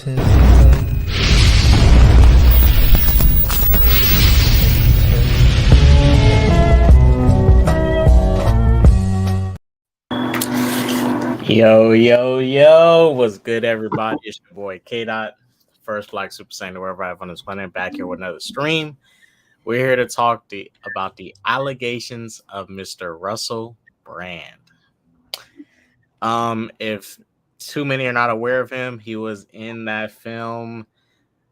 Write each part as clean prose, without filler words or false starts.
Yo, what's good, everybody? It's your boy K Dot, first Black Super Saiyan wherever I have on this planet, back here with another stream. We're here to talk about the allegations of Mr. Russell Brand. If too many are not aware of him, he was in that film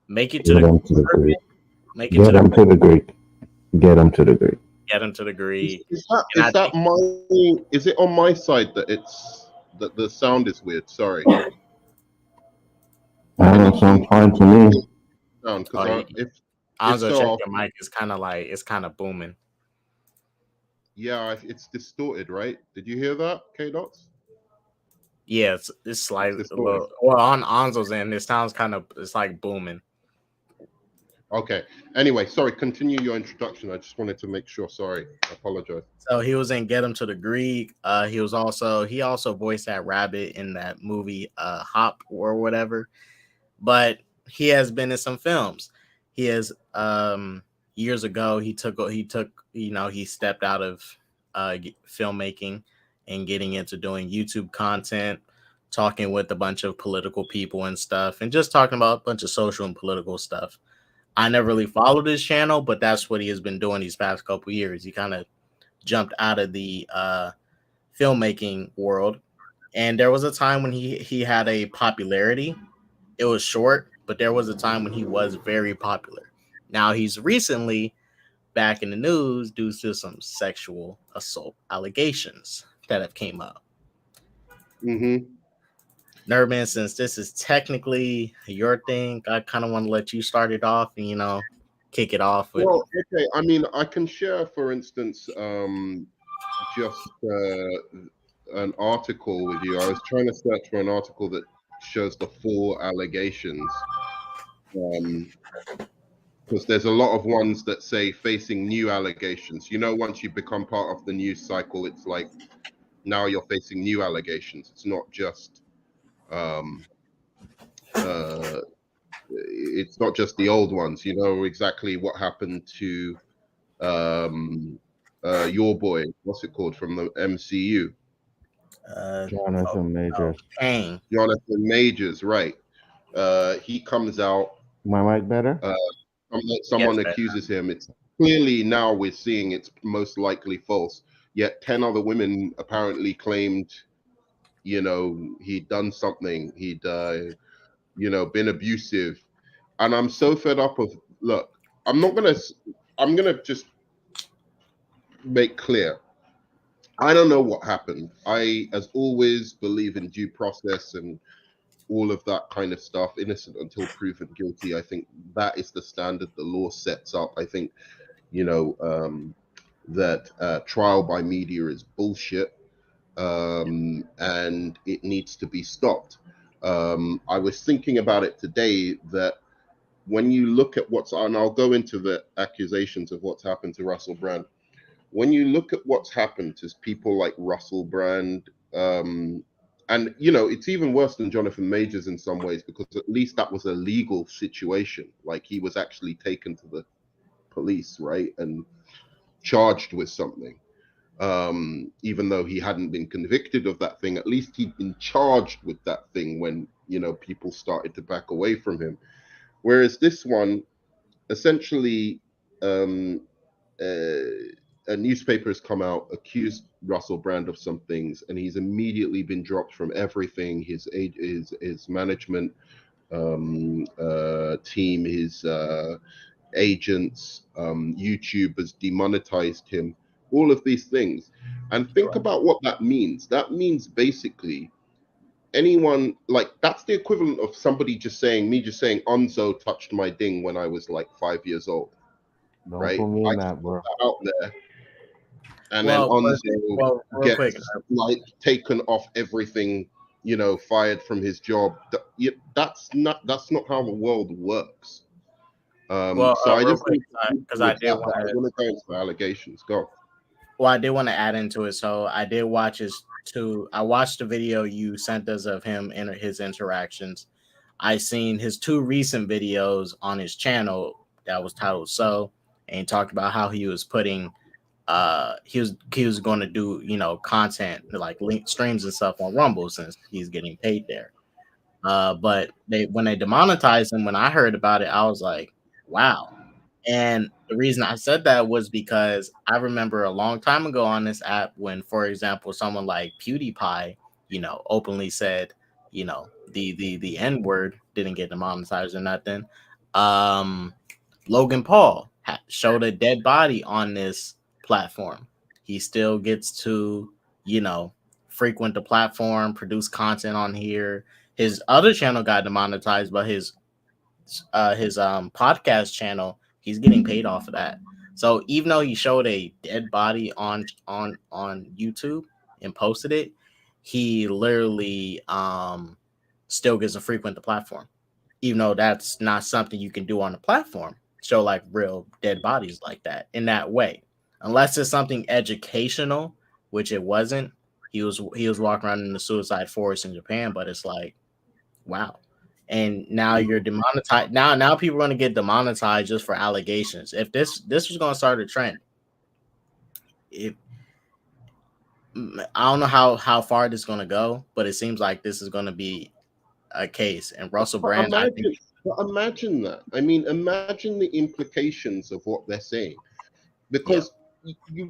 Make It to the Greek. Get him to the Greek. Get him to the Greek. Get him to the Greek. Is it on my side that the sound is weird? Sorry. I don't sound fine to me. I was gonna check your mic. It's kind of booming. Yeah, it's distorted, right? Did you hear that, K Dots? Yeah, it's slightly a little. Well, on Anzo's end, it sounds it's like booming. Okay. Anyway, sorry. Continue your introduction. I just wanted to make sure. Sorry, I apologize. So he was in Get Him to the Greek. He also voiced that rabbit in that movie Hop or whatever. But he has been in some films. He has years ago he stepped out of filmmaking and getting into doing YouTube content, talking with a bunch of political people and stuff, and just talking about a bunch of social and political stuff. I never really followed his channel, but that's what he has been doing these past couple of years. He kind of jumped out of the filmmaking world, and there was a time when he had a popularity. It was short, but there was a time when he was very popular. Now he's recently back in the news due to some sexual assault allegations that have came up. Mm-hmm. Nerdman, since this is technically your thing, I kind of want to let you start it off and kick it off with. Well, okay. I mean, I can share, for instance, just an article with you. I was trying to search for an article that shows the full allegations, because there's a lot of ones that say facing new allegations. Once you become part of the news cycle, it's like now you're facing new allegations. It's not just it's not just the old ones. You know exactly what happened to your boy, what's it called, from the MCU? Jonathan Majors. Jonathan Majors, right. He comes out. My mic better? Someone accuses him. It's clearly now we're seeing it's most likely false. Yet 10 other women apparently claimed he'd done something, he'd been abusive. And I'm so fed up of, look, I'm gonna just make clear, I don't know what happened. I, as always, believe in due process and all of that kind of stuff, innocent until proven guilty. I think that is the standard the law sets up. I think that trial by media is bullshit. And it needs to be stopped. I was thinking about it today that when you look at and I'll go into the accusations of what's happened to Russell Brand. When you look at what's happened to people like Russell Brand, and it's even worse than Jonathan Majors in some ways, because at least that was a legal situation. Like, he was actually taken to the police, right, and charged with something. Even though he hadn't been convicted of that thing, at least he'd been charged with that thing when people started to back away from him. Whereas this one, essentially, a newspaper has come out, accused Russell Brand of some things, and he's immediately been dropped from everything. His management team, his agents, YouTube has demonetized him. All of these things. And think about what that means. That means basically anyone, like, that's the equivalent of somebody just saying Onzo touched my ding when I was like 5 years old. Don't right? put me in I that, bro. That out there. And then Onzo gets like taken off everything, fired from his job. That's not how the world works. So I just because I did want to go into the allegations. Go. Well, I did want to add into it. So I did watch I watched the video you sent us of him and his interactions. I seen his two recent videos on his channel that was titled So, and he talked about how he was putting he was going to do, content like link streams and stuff on Rumble since he's getting paid there. But they when they demonetized him, when I heard about it, I was like, wow. And the reason I said that was because I remember a long time ago on this app when, for example, someone like PewDiePie, openly said, the N word, didn't get demonetized or nothing. Um, Logan Paul showed a dead body on this platform. He still gets to, you know, frequent the platform, produce content on here. His other channel got demonetized, but his podcast channel, he's getting paid off of that. So even though he showed a dead body on YouTube and posted it, he literally still gets to frequent the platform, even though that's not something you can do on the platform. Show like real dead bodies like that in that way, unless it's something educational, which it wasn't. He was walking around in the suicide forest in Japan, but it's like, wow. And now you're demonetized. Now people are going to get demonetized just for allegations. If this was going to start a trend, if I don't know how far this is going to go, but it seems like this is going to be a case. And Russell But Brand, I think, imagine that. I mean, imagine the implications of what they're saying. yeah, Because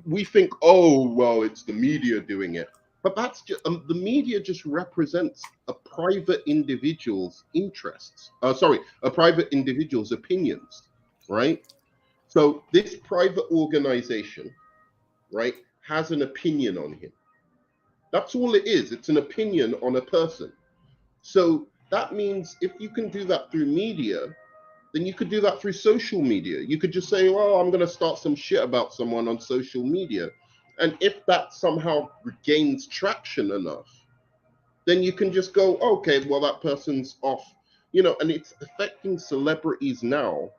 we think, oh, well, it's the media doing it. But that's just the media just represents a private individual's interests. Sorry, a private individual's opinions, right? So this private organization, right, has an opinion on him. That's all it is. It's an opinion on a person. So that means if you can do that through media, then you could do that through social media. You could just say, well, I'm going to start some shit about someone on social media. And if that somehow gains traction enough, then you can just go, okay, well, that person's off, and it's affecting celebrities now.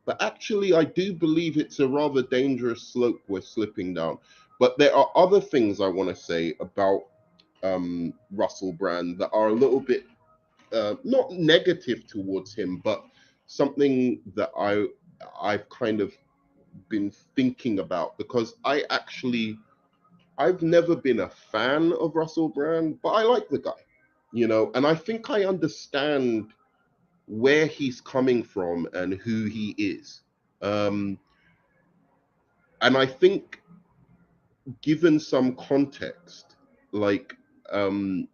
But actually, I do believe it's a rather dangerous slope we're slipping down. But there are other things I want to say about Russell Brand that are a little bit not negative towards him, but something that I've kind of been thinking about, because I've never been a fan of Russell Brand, but I like the guy, and I think I understand where he's coming from and who he is. And I think, given some context, like um,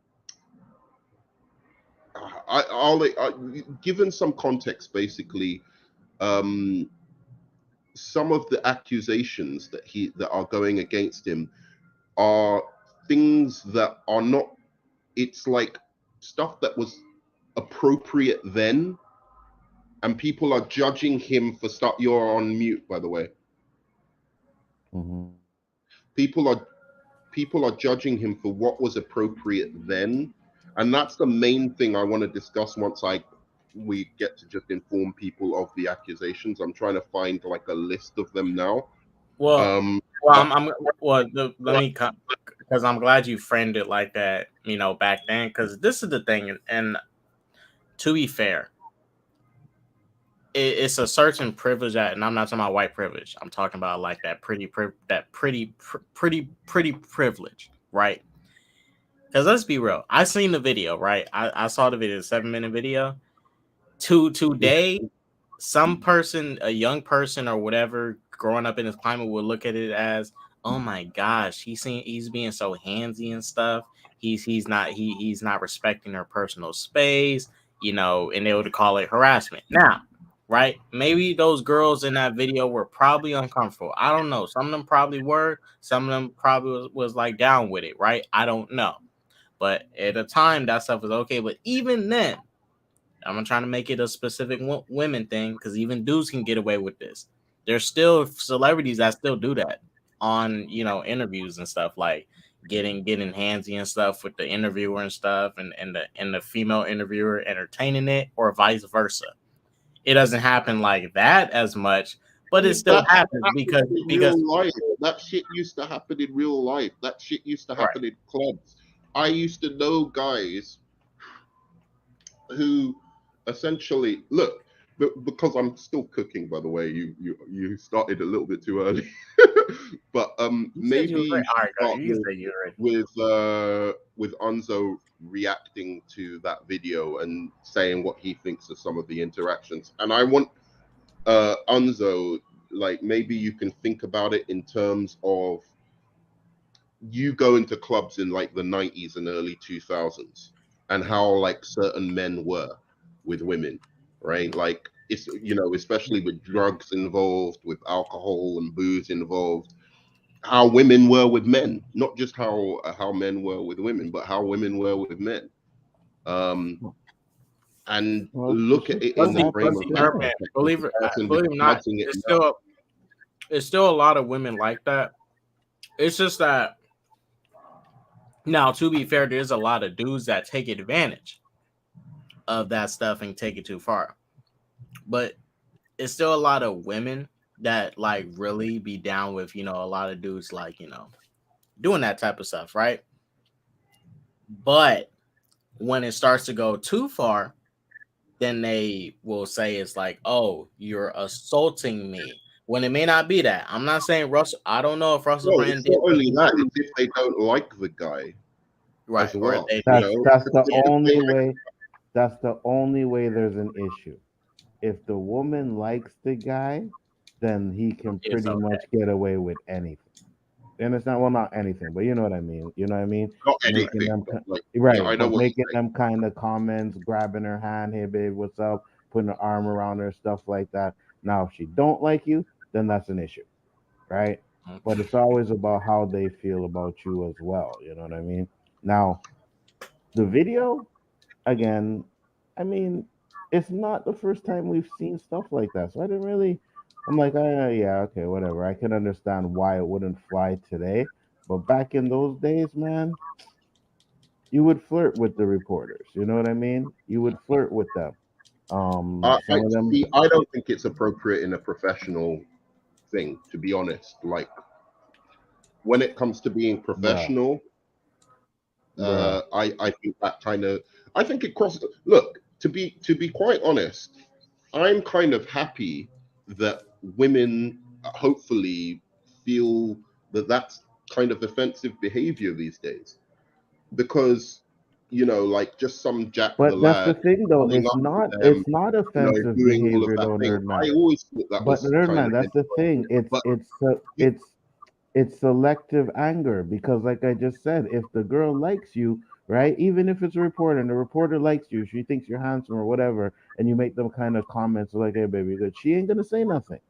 given some context, basically, um, some of the accusations that are going against him are things that are not. It's like stuff that was appropriate then, and people are judging him for stuff. You're on mute, by the way. Mhm. People are judging him for what was appropriate then, and that's the main thing I want to discuss once we get to just inform people of the accusations. I'm trying to find like a list of them now. well, Um, well, but let me, because I'm glad you framed it like that, back then, because this is the thing, and to be fair, it's a certain privilege that, and I'm not talking about white privilege. I'm talking about like that pretty privilege, right? Because let's be real, I seen the video, right? I saw the video, 7-minute video. Today, some person, a young person or whatever, growing up in this climate would look at it as, oh my gosh, he's being so handsy and stuff. He's not respecting her personal space, and they would call it harassment. Now, right? Maybe those girls in that video were probably uncomfortable. I don't know. Some of them probably were. Some of them probably was like down with it, right? I don't know. But at the time, that stuff was okay. But even then, I'm not trying to make it a specific women thing, because even dudes can get away with this. There's still celebrities that still do that on interviews and stuff, like getting handsy and stuff with the interviewer and stuff, and the female interviewer entertaining it, or vice versa. It doesn't happen like that as much, but it still that happens happens in because real life. That shit used to happen in real life. That shit used to right, happen in clubs. I used to know guys who essentially, look, because I'm still cooking, by the way. You started a little bit too early, but You said you maybe were you ready. should All right, go start ahead. You said you were ready. with Anzo reacting to that video and saying what he thinks of some of the interactions. And I want Anzo, like, maybe you can think about it in terms of you go into clubs in like the 90s and early 2000s and how like certain men were with women, right? Like, it's, you know, especially with drugs involved, with alcohol and booze involved, how women were with men, not just how men were with women, but how women were with men. um and Well, the look at shit it But still in the see, frame but happens of see, that today. Birdman, context in comparison with believe it or not, judging it now. it's still a lot of women like that. It's just that now, to be fair, there's a lot of dudes that take advantage of that stuff and take it too far. But it's still a lot of women that like really be down with, you know, a lot of dudes like, you know, doing that type of stuff, right? But when it starts to go too far, then they will say it's like, oh, you're assaulting me. When it may not be that. I'm not saying Russell. I don't know if Russell No, Brand it's did not what only he that, did. it's if they don't like the guy as Right. Or well, they you That's know. that's the yeah. If they only like, way. That's the only way there's an issue. If the woman likes the guy, then he can It's pretty okay. much get away with anything. You understand? Well, not anything, but you know what I mean. You know what I mean? not Making anything, them but like, yeah, right, I know but what making you're saying. them kind of comments, grabbing her hand, hey babe, what's up? Putting her arm around her, stuff like that. Now, if she don't like you, then that's an issue, right? But it's always about how they feel about you as well. You know what I mean? Now, the video, again, I mean, it's not the first time we've seen stuff like that. So I didn't really, I'm like, yeah, okay, whatever. I can understand why it wouldn't fly today. But back in those days, man, you would flirt with the reporters. You know what I mean? You would flirt with them. I Some of them, see. I don't think it's appropriate in a professional thing, to be honest. Like, when it comes to being bruh, professional, bruh. I think that kind of, I think it crosses. Look, to be quite honest, I'm kind of happy that women hopefully feel that that's kind of offensive behavior these days, because, you know, like, just some Jack the But that's the Lad thing, though. coming up to them, It's not you know, offensive doing all of behavior, that though, thing. nerd man. I always thought that But was nerd kind man, of that's the thing. inappropriate. But you, It's selective anger because, like I just said, if the girl likes you, right, even if it's a reporter and the reporter likes you, she thinks you're handsome or whatever, and you make them kind of comments like, hey baby, good, she ain't gonna say nothing.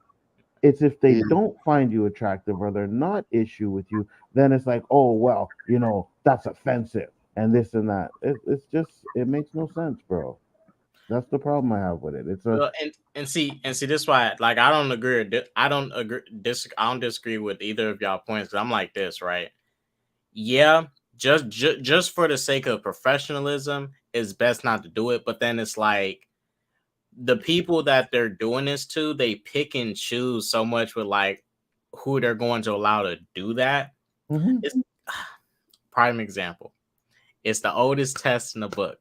It's if they mm, don't find you attractive or they're not issue with you, then it's like, oh well, that's offensive and this and that. It's just, it makes no sense, bro. That's the problem I have with it. It's a Well, and see this is why like I don't agree. I don't agree. I don't disagree with either of y'all points. 'Cause I'm like this, right? Yeah, just for the sake of professionalism, it's best not to do it. But then it's like the people that they're doing this to, they pick and choose so much with like who they're going to allow to do that. mhm. It's prime example. It's the oldest test in the book.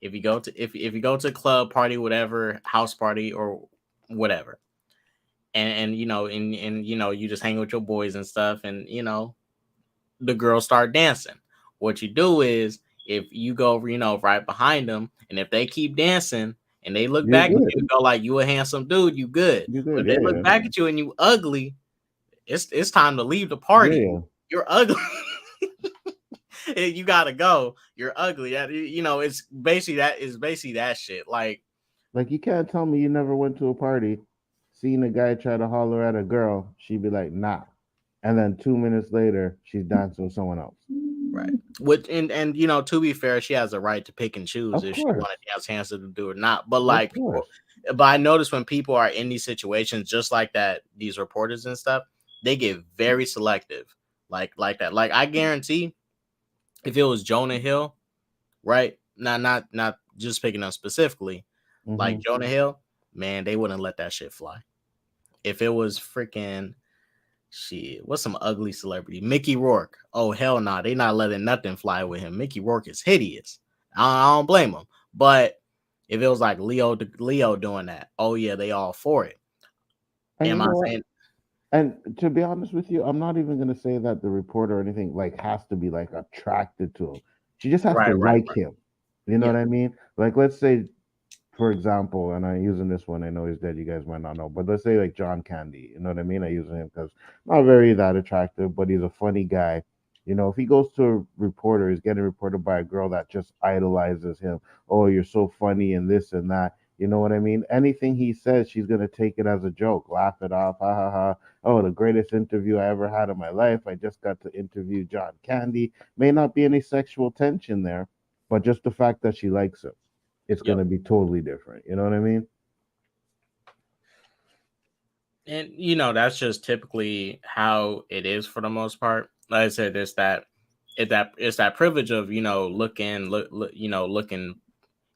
If you go to if you go to a club party, whatever, house party or whatever, and you know you just hang with your boys and stuff, and you know the girls start dancing. What you do is if you go, you know, right behind them, and if they keep dancing and they look You're back at good. you and go like you a handsome dude, you good. You're But good. if they Yeah, look yeah, back at you and you ugly, it's time to leave the yeah, party. yeah. You're ugly. You gotta go. You're ugly. You know, it's basically that is basically that shit. Like, Like, you can't tell me you never went to a party, seen a guy try to holler at a girl, she'd be like, nah. And then 2 minutes later, she's dancing with someone else. right. With and you know, to be fair, she has a right to pick and choose Of if she wanted course. to have hands to do or not. But Of like people, course. but I notice when people are in these situations, just like that, these reporters and stuff, they get very selective. Like that. Like I guarantee if it was Jonah Hill, right? Not just picking up specifically, like Hmm. Jonah Hill, man, they wouldn't let that shit fly. If it was freaking shit, what's some ugly celebrity? Mickey Rourke. Oh hell no, they not letting nothing fly with him. Mickey Rourke is hideous. I don't blame him, but If it was like Leo doing that, oh yeah, they all for it. And Am you I know what? saying And to be honest with you, I'm not even gonna say that the reporter or anything like has to be like attracted to him. She just has to right, right, like right? him. You know Yeah, what I mean? Like let's say, for example, and I'm using this one. I know he's dead. You guys might not know, but let's say like John Candy. You know what I mean? I use him because not very that attractive, but he's a funny guy. You know, if he goes to a reporter, he's getting reported by a girl that just idolizes him. Oh, you're so funny and this and that. You know what I mean? Anything he says, she's gonna take it as a joke, laugh it off, ha ha ha. Oh, the greatest interview I ever had in my life. I just got to interview John Candy. May not be any sexual tension there, but just the fact that she likes him, it's yep. gonna be totally different. You know what I mean? And that's just typically how it is for the most part. Like I said, it's that privilege of looking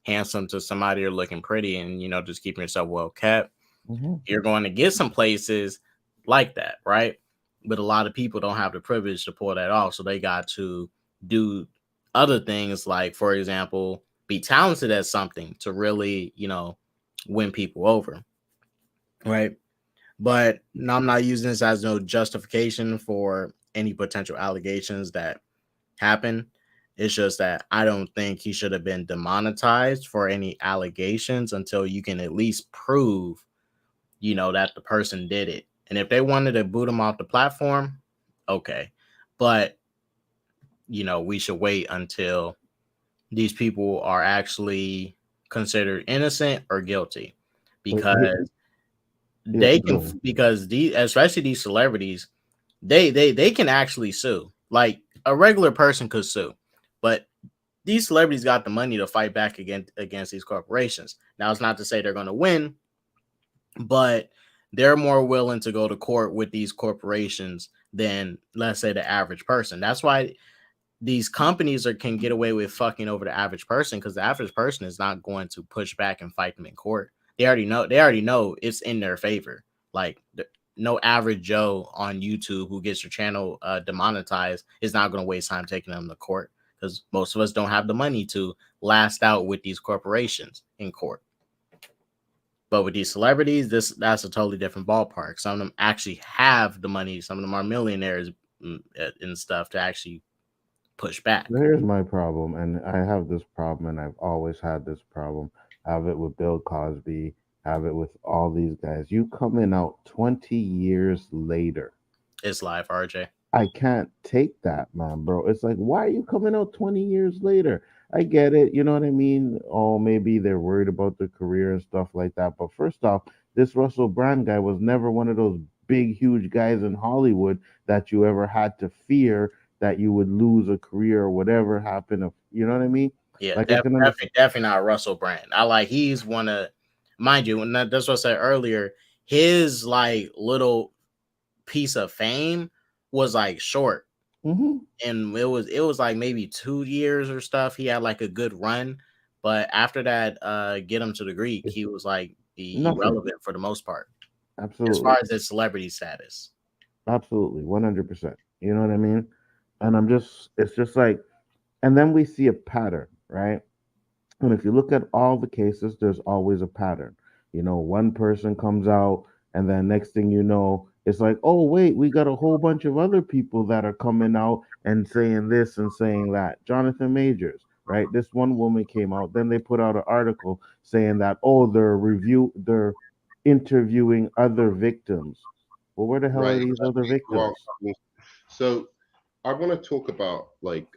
handsome to somebody or looking pretty, and just keeping yourself well kept. Hmm. You're going to get some places like that, right? But a lot of people don't have the privilege to pull that off, so they got to do other things, like, for example, be talented at something to really win people over, right? But no, I'm not using this as no justification for any potential allegations that happen. It's just that I don't think he should have been demonetized for any allegations until you can at least prove, that the person did it. And if they wanted to boot him off the platform, okay. But, we should wait until these people are actually considered innocent or guilty, But he, because yeah, they can, go. because these, especially these celebrities, they can actually sue. Like a regular person could sue, but these celebrities got the money to fight back against these corporations. Now, it's not to say they're going to win, but they're more willing to go to court with these corporations than, let's say, the average person. That's why these companies can get away with fucking over the average person, because the average person is not going to push back and fight them in court. They already know it's in their favor. Like, no average Joe on YouTube who gets your channel demonetized is not going to waste time taking them to court, because most of us don't have the money to last out with these corporations in court. But with these celebrities, that's a totally different ballpark. Some of them actually have the money. Some of them are millionaires, and stuff, to actually push back. Here's my problem, and I have this problem, and I've always had this problem. Have it with Bill Cosby, have it with all these guys. You coming out 20 years later. It's live, RJ. I can't take that, man, bro. It's like, why are you coming out 20 years later? I get it. You know what I mean? Oh, maybe they're worried about their career and stuff like that. But first off, this Russell Brand guy was never one of those big, huge guys in Hollywood that you ever had to fear that you would lose a career or whatever happened. You know what I mean? Yeah, Like, I can understand. definitely not Russell Brand. He's one of, mind you, and that's what I said earlier. His like little piece of fame was like short, Hmm. and it was like maybe 2 years or stuff. He had like a good run, but after that, get him to the Greek, It's he was like nothing. irrelevant for the most part, as Absolutely. far as his celebrity status. Absolutely. 100%. You know what I mean? And it's just like, and then we see a pattern, right? And if you look at all the cases, there's always a pattern. You know, one person comes out, and then next thing you know, it's like, oh, wait, we got a whole bunch of other people that are coming out and saying this and saying that. Jonathan Majors, right? This one woman came out, then they put out an article saying that, oh, they're interviewing other victims. Well, where the hell Right, are these other exactly. victims? So I want to talk about like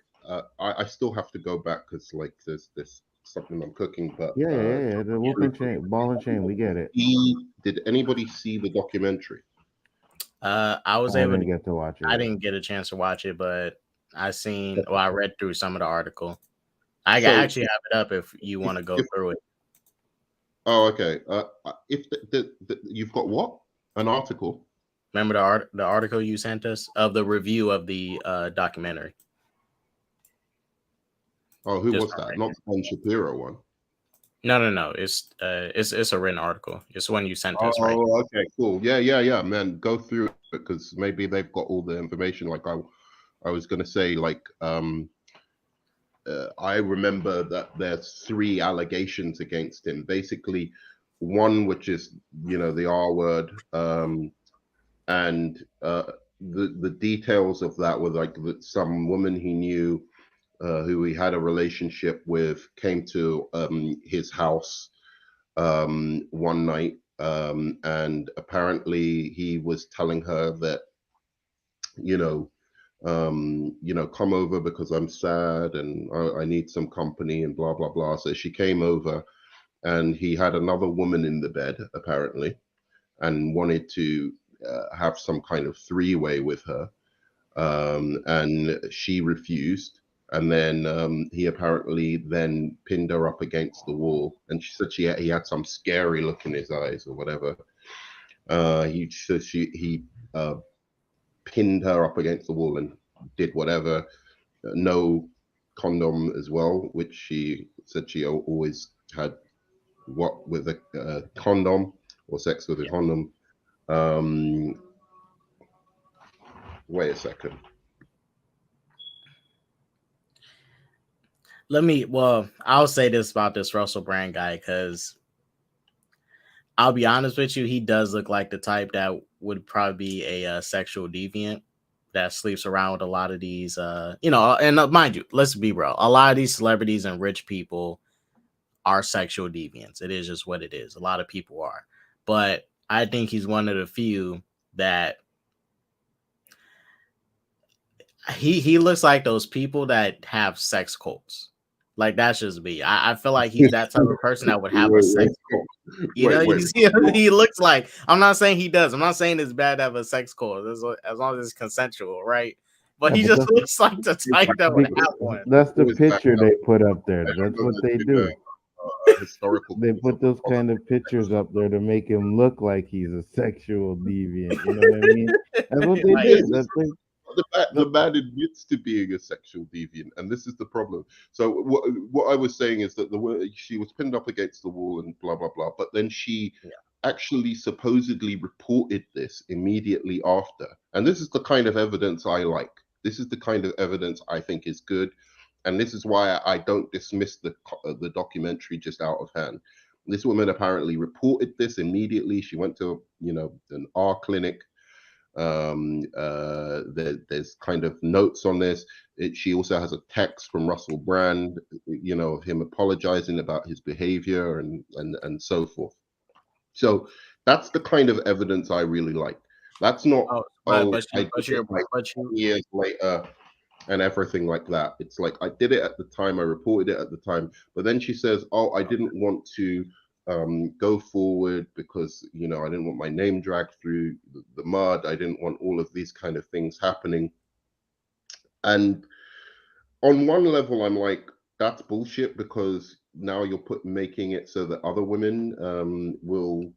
I still have to go back because like there's this something I'm cooking, but Yeah, yeah, yeah, yeah. The whooping briefly, chain, ball and chain, we get it. did anybody see the documentary? I was I able didn't to. get to watch it I yet. didn't get a chance to watch it, but I read through some of the article. I So actually have it up if you want to go if through it. oh okay, if you've got what an article. Remember the article you sent us of the review of the documentary? Oh, who Just was one that? right Not here. the Ben Shapiro one. No, no, no. It's a written article. It's the one you sent us, right? Oh, okay, cool. Yeah, man. Go through it because maybe they've got all the information. Like I was gonna say, like I remember that there's three allegations against him. Basically, one which is the R word, and the details of that were like that some woman he knew, who he had a relationship with, came to his house one night, and apparently he was telling her that you know come over because I'm sad and I need some company and blah blah blah. So she came over, and he had another woman in the bed apparently, and wanted to have some kind of three-way with her, and she refused. And then he apparently then pinned her up against the wall, and she said he had some scary look in his eyes or whatever. He said he pinned her up against the wall and did whatever. No condom as well, which she said she always had what with a condom or sex with a condom. Wait a second. I'll say this about this Russell Brand guy, because I'll be honest with you, he does look like the type that would probably be a sexual deviant that sleeps around with a lot of these, and mind you, let's be real, a lot of these celebrities and rich people are sexual deviants. It is just what it is. A lot of people are. But I think he's one of the few that he looks like those people that have sex cults. Like, that's just me. I feel like he's that type of person that would have a sex cult. You see what he looks like. I'm not saying he does. I'm not saying it's bad to have a sex cult as long as it's consensual, right? But he just looks like the type that would have one. That's the picture they put up there. That's what they do. Historical. They put those kind of pictures up there to make him look like he's a sexual deviant. You know what I mean? That's what they do. The man admits to being a sexual deviant, and this is the problem. So what I was saying is that she was pinned up against the wall and blah blah blah, but then she actually supposedly reported this immediately after, and this is the kind of evidence I like. This is the kind of evidence I think is good, and this is why I don't dismiss the documentary just out of hand. This woman apparently reported this immediately. She went to an R clinic. There's kind of notes on this. She also has a text from Russell Brand, of him apologizing about his behavior and so forth. So that's the kind of evidence I really like. That's not years later and everything like that. It's like I did it at the time, I reported it at the time, but then she says, "Oh, I didn't want to go forward because I didn't want my name dragged through the mud. I didn't want all of these kind of things happening." And on one level, I'm like, that's bullshit, because now you're making it so that other women will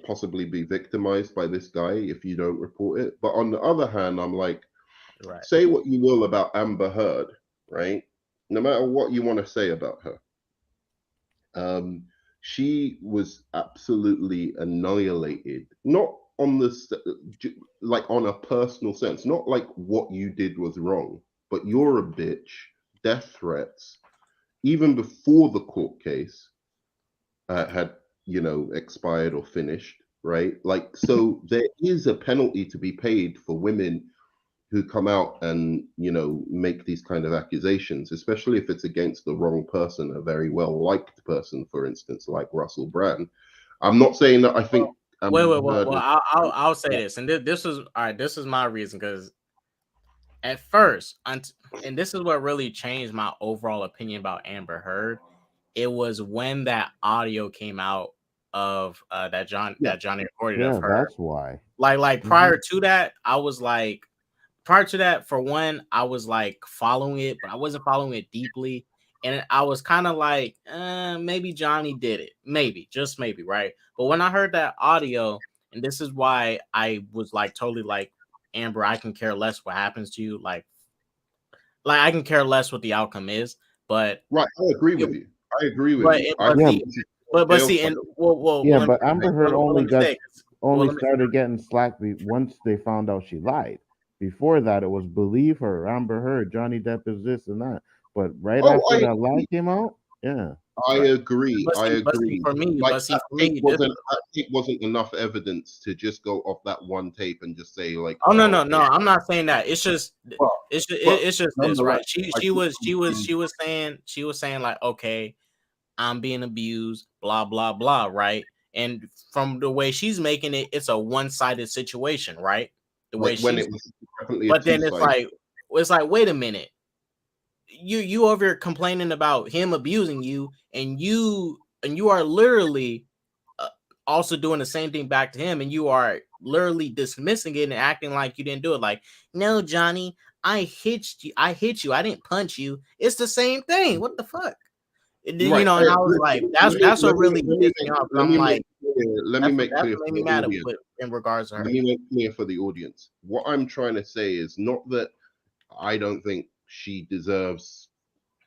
possibly be victimized by this guy if you don't report it. But on the other hand, I'm like, say what you will about Amber Heard, right? No matter what you want to say about her, she was absolutely annihilated, not on like on a personal sense, not like what you did was wrong, but you're a bitch, death threats, even before the court case had expired or finished, right? Like, so there is a penalty to be paid for women who come out and make these kind of accusations, especially if it's against the wrong person, a very well liked person, for instance, like Russell Brand. I'm not saying that I think. I'll say this, and this is all right. This is my reason, because at first, and this is what really changed my overall opinion about Amber Heard. It was when that audio came out of that Johnny recorded of her. That's why. Like prior to that, I was like. Prior to that, for one, I was like following it, but I wasn't following it deeply. And I was kind of like, maybe Johnny did it. Maybe, just maybe, right? But when I heard that audio, and this is why I was like totally like, Amber, I can care less what happens to you. Like I can care less what the outcome is. But right, I agree with you. I agree with you. But see, and but Amber Heard only started getting slack once they found out she lied. Before that, it was believe her, Amber Heard, Johnny Depp is this and that. but right Oh, after that lie came out, yeah, I Right. agree. I But see, agree. for me, Like this, that tape wasn't enough evidence to just go off that one tape and just say like, oh no, oh, no, no, okay. I'm not saying that. It's just But it's just this, nonetheless, right? She I she think was she was something she was saying like, okay, I'm being abused, blah blah blah, right? And from the way she's making it, it's a one-sided situation, right? The way when she's, it was definitely a but two then side. it's like, wait a minute, you over here complaining about him abusing you, and you are literally uh, also doing the same thing back to him, and you are literally dismissing it and acting like you didn't do it. Like, no, Johnny, I hit you, I didn't punch you. It's the same thing. What the fuck? You Right. know, and I was like, that's what really pissed me off. Let I'm me make like, clear. Let me make that's clear what for made me the mad audience. in regards to Let her. me make clear for the audience. What I'm trying to say is not that I don't think she deserves.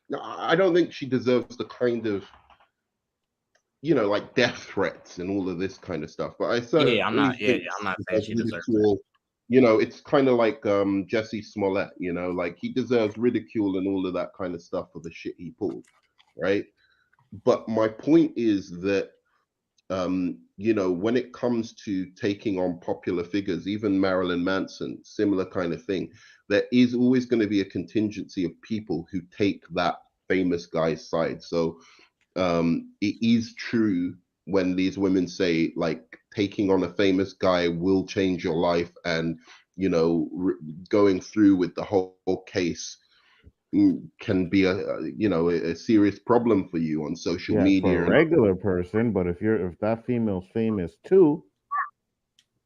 No, I don't think she deserves the kind of like death threats and all of this kind of stuff. But I Yeah, certainly think I'm not she saying deserves she deserves that. ridicule. It's kind of like Jesse Smollett. Like he deserves ridicule and all of that kind of stuff for the shit he pulled, right? But my point is that when it comes to taking on popular figures, even Marilyn Manson, similar kind of thing, there is always going to be a contingency of people who take that famous guy's side. So it is true when these women say like taking on a famous guy will change your life, and going through with the whole case can be a serious problem for you on social yeah, for a media. And regular person. But if that female's famous too,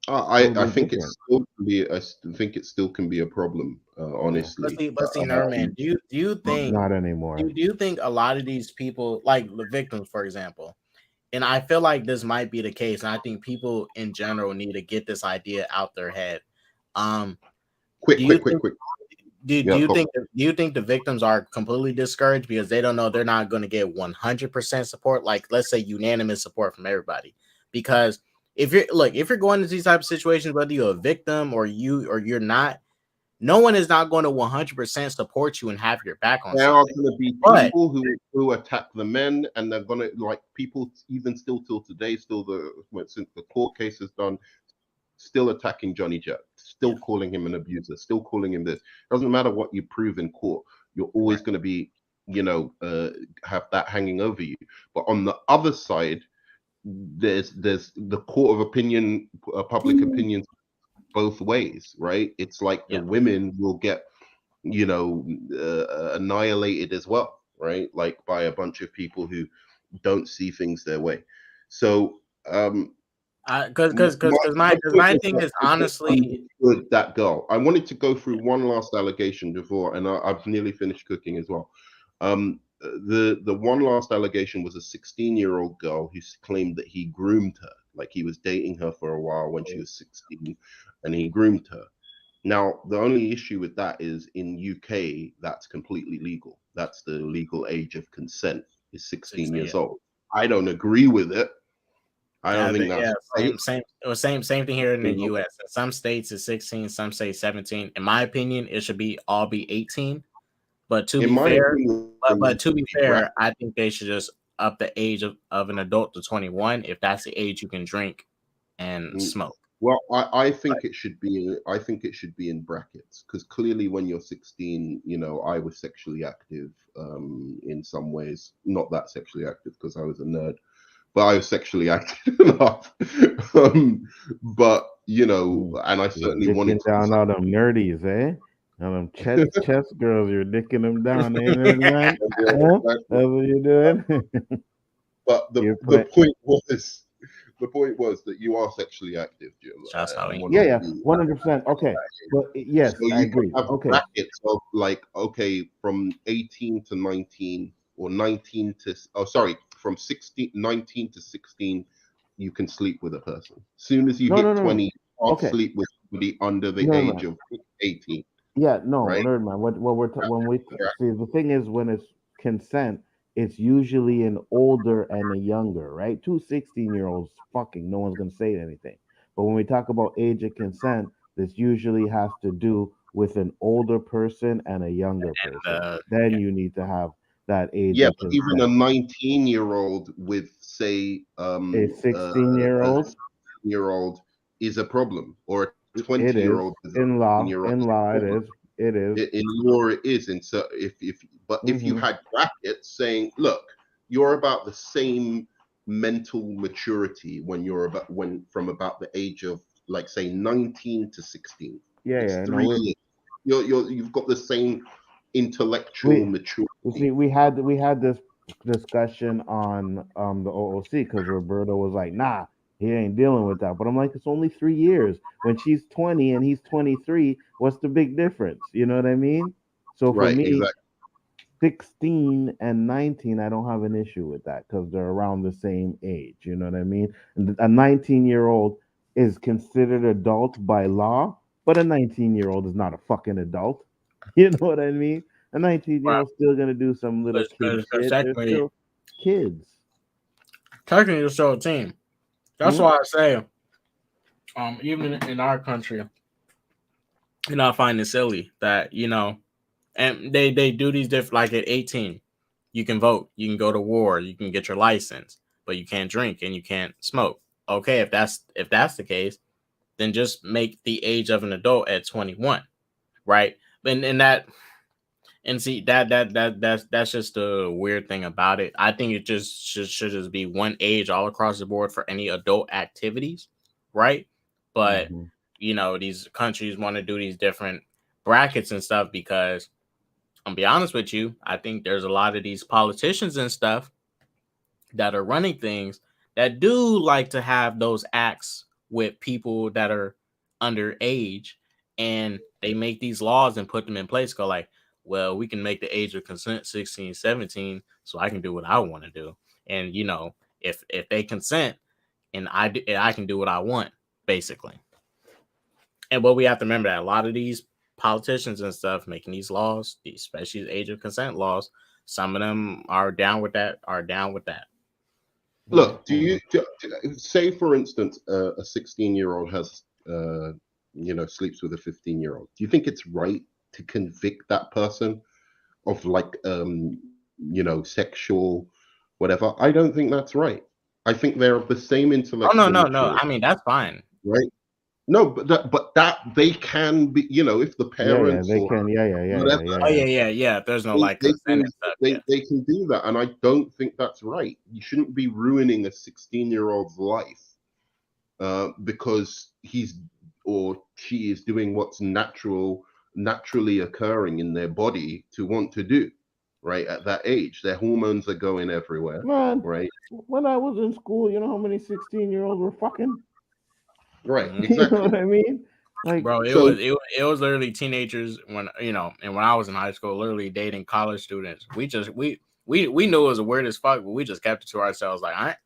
I totally think it different. still can be. I think it still can be a problem, Yeah, honestly. But see, Nerman, not anymore. do you think a lot of these people, like the victims, for example, and I feel like this might be the case, and I think people in general need to get this idea out their head. Um, do Quick, you quick, quick, think quick. do Yeah, you go. think the victims are completely discouraged because they don't know they're not going to get 100% support, like let's say unanimous support from everybody? Because if you're going into these type of situations, whether you're a victim or you're not, no one is not going to 100% support you and have your back on There are something. going to be But people who attack the men, and they're going to like people even still till today, since the court case is done, still attacking Johnny Depp, yeah, still calling him an abuser, still calling him this. Doesn't matter what you prove in court, you're always right, going to be, have that hanging over you. But on the other side, there's the court of opinion, public opinion both ways, right? It's like the yeah. women will get, annihilated as well, right? Like by a bunch of people who don't see things their way. So, My thing is I just honestly, understood that girl. I wanted to go through one last allegation before, and I've nearly finished cooking as well. The one last allegation was a 16-year-old girl who claimed that he groomed her, like he was dating her for a while when she was 16, and he groomed her. Now, the only issue with that is in UK, that's completely legal. That's the legal age of consent is 16 16, yeah. years old. I don't agree with it. I don't Yeah, think that's yeah, right. same thing here in the You know, US. In some states it's 16, some say 17. In my opinion, it should be 18. But to in be my fair, opinion, there needs to to be be fair, I think they should just up the age of an adult to 21 if that's the age you can drink and mm, smoke. well, I But think it should be. I think it should be in brackets because clearly, when you're 16, I was sexually active in some ways. Not that sexually active because I was a nerd, but I was sexually active enough. But Mm. and I You're certainly wanted dicking to do down all something. them nerdies, eh? All them chess girls, you're dicking them down, eh, nerd man? Huh? Exactly. That's what you're doing? But You're the playing. point was that you are sexually active, Jim, shots and Howie. wanted Yeah, to yeah, be. 100%. Okay, but So yes, I you can agree. have Okay, brackets of like, okay, from 18 to 19, or 19 to, oh, sorry, from 19 to 16, you can sleep with a person. Soon as you no, no, hit no, no. 20, you can't Okay, sleep with somebody under the nerd age man. of 18, Yeah, no, right? nerd man. What when we see, the thing is, when it's consent, it's usually an older and a younger, right? Two 16-year-olds fucking, no one's gonna say anything. But when we talk about age of consent, this usually has to do with an older person and a younger person. Then Yeah. you need to have that age Yeah, of but even a consent. 19-year-old with, say, A 16-year-old, a year old is a problem, or a it 20-year-old is with a in 16 law. year old In is a law, it problem. is. It is. In law, it is. And so, if you Mm-hmm. had brackets saying, look, you're about the same mental maturity when you're about when from about the age of, like, say, 19 to 16. Yeah, It's yeah. No, 3 years. You've got the same intellectual we you see, maturity. we had this discussion on the OOC because Roberto was like, nah, he ain't dealing with that. But I'm like, it's only 3 years. When she's 20 and he's 23, what's the big difference? You know what I mean? So for Right, me, exactly. 16 and 19, I don't have an issue with that because they're around the same age. You know what I mean? And a 19-year-old is considered adult by law, but a 19-year-old is not a fucking adult. You know what I mean? A 19-year-old still gonna do some little kid Because shit. They're still kids. technically, you're still a team. That's Hmm? why I say, even in our country, I find it silly that and they do these different. Like at 18, you can vote, you can go to war, you can get your license, but you can't drink and you can't smoke. Okay, if that's the case, then just make the age of an adult at 21, right? And that and see that's just the weird thing about it. I think it just should just be one age all across the board for any adult activities, right? But Hmm. these countries want to do these different brackets and stuff because I'll be honest with you, I think there's a lot of these politicians and stuff that are running things that do like to have those acts with people that are underage, and they make these laws and put them in place. Go like, well, we can make the age of consent 16, 17, so I can do what I want to do. And if they consent and I can do what I want, basically. And what we have to remember that a lot of these politicians and stuff making these laws, especially the age of consent laws, some of them are down with that. Are down with that. Look, say, for instance, a 16-year-old has, sleeps with a 15-year-old. Do you think it's right to convict that person of, like, sexual whatever? I don't think that's right. I think they're of the same Oh no, intellectual no, no. maturity, I mean that's fine. right? No, but that they can be, if the Yeah, yeah, parents they or can. Yeah, yeah, yeah, yeah, whatever, yeah, Oh yeah. yeah. If there's no they, like they consent can and stuff, they, yeah. they can do that, and I don't think that's right. You shouldn't be ruining a 16-year-old's life because he's or she is doing what's naturally occurring in their body to want to do, right? At that age, their hormones are going everywhere, Man, right? when I was in school, you know how many 16-year-olds were fucking? Right, Mhm. You know exactly. what I mean? Like, Bro, So it was literally teenagers when and when I was in high school, literally dating college students. We knew it was weird as fuck, but we just kept it to ourselves. Like,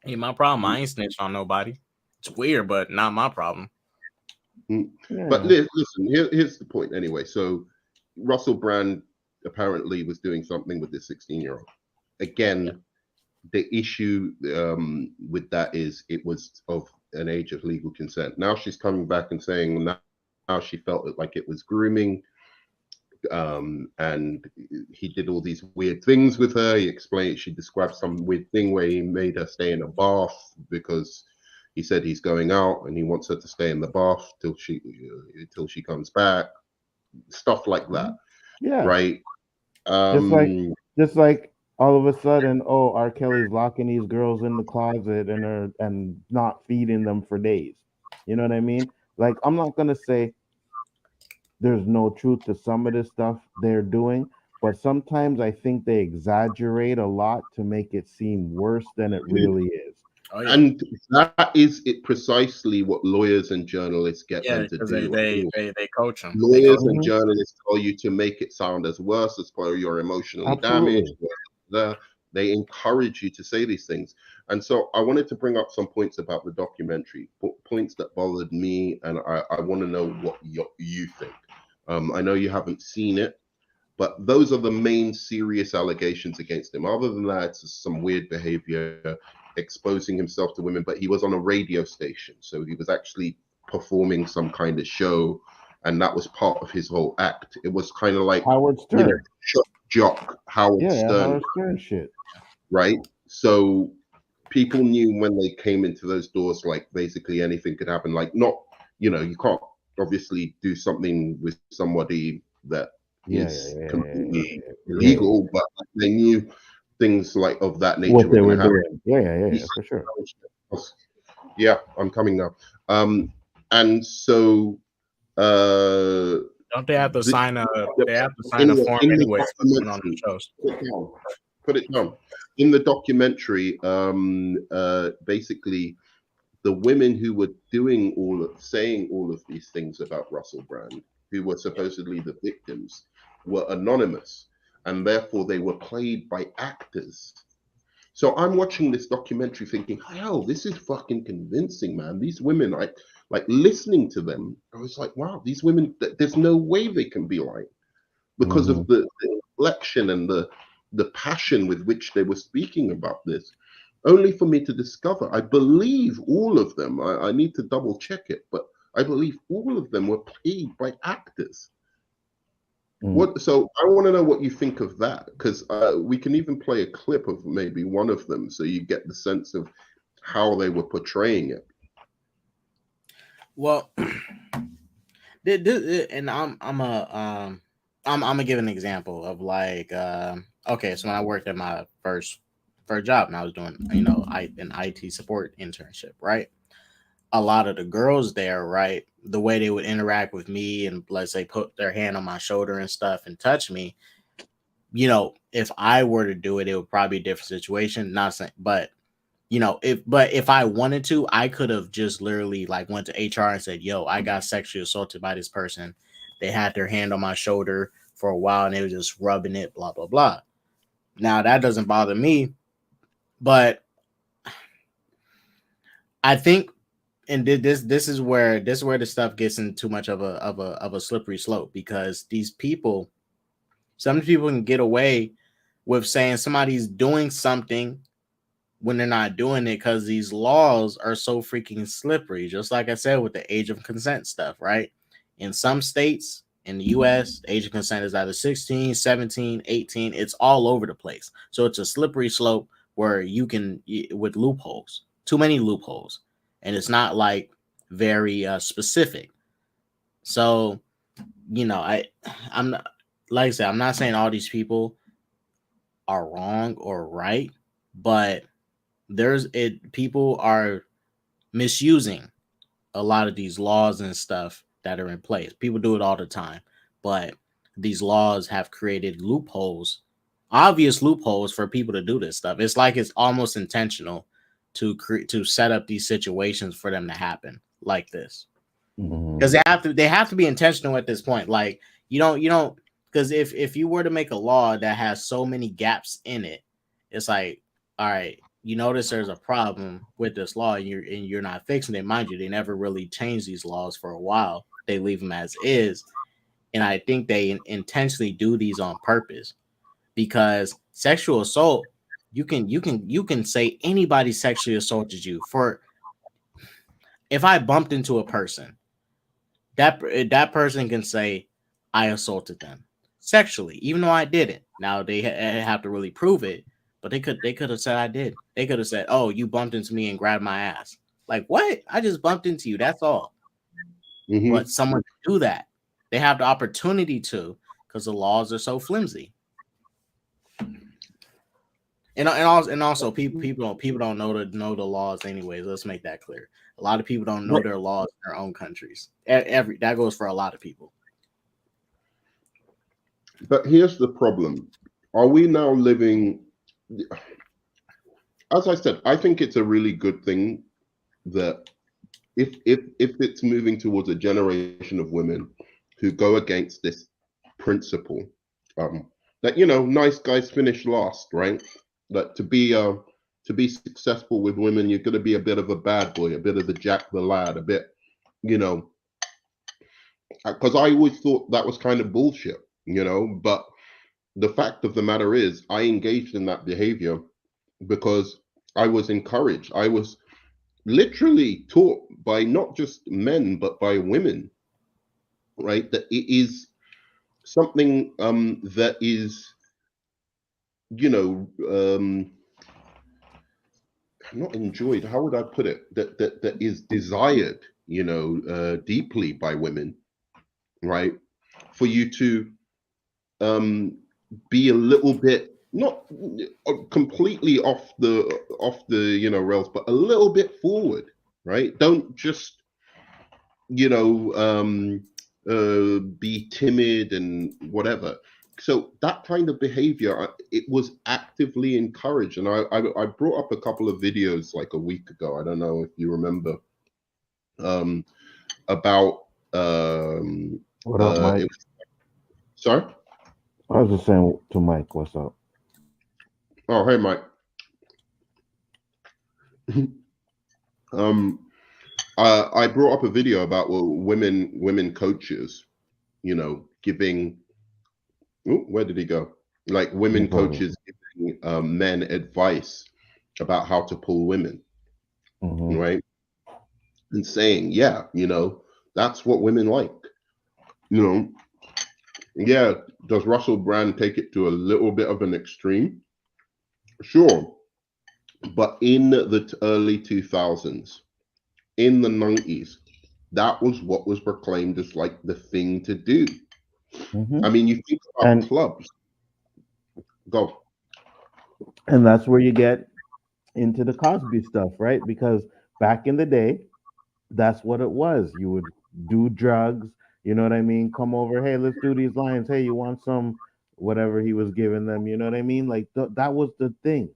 ain't my problem. I ain't snitched on nobody. It's weird, but not my problem. mm, but yeah. listen, here's the point anyway. So Russell Brand apparently was doing something with this 16-year-old. Yeah. Again, the issue with that is it was of an age of legal consent. Now she's coming back and saying now she felt like it was grooming, and he did all these weird things with her. She described some weird thing where he made her stay in a bath because he said he's going out and he wants her to stay in the bath till she comes back. Stuff like that, Yeah. right? Just like Um, just like all of a sudden, oh, R. Kelly's locking these girls in the closet and not feeding them for days. You know what I mean? Like, I'm not gonna say there's no truth to some of this stuff they're doing, but sometimes I think they exaggerate a lot to make it seem worse than it really is. Oh yeah. And that is it precisely what lawyers and journalists get Yeah, them to because do. they coach them. They Lawyers coach. and Hmm. journalists tell you to make it sound as worse as well. You're emotionally damaged. Absolutely. They encourage you to say these things. And so I wanted to bring up some points about the documentary, points that bothered me, and I want to know what you think. I know you haven't seen it, but those are the main serious allegations against him. Other than that, it's just some weird behavior, exposing himself to women. But he was on a radio station, so he was actually performing some kind of show. and that was part of his whole act. It was kind of like, Howard you know, Stern. shock jock Howard Yeah, Stern, Howard Stern shit. right? So people knew when they came into those doors, like basically anything could happen. Like, not, you know, you can't obviously do something with somebody that is completely illegal, but they knew things like of that nature What were they going were to happen. doing. Yeah, for sure. Yeah, I'm coming now. And so don't they have to sign a they have to sign in a the form in the anyways for going on the documentary, shows? put it down. In the documentary, basically the women who were doing saying all of these things about Russell Brand, who were supposedly the victims, were anonymous, and therefore they were played by actors. So I'm watching this documentary thinking, hell, this is fucking convincing, man. These women, like listening to them, I was like, wow, these women, there's no way they can be like, because of the inflection and the passion with which they were speaking about this. Only for me to discover, I believe all of them, I need to double check it, but I believe all of them were paid by actors. So I want to know what you think of that, because we can even play a clip of maybe one of them so you get the sense of how they were portraying it. Well, and I'm gonna give an example of like okay, so when I worked at my first job and I was doing, you know, an IT support internship, right? A lot of the girls there, right, the way they would interact with me and let's say put their hand on my shoulder and stuff and touch me, you know, if I were to do it, it would probably be a different situation. Not saying, but you know, if I wanted to, I could have just literally like went to HR and said, "Yo, I got sexually assaulted by this person. They had their hand on my shoulder for a while and they were just rubbing it, blah blah blah." Now that doesn't bother me, but I think, and this is where the stuff gets in too much of a slippery slope, because these people, some people can get away with saying somebody's doing something when they're not doing it because these laws are so freaking slippery. Just like I said with the age of consent stuff, right? In some states in the US, the age of consent is either 16, 17, 18. It's all over the place. So it's a slippery slope where you can, with loopholes, too many loopholes. And it's not like very specific. So, you know, I'm not, like I said, I'm not saying all these people are wrong or right, but people are misusing a lot of these laws and stuff that are in place. People do it all the time, but these laws have created loopholes, obvious loopholes for people to do this stuff. It's like it's almost intentional to set up these situations for them to happen like this, because they have to be intentional at this point. Like you don't, because if you were to make a law that has so many gaps in it, it's like, all right, you notice there's a problem with this law and you're not fixing it. Mind you, they never really change these laws for a while. They leave them as is, and I think they intentionally do these on purpose, because sexual assault, you can say anybody sexually assaulted you. For if I bumped into a person, that person can say I assaulted them sexually, even though I didn't. Now they have to really prove it, but they could have said I did. They could have said, "Oh, you bumped into me and grabbed my ass." Like, what? I just bumped into you. That's all. But someone can do that. They have the opportunity to, because the laws are so flimsy. And also people don't know the laws anyways. Let's make that clear. A lot of people don't know their laws in their own countries. That goes for a lot of people. But here's the problem. Are we now living, as I said, I think it's a really good thing that if it's moving towards a generation of women who go against this principle, that, you know, nice guys finish last, right? That to be successful with women, you're going to be a bit of a bad boy, a bit of the Jack the Lad, a bit, you know, because I always thought that was kind of bullshit, you know. But the fact of the matter is, I engaged in that behavior because I was encouraged. I was literally taught by not just men, but by women right? That it is something that is, you know, not enjoyed. How would I put it? That is desired, deeply by women, right? For you to um, be a little bit not completely off the rails, but a little bit forward, right? Don't just you know be timid and whatever. So that kind of behavior, it was actively encouraged, and I brought up a couple of videos like a week ago. I don't know if you remember, um, about What up, Mike? sorry. I was just saying to Mike, what's up? Oh, hey, Mike. um, I brought up a video about women coaches, giving. Ooh, where did he go? Like No women problem. coaches giving men advice about how to pull women, Mm-hmm. right? And saying, yeah, that's what women like. You know, yeah. Does Russell Brand take it to a little bit of an extreme? Sure, but in the early 2000s, in the 90s, that was what was proclaimed as like the thing to do. Mm-hmm. I mean, you think about And clubs. Go. and that's where you get into the Cosby stuff, right? Because back in the day, that's what it was. You would do drugs, you know what I mean? Come over, hey, let's do these lines. Hey, you want some whatever he was giving them, you know what I mean? Like that was the thing.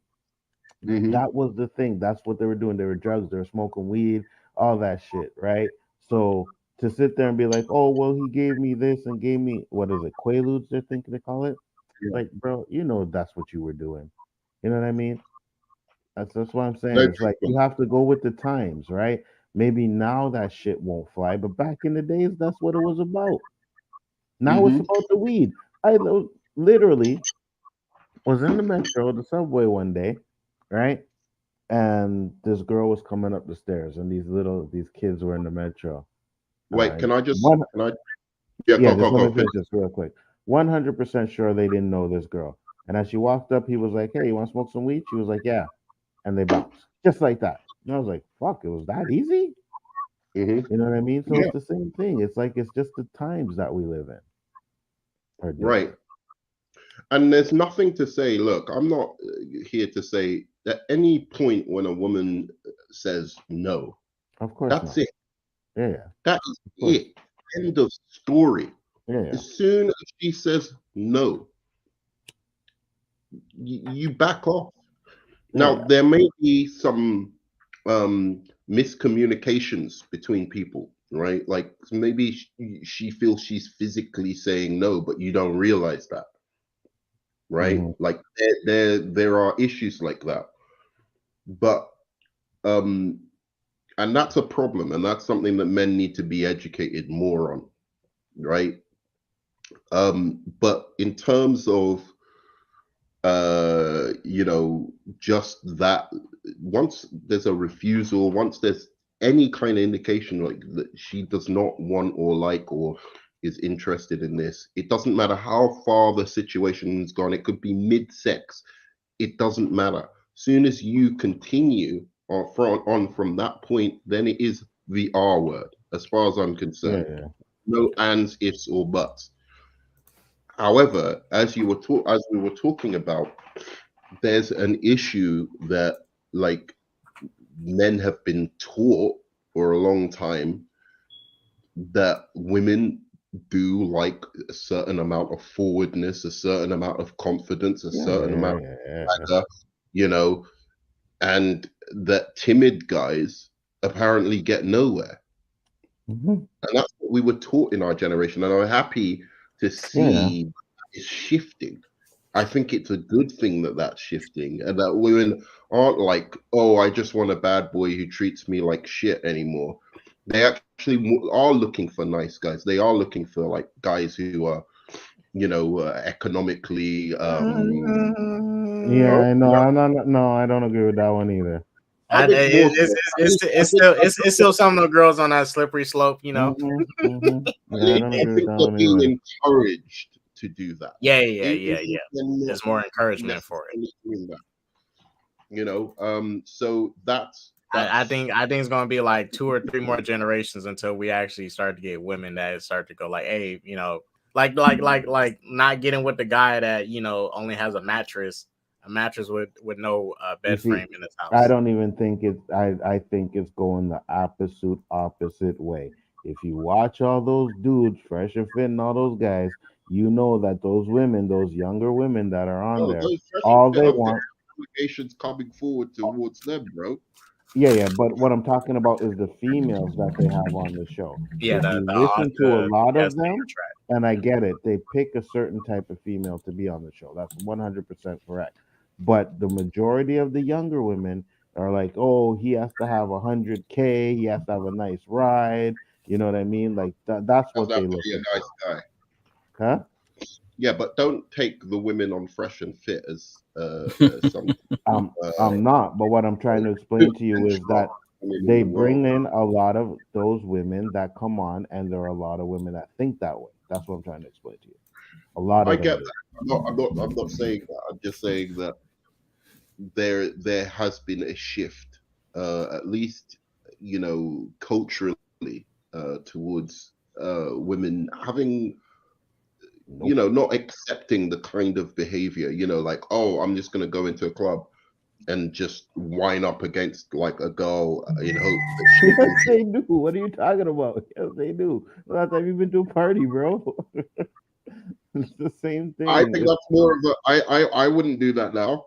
Hmm. That was the thing. That's what they were doing. They were drugs, they were smoking weed, all that shit, right? So to sit there and be like, oh, well, he gave me this and gave me what is it, Quaaludes, they're thinking they call it. Yeah. Like, bro, that's what you were doing. You know what I mean? That's what I'm saying. Very It's like true. you have to go with the times, right? Maybe now that shit won't fly, but back in the days, that's what it was about. Now it's Hmm. about the weed. Literally was in the metro, the subway one day, right? And this girl was coming up the stairs, and these kids were in the metro. Wait, can I just One, can I yeah, yeah, go, just go, let me go. finish this real quick. 100% sure they didn't know this girl. And as she walked up, he was like, "Hey, you want to smoke some weed?" She was like, "Yeah," and they bounced just like that. And I was like, "Fuck, it was that easy." Hmm. You know what I mean? So Yeah, it's the same thing. It's like it's just the times that we live in are right. different. And there's nothing to say. Look, I'm not here to say at any point when a woman says no, Of course that's not. it. Yeah, yeah, That is of course. it. End of story. Yeah, yeah. As soon as she says no, you back off. Yeah, Now, yeah. there may be some miscommunications between people, right? Like maybe she feels she's physically saying no, but you don't realize that, right? Mm-hmm. Like there are issues like that, but um, and that's a problem, and that's something that men need to be educated more on, right? But in terms of just that, once there's a refusal, once there's any kind of indication like that she does not want or like or is interested in this, it doesn't matter how far the situation's gone. It could be mid-sex. It doesn't matter. Soon as you continue from that point, then it is the R word, as far as I'm Yeah, concerned. yeah. No ands, ifs, or buts. However, as we were talking about, there's an issue that like men have been taught for a long time that women do like a certain amount of forwardness, a certain amount of confidence, a Yeah, certain yeah, amount yeah, yeah, of yeah. swagger, you know, and that timid guys apparently get nowhere. Mm-hmm. And that's what we were taught in our generation. And I'm happy to Yeah, yeah. see it's shifting. I think it's a good thing that that's shifting and that women aren't like, oh, I just want a bad boy who treats me like shit anymore. They actually are looking for nice guys. They are looking for like guys who are, economically. Yeah, Oh, I know. yeah. I'm not. No, I don't agree with that one either. I think more so. It's still some of the girls on that slippery slope, you know. Yeah, I don't I agree with think that they're one either. being encouraged to do that. Yeah. Even if they're not There's more encouragement for it. necessarily doing that, so that's I think it's gonna be like 2 or 3 more generations until we actually start to get women that start to go like, hey, you know, like not getting with the guy that only has a mattress with no You bed see, frame in his I house. don't even think it's. I think it's going the opposite way. If you watch all those dudes, fresh and fit, and all those guys, you know that those women, those younger women that are on no, there, those fresh and all fit they have got want. allegations coming forward towards them, bro. Yeah, yeah. But what I'm talking about is the females that they have on the show. Yeah, If you the listen to a lot yes, of they them, attract. and I get it, they pick a certain type of female to be on the show. That's 100% correct. But the majority of the younger women are like, oh, he has to have 100K, he has to have a nice ride. You know what I mean? Like that's Have what that they be a looking nice for. guy. Huh? Yeah, but don't take the women on fresh and fit as some I'm not. But what I'm trying to too explain to you is benchmark that women in they the world. bring in a lot of those women that come on, and there are a lot of women that think that way. That's what I'm trying to explain to you. A lot I of get them that. do. I'm not saying that. I'm just saying that there has been a shift, at least culturally, towards women having Nope. not accepting the kind of behavior, like, oh, I'm just going to go into a club and just wind up against like a girl in hope that she's Yes, going to. they do. What are you talking about? Yes, they do. Last time you've been to a party, bro. It's the same I thing. think It's that's more of a. I wouldn't do that now.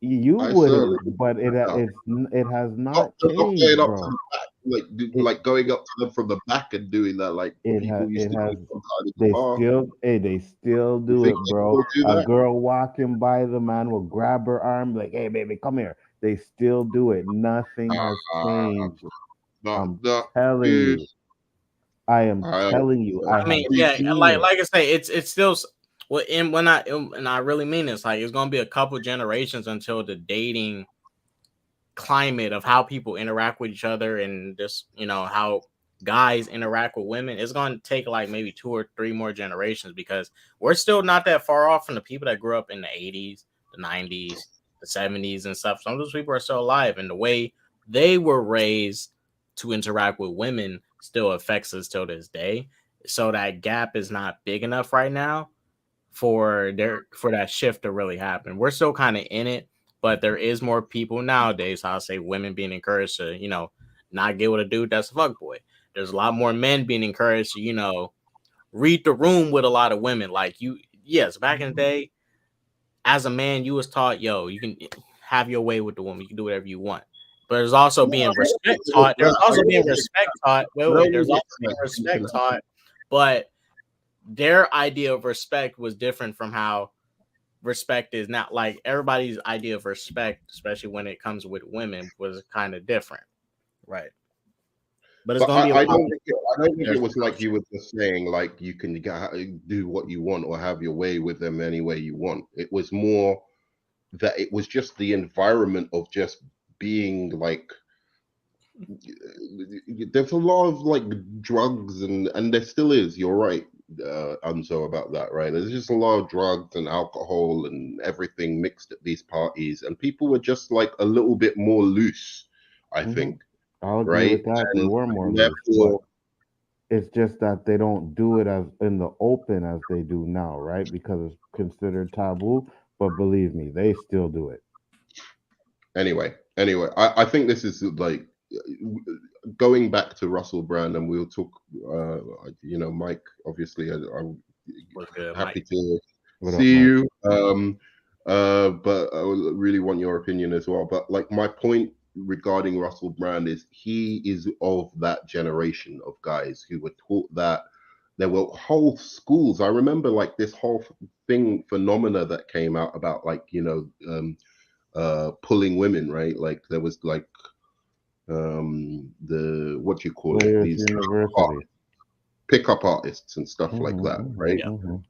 you I certainly wouldn't, wouldn't but do that now. it has Not, not not going changed, up to bro. the back, It like going up to them from the back and doing that, like people used it to do has sometimes in the bar. they still You do think it, they bro. still do A that? girl walking by, the man will grab her arm like, "Hey, baby, come here." They still do it. Nothing has Uh, changed. not, I'm not, telling dude. you. I am I don't telling think you. so. I I mean, have What do you yeah, think? seen like it. I say, it's still well, and I really mean this. Like, it's gonna be a couple generations until the dating climate of how people interact with each other and just how guys interact with women. It's going to take like maybe 2 or 3 more generations because we're still not that far off from the people that grew up in the 80s, the 90s, the 70s and stuff. Some of those people are still alive, and the way they were raised to interact with women still affects us till this day. So that gap is not big enough right now for that shift to really happen. We're still kind of in it, but there is more people nowadays. I'll say women being encouraged to, not get with a dude that's a fuckboy. There's a lot more men being encouraged to, read the room with a lot of women. Like yes, back in the day, as a man, you was taught, yo, you can have your way with the woman, you can do whatever you want. But there's also No, being I don't think respect it was taught. There's that. I also being don't think respect taught. I don't There's think also it's being that you respect can have. taught, but their idea of respect was different from how respect is not. Like everybody's idea of respect, especially when it comes with women, was kind of different, right? But it's But gonna be a lot. I don't think it There's was like you were just saying like you can do what you want or have your way with them any way you want. It was more that it was just the environment of just being like there's a lot of like drugs and there still is. You're right, Anzo, about that, right? There's just a lot of drugs and alcohol and everything mixed at these parties, and people were just like a little bit more loose, I Hmm. think, I'll agree right? with that. They were more And loose, but therefore, it's just that they don't do it as in the open as they do now, right? Because it's considered taboo. But believe me, they still do it. anyway, I think this is like going back to Russell Brand, and we'll talk. Mike, obviously, I'm was good, Mike. happy to What up, see Mike? you. But I really want your opinion as well. But like my point regarding Russell Brand is he is of that generation of guys who were taught that there were whole schools. I remember like this whole phenomena that came out about like pulling women, right? Like there was like the what do you call it? Players These University. pickup artists and stuff like that, right?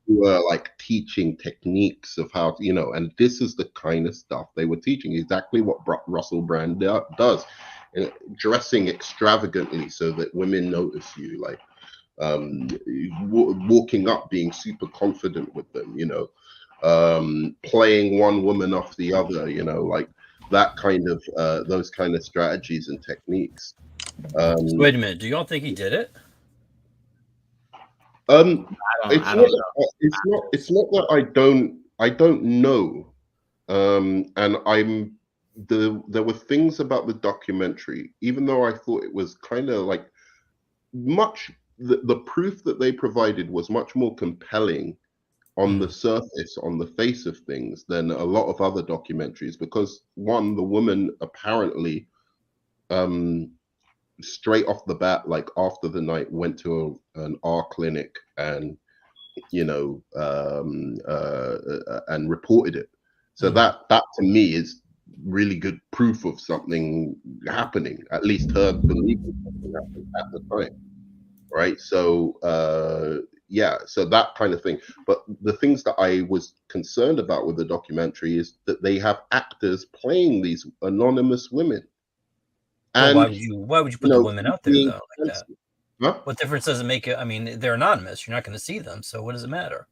Who are like teaching techniques of how to, you know, and this is the kind of stuff they were teaching, exactly what Russell Brand does, dressing extravagantly so that women notice you, like walking up, being super confident with them, you know, playing one woman off the other, you know, like that kind of those kind of strategies and techniques. Wait a minute, do y'all think he did it? It's not that I don't know. And there were things about the documentary, even though I thought it was kind of like the proof that they provided was much more compelling on the surface, on the face of things, than a lot of other documentaries, because one, the woman apparently straight off the bat, like after the night, went to an R clinic and, you know, and reported it. So that to me is really good proof of something happening, at least her believing something happened at the time, right? So yeah, so that kind of thing. But the things that I was concerned about with the documentary is that they have actors playing these anonymous women. And why would you put the women out there though, like that? Huh? What difference does it make? I mean, they're anonymous. You're not going to see them, so what does it matter?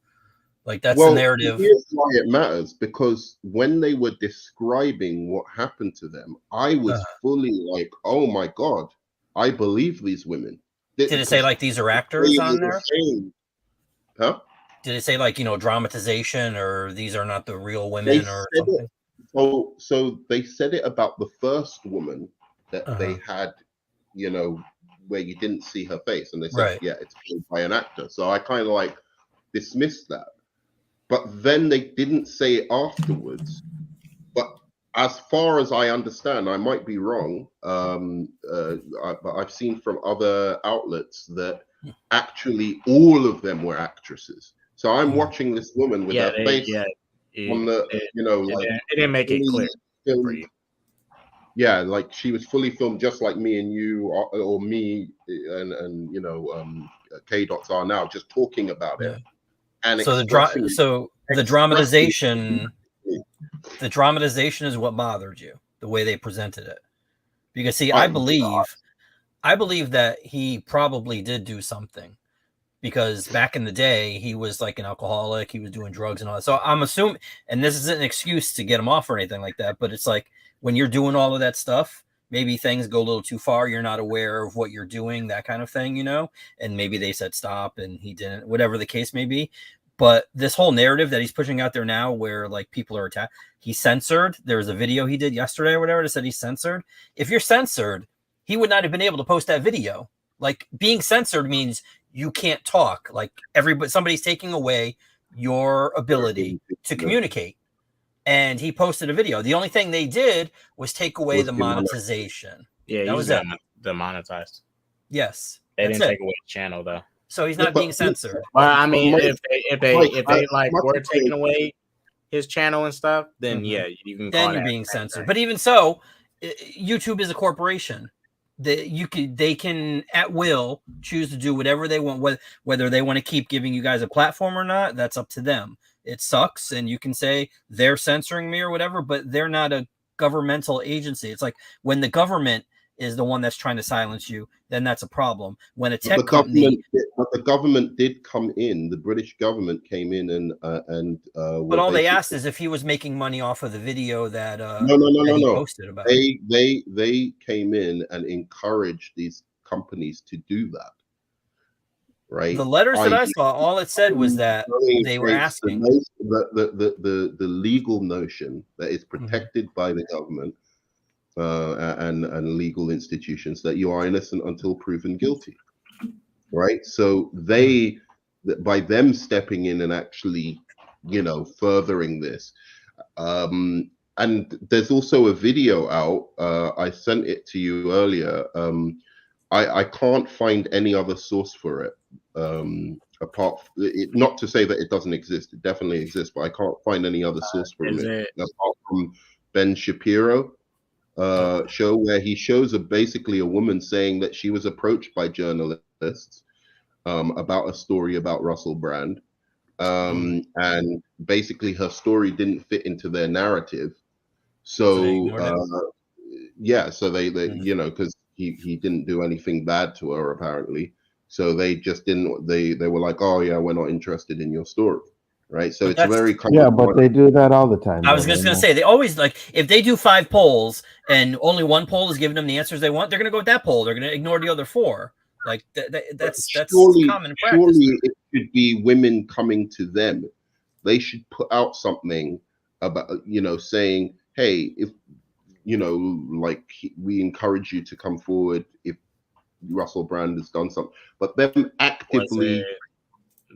Like, that's the narrative. Here's why it matters, because when they were describing what happened to them, I was fully like, oh my God, I believe these women. Did it say like these are actors on there? Huh? Did it say like, you know, dramatization, or these are not the real women or something? So they said it about the first woman that they had, you know, where you didn't see her face, and they said, yeah, it's played by an actor. So I kind of like dismissed that. But then they didn't say it afterwards. But as far as I understand, I might be wrong, but I've seen from other outlets that actually all of them were actresses. So I'm watching this woman with her face on the, you know, like it didn't make it clear for you. Yeah, like she was fully filmed just like me and you, or me and you know, K-Dots are now, just talking about it. And so the dramatization is what bothered you, the way they presented it. Because see, I believe that he probably did do something, because back in the day he was like an alcoholic, he was doing drugs and all that. So I'm assuming, and this isn't an excuse to get him off or anything like that, but it's like when you're doing all of that stuff, maybe things go a little too far, you're not aware of what you're doing, that kind of thing, you know, and maybe they said stop and he didn't, whatever the case may be. But this whole narrative that he's pushing out there now, where like people are attacked, he's censored. There was a video he did yesterday or whatever that said he's censored. If you're censored, he would not have been able to post that video. Like, being censored means you can't talk. Like, somebody's taking away your ability to communicate. And he posted a video. The only thing they did was take away the monetization. Yeah, that was demonetized. Yes, they didn't take away the channel though. So he's not being censored. Well, I mean, if they like were taking away his channel and stuff, then yeah, you can. Then you're being censored. But even so, YouTube is a corporation. They can at will choose to do whatever they want. Whether they want to keep giving you guys a platform or not, that's up to them. It sucks, and you can say they're censoring me or whatever, but they're not a governmental agency. It's like when the government is the one that's trying to silence you, then that's a problem. When a tech company, but the government did come in. The British government came in but all they asked is if he was making money off of the video that no. posted about. They came in and encouraged these companies to do that. Right. The letters that I saw, all it said was that they were asking the legal notion that is protected by the government and legal institutions, that you are innocent until proven guilty. Right. So by them stepping in and actually, you know, furthering this. And there's also a video out. I sent it to you earlier. I can't find any other source for it. Not to say that it doesn't exist, it definitely exists, but I can't find any other source for it apart from Ben Shapiro show, where he shows basically a woman saying that she was approached by journalists about a story about Russell Brand. And basically her story didn't fit into their narrative. So yeah, so they you know, because he didn't do anything bad to her apparently. So they just didn't, they were like, oh yeah, we're not interested in your story. Right. So it's very kind of, but they do that all the time. I was just gonna say, they always, like, if they do 5 polls and only 1 poll is giving them the answers they want, they're gonna go with that poll. They're gonna ignore the other 4. Like that's common practice. Surely it should be women coming to them. They should put out something about, you know, saying, hey, if you know, like, we encourage you to come forward if Russell Brand has done something. But them actively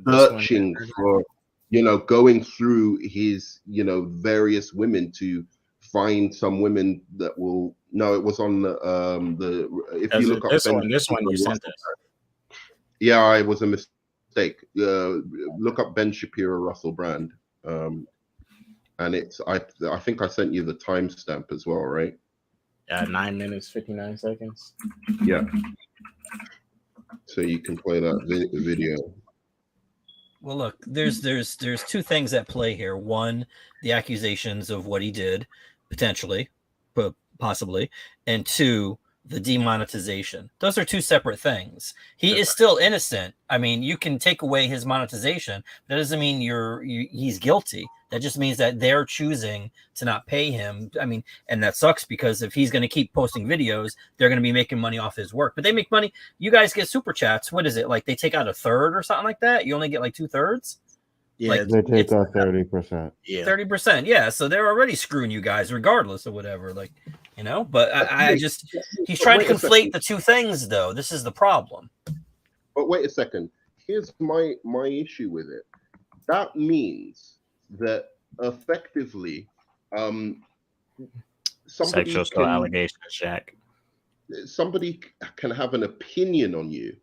searching for, you know, going through his, you know, various women to find some women that will. No, it was on the if you look up this one you sent us. Yeah, it was a mistake. Look up Ben Shapiro Russell Brand, and it's I think I sent you the timestamp as well, right? 9 minutes 59 seconds. Yeah. So you can play that video. Well, look, there's 2 things at play here. One, the accusations of what he did, potentially, but possibly, and 2, the demonetization. Those are 2 separate things. He is still innocent. I mean, you can take away his monetization. That doesn't mean he's guilty. That just means that they're choosing to not pay him. I mean, and that sucks, because if he's going to keep posting videos, they're going to be making money off his work. But they make money. You guys get super chats. What is it? Like, they take out 1/3 or something like that? You only get like 2/3? Yeah, like, they take out 30%. Yeah, 30%. Yeah, so they're already screwing you guys regardless of whatever. Like, you know, but I just, he's trying to conflate the 2 things, though. This is the problem. But wait a second. Here's my issue with it. That means that effectively, sexual allegations, Jack. Somebody can have an opinion on you,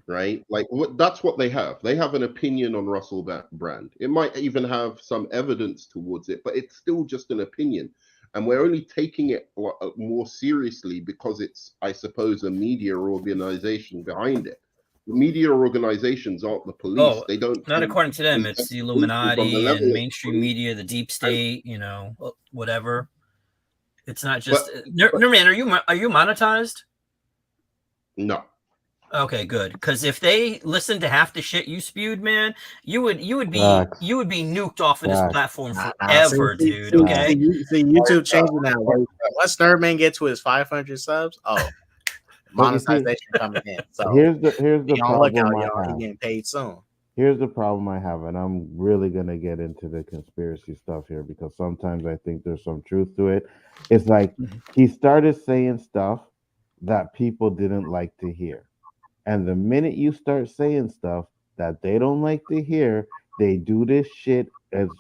right? Like, that's what they have. They have an opinion on Russell Brand. It might even have some evidence towards it, but it's still just an opinion. And we're only taking it more seriously because it's, I suppose, a media organization behind it. Media organizations aren't the police. They don't. Not according to them. It's the Illuminati and mainstream media, the deep state. You know, whatever. It's not just. Nerman, are you monetized? No. Okay, good. Because if they listened to half the shit you spewed, man, you would be nuked off of this platform forever, dude. Okay. See, YouTube changing now. Once Nerman get to his 500 subs, monetization coming in. So here's the problem I have. He getting paid soon. Here's the problem I have, and I'm really gonna get into the conspiracy stuff here because sometimes I think there's some truth to it. It's like he started saying stuff that people didn't like to hear, and the minute you start saying stuff that they don't like to hear, they do this shit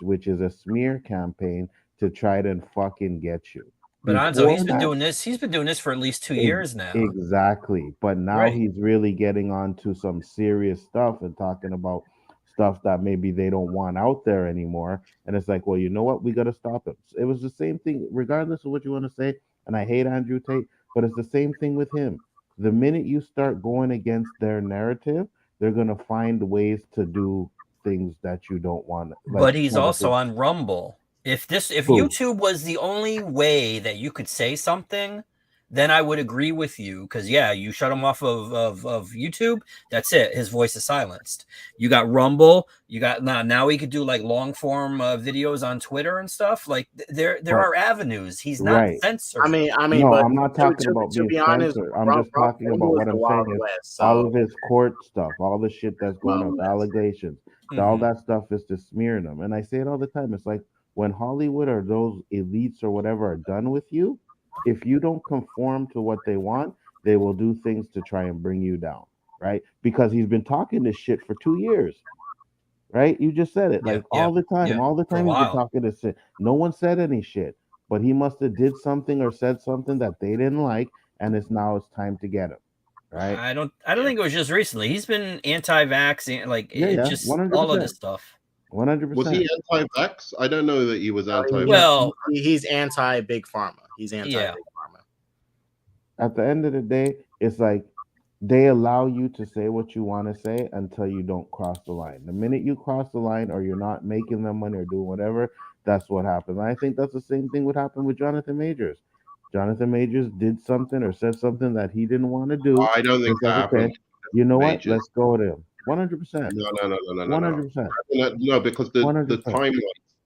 which is a smear campaign to try to fucking get you. But Anzo, he's been doing this. He's been doing this for at least 2 years now. Exactly. But now he's really getting on to some serious stuff and talking about stuff that maybe they don't want out there anymore. And it's like, well, you know what? We got to stop it. It was the same thing, regardless of what you want to say. And I hate Andrew Tate, but it's the same thing with him. The minute you start going against their narrative, they're going to find ways to do things that you don't want. Like, but he's also on Rumble. If YouTube was the only way that you could say something, then I would agree with you. Because you shut him off of YouTube. That's it. His voice is silenced. You got Rumble. You got now he could do like long form videos on Twitter and stuff. Like there are avenues. He's not censored. I mean, no, but I'm not talking about being censored. I'm just talking about what I'm saying is all of his court stuff, all the shit that's going on, allegations, all that stuff is just smearing them. And I say it all the time. It's like, when Hollywood or those elites or whatever are done with you, if you don't conform to what they want, they will do things to try and bring you down, right? Because he's been talking this shit for 2 years, right? You just said it, all the time. All the time he's been talking this shit. No one said any shit, but he must have did something or said something that they didn't like, and it's time to get him, right? I don't think it was just recently. He's been anti-vax, just 100%. All of this stuff. 100%. Was he anti-vax? I don't know that he was anti-vax. Well, he's anti-big pharma. He's anti-big pharma. At the end of the day, it's like They allow you to say what you want to say until you don't cross the line. The minute you cross the line or you're not making them money or doing whatever, that's what happens. And I think that's the same thing would happen with Jonathan Majors. Jonathan Majors did something or said something that he didn't want to do. I don't think It's that like, happened okay, with you know what? Majors. Let's go to him. 100%. No, no, no, no, no, no, no. 100%. No, because the 100%. timeline is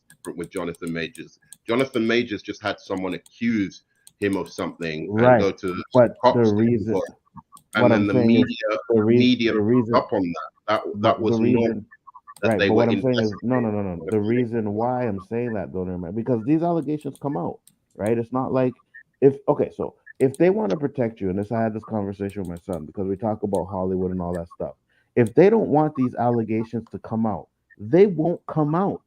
different with Jonathan Majors. Jonathan Majors just had someone accuse him of something and Right. go to the But the cops, reason, and what I'm then the saying is, media the picked reason, up on that. That but the was not reason, that right? they But were what I'm saying is, no, no, investigating. no, no. The reason why I'm saying that, though, Nirmal, because these allegations come out, right? It's not like if okay, so if they want to protect you, and this I had this conversation with my son because we talk about Hollywood and all that stuff. If they don't want these allegations to come out, they won't come out.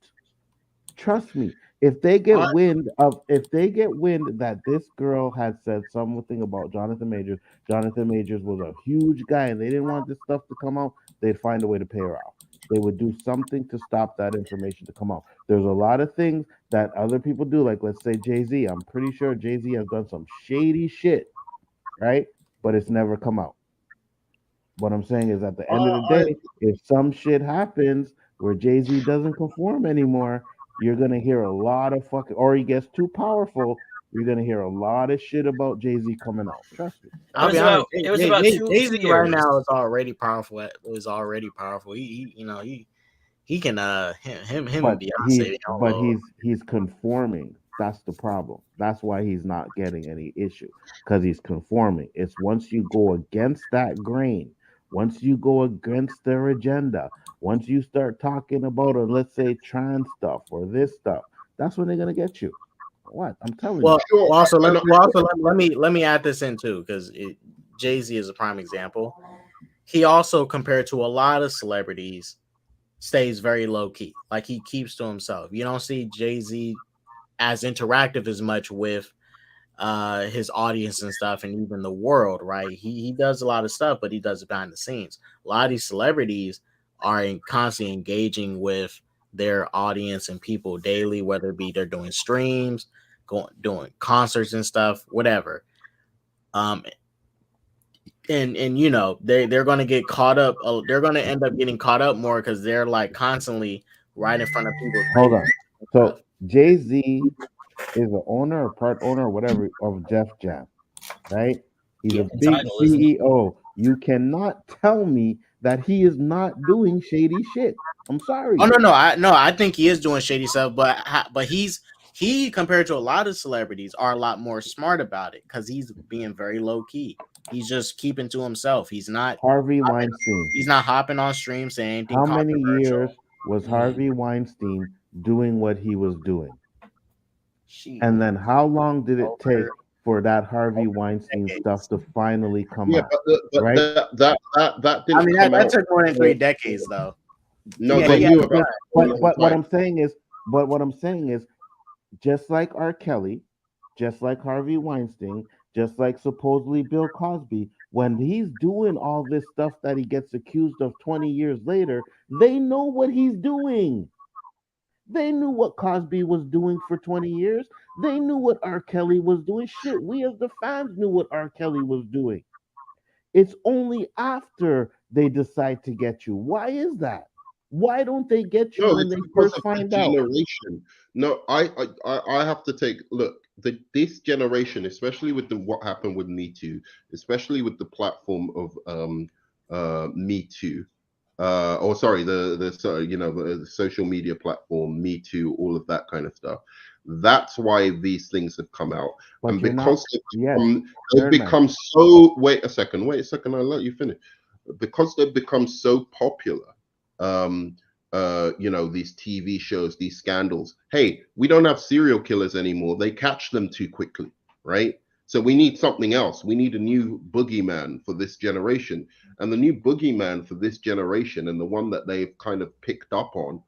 Trust me. If they get wind that this girl had said something about Jonathan Majors was a huge guy and they didn't want this stuff to come out, they'd find a way to pay her off. They would do something to stop that information to come out. There's a lot of things that other people do, like let's say Jay-Z. I'm pretty sure Jay-Z has done some shady shit, right? But it's never come out. What I'm saying is at the end of the I, day, if some shit happens where Jay-Z doesn't conform anymore, you're gonna hear a lot of fucking or he gets too powerful, you're gonna hear a lot of shit about Jay-Z coming out. Trust me. It I'll was be about honest. it was about Jay two Z right years. now is already powerful. Is already powerful. He can him and Beyonce. But he's conforming. That's the problem. That's why he's not getting any issue because he's conforming. It's once you go against that grain, once you go against their agenda, once you start talking about let's say trans stuff or this stuff, that's when they're gonna get you. What I'm telling you. sure. Let me add this in too because Jay Z is a prime example. He also compared to a lot of celebrities stays very low key. Like he keeps to himself. You don't see Jay Z as interactive as much with his audience and stuff and even the world, right? He does a lot of stuff, but he does it behind the scenes. A lot of these celebrities are constantly engaging with their audience and people daily, whether it be they're doing streams, doing concerts and stuff, whatever. Um, and you know they're going to get caught up. They're going to end up getting caught up more because they're like constantly right in front of people's Hold faces on. and stuff. So Jay-Z is the owner or part owner or whatever of Jeff Jam, right? He's a Yeah. In big title, isn't he? CEO. You cannot tell me that he is not doing shady shit. I'm Oh sorry. no, I think he is doing shady stuff, but he compared to a lot of celebrities are a lot more smart about it because he's being very low key. He's just keeping to himself. Harvey Weinstein. He's not hopping on stream saying anything How many years controversial. was Mm, Harvey Weinstein doing what he was doing? she And then how long did it take over for that Harvey over Weinstein stuff decades. to finally come Yeah, out? but Right? that I didn't mean come that out. took more than three uh, decades though. No, Yeah, they But he he had knew it about but done. it for a but long but what time. I'm saying is but what I'm saying is just like R. Kelly, just like Harvey Weinstein, just like supposedly Bill Cosby, when he's doing all this stuff that he gets accused of 20 years later, they know what he's doing. They knew what Cosby was doing for 20 years. They knew what R. Kelly was doing. Shit, we as the fans knew what R. Kelly was doing. It's only after they decide to get you. Why is that? Why don't they get you No, when it's they because first of the find out? generation. No, I have to take look. This generation, especially with what happened with Me Too, especially with the platform of Me Too, or sorry, the social media platform Me Too, all of that kind of stuff. That's why these things have come out, But and you're not, because yes, they've Birdman. become so. Wait a second. I'll let you finish. Because they've become so popular. Um, these TV shows, these scandals. Hey, we don't have serial killers anymore. They catch them too quickly, right? So we need something else. We need a new boogeyman for this generation. And the new boogeyman for this generation, and the one that they've kind of picked up on,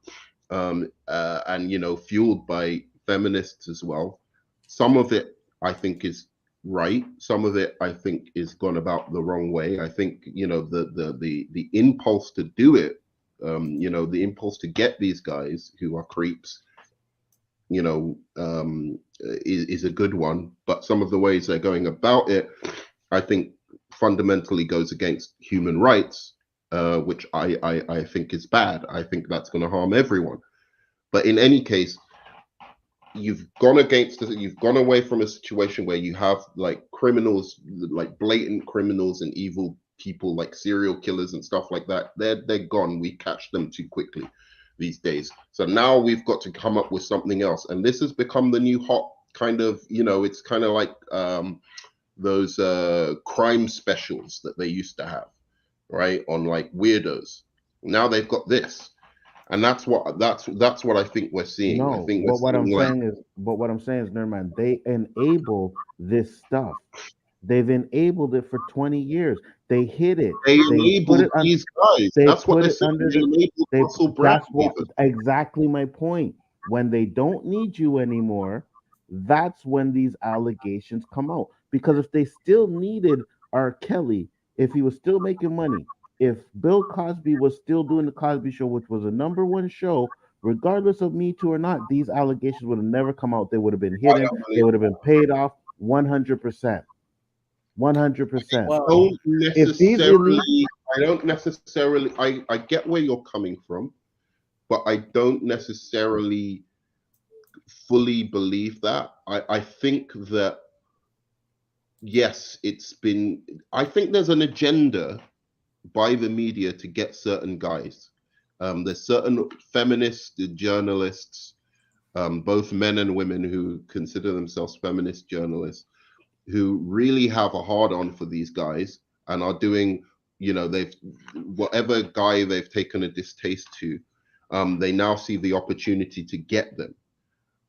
and fueled by feminists as well. Some of it, I think, is right. Some of it, I think, is gone about the wrong way. I think the impulse to do it, the impulse to get these guys who are creeps, is a good one. But some of the ways they're going about it, I think, fundamentally goes against human rights, which I think is bad. I think that's going to harm everyone. But in any case, you've gone away from a situation where you have like criminals, like blatant criminals and evil people, like serial killers and stuff like that. They're gone. We catch them too quickly these days. So now we've got to come up with something else, and this has become the new hot kind of, it's kind of like those crime specials that they used to have, right, on like Weirdos. Now they've got this. And that's what I think we're seeing. No, I think but what I'm saying is, never mind. They enable this stuff. They've enabled it for 20 years. They hid it. They put enabled it these guys. They That's what put they're it saying. under They the. enabled They, Russell Brand. that's what exactly my point. When they don't need you anymore, that's when these allegations come out. Because if they still needed R. Kelly, if he was still making money, if Bill Cosby was still doing the Cosby Show, which was a #1 show, regardless of Me Too or not, these allegations would have never come out. They would have been hidden. They would have been paid off 100%. 100%. If these elite, I don't necessarily. I get where you're coming from, but I don't necessarily fully believe that. I think that yes, I think there's an agenda by the media to get certain guys. There's certain feminist journalists, both men and women, who consider themselves feminist journalists, who really have a hard on for these guys and are doing, whatever guy they've taken a distaste to, they now see the opportunity to get them.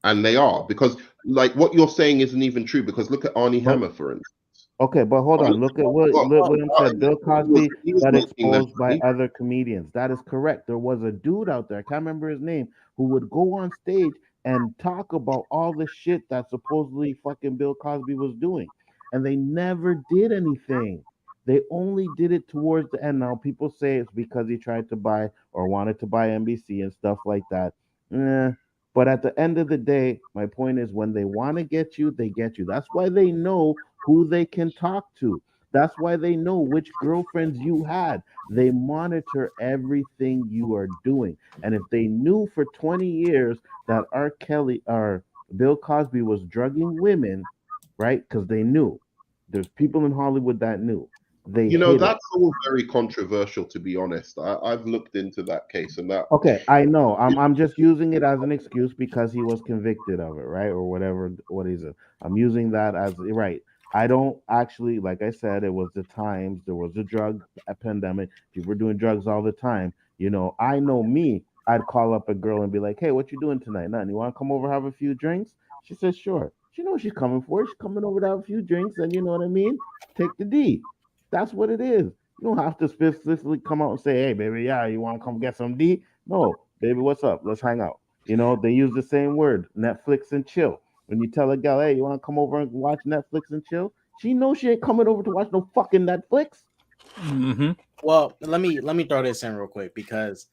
And they are, because like what you're saying isn't even true, because look at Arnie Hammer, for instance. Okay, but hold on. Look at what William said. Bill Cosby got exposed by other comedians. That is correct. There was a dude out there, I can't remember his name, who would go on stage and talk about all the shit that supposedly fucking Bill Cosby was doing. And they never did anything. They only did it towards the end. Now, people say it's because he tried to buy or wanted to buy NBC and stuff like that. But at the end of the day, my point is, when they want to get you, they get you. That's why they know who they can talk to. That's why they know which girlfriends you had. They monitor everything you are doing. And if they knew for 20 years that R. Kelly or Bill Cosby was drugging women, right? Because they knew. There's people in Hollywood that knew. That's all very controversial, to be honest. I've looked into that case, and that. Okay, I know. I'm just using it as an excuse because he was convicted of it, right, or whatever. What is it? I'm using that as right. I don't actually, like I said, it was the times. There was a drug pandemic. People were doing drugs all the time. I know me. I'd call up a girl and be like, "Hey, what you doing tonight? Nothing. You want to come over have a few drinks?" She says, "Sure." She knows she's coming for it. She's coming over to have a few drinks, and you know what I mean. Take the D. That's what it is. You don't have to specifically come out and say, "Hey, baby, yeah, you want to come get some D?" No, baby, what's up? Let's hang out. They use the same word, Netflix and chill. When you tell a gal, "Hey, you want to come over and watch Netflix and chill?" She knows she ain't coming over to watch no fucking Netflix. Mm-hmm. Well, let me throw this in real quick, because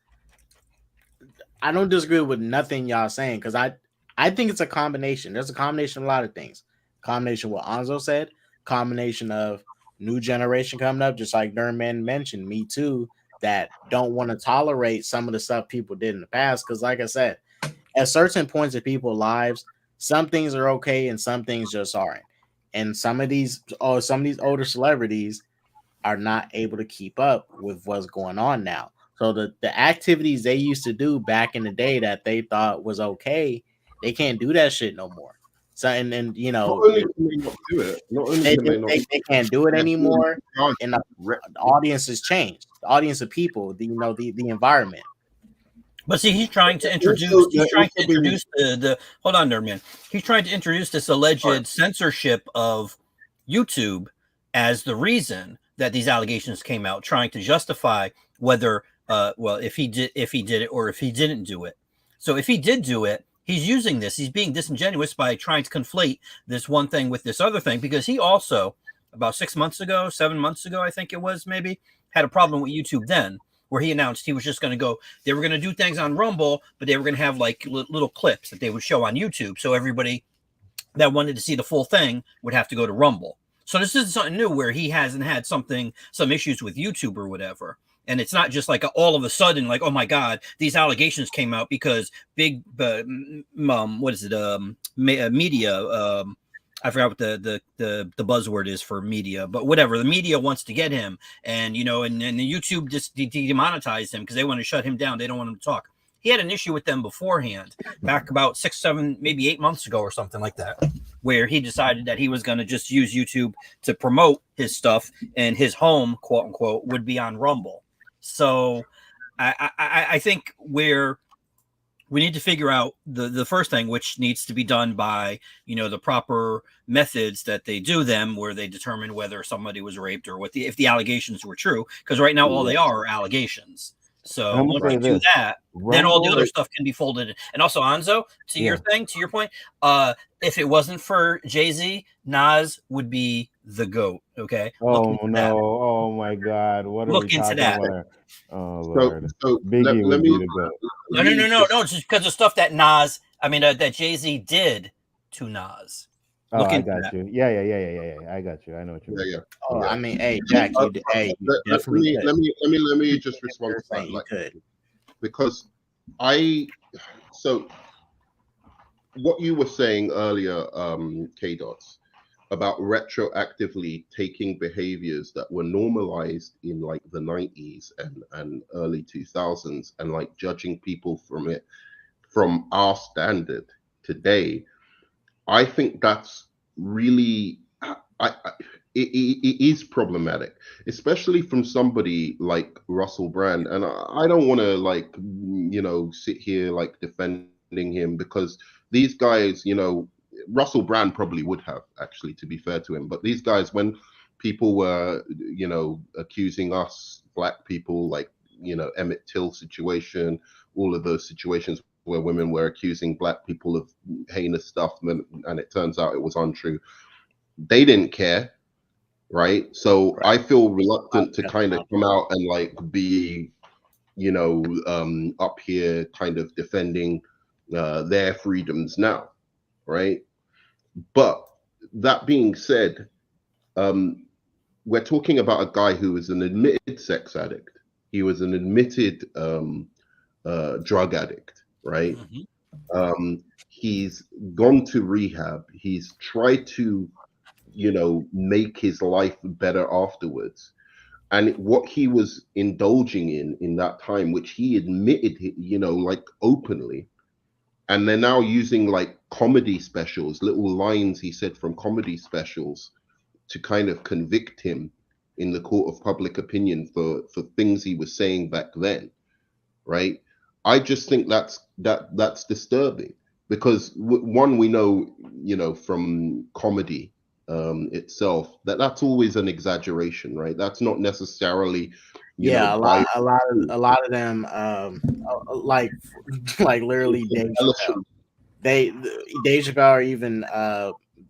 I don't disagree with nothing y'all saying, because I think it's a combination. There's a combination of a lot of things. Combination of what Anzo said, combination of new generation coming up, just like Durman mentioned, Me Too, that don't want to tolerate some of the stuff people did in the past. Because like I said, at certain points in people's lives, some things are okay and some things just aren't. And some of these older celebrities are not able to keep up with what's going on now. So the activities they used to do back in the day that they thought was okay, they can't do that shit no more. So and not only can they not do it, they can't do it anymore, and the audience has changed. The audience of people, the environment. But see, he's trying to introduce. He's trying to introduce the. Hold on there, man. He's trying to introduce this alleged censorship of YouTube as the reason that these allegations came out, trying to justify whether, if he did it or if he didn't do it. So if he did do it, he's using this. He's being disingenuous by trying to conflate this one thing with this other thing, because he also, about 7 months ago, I think it was, maybe, had a problem with YouTube then, where he announced he was just going to go, they were going to do things on Rumble, but they were going to have like little clips that they would show on YouTube. So everybody that wanted to see the full thing would have to go to Rumble. So this isn't something new where he hasn't had some issues with YouTube or whatever. And it's not just like all of a sudden, like, oh my God, these allegations came out because big, what is it? Media. I forgot what the buzzword is for media, but whatever. The media wants to get him, and and YouTube just demonetized him because they want to shut him down. They don't want him to talk. He had an issue with them beforehand, back about 6, 7, maybe 8 months ago or something like that, where he decided that he was going to just use YouTube to promote his stuff, and his home, quote unquote, would be on Rumble. So I think we need to figure out the first thing, which needs to be done by, the proper methods that they do them, where they determine whether somebody was raped or if the allegations were true. Because right now, all they are allegations. So once you do that, then all the other stuff can be folded in. And also, Anzo, to your point, if it wasn't for Jay-Z, Nas would be the GOAT. Okay. Oh no! That. Oh my God! What are we talking about? Oh Lord! So Biggie would be the GOAT. No. Just because of stuff that that Jay-Z did to Nas. Oh, I got you. Yeah. I got you. I know what you mean. Yeah. Oh, I mean, hey, Jack, let me just respond to that, because so what you were saying earlier, K-Dots, about retroactively taking behaviors that were normalized in like the 90s and early 2000s and like judging people from our standard today. I think that's really, it is problematic, especially from somebody like Russell Brand. And I don't want to sit here like defending him, because these guys, Russell Brand probably would have, actually, to be fair to him. But these guys, when people were, accusing us, black people, like, Emmett Till situation, all of those situations where women were accusing black people of heinous stuff, and it turns out it was untrue. They didn't care, right? So right. I feel reluctant to kind of come out and like be, up here kind of defending their freedoms now, right? But that being said, we're talking about a guy who was an admitted sex addict. He was an admitted drug addict. Right. Mm-hmm. He's gone to rehab. He's tried to, make his life better afterwards. And what he was indulging in that time, which he admitted, like openly, and they're now using like comedy specials, little lines he said from comedy specials to kind of convict him in the court of public opinion for things he was saying back then. Right. I just think that's disturbing, because one, we know, from comedy itself, that's always an exaggeration, right? That's not necessarily, a lot of them, like literally Dave Chappelle, or even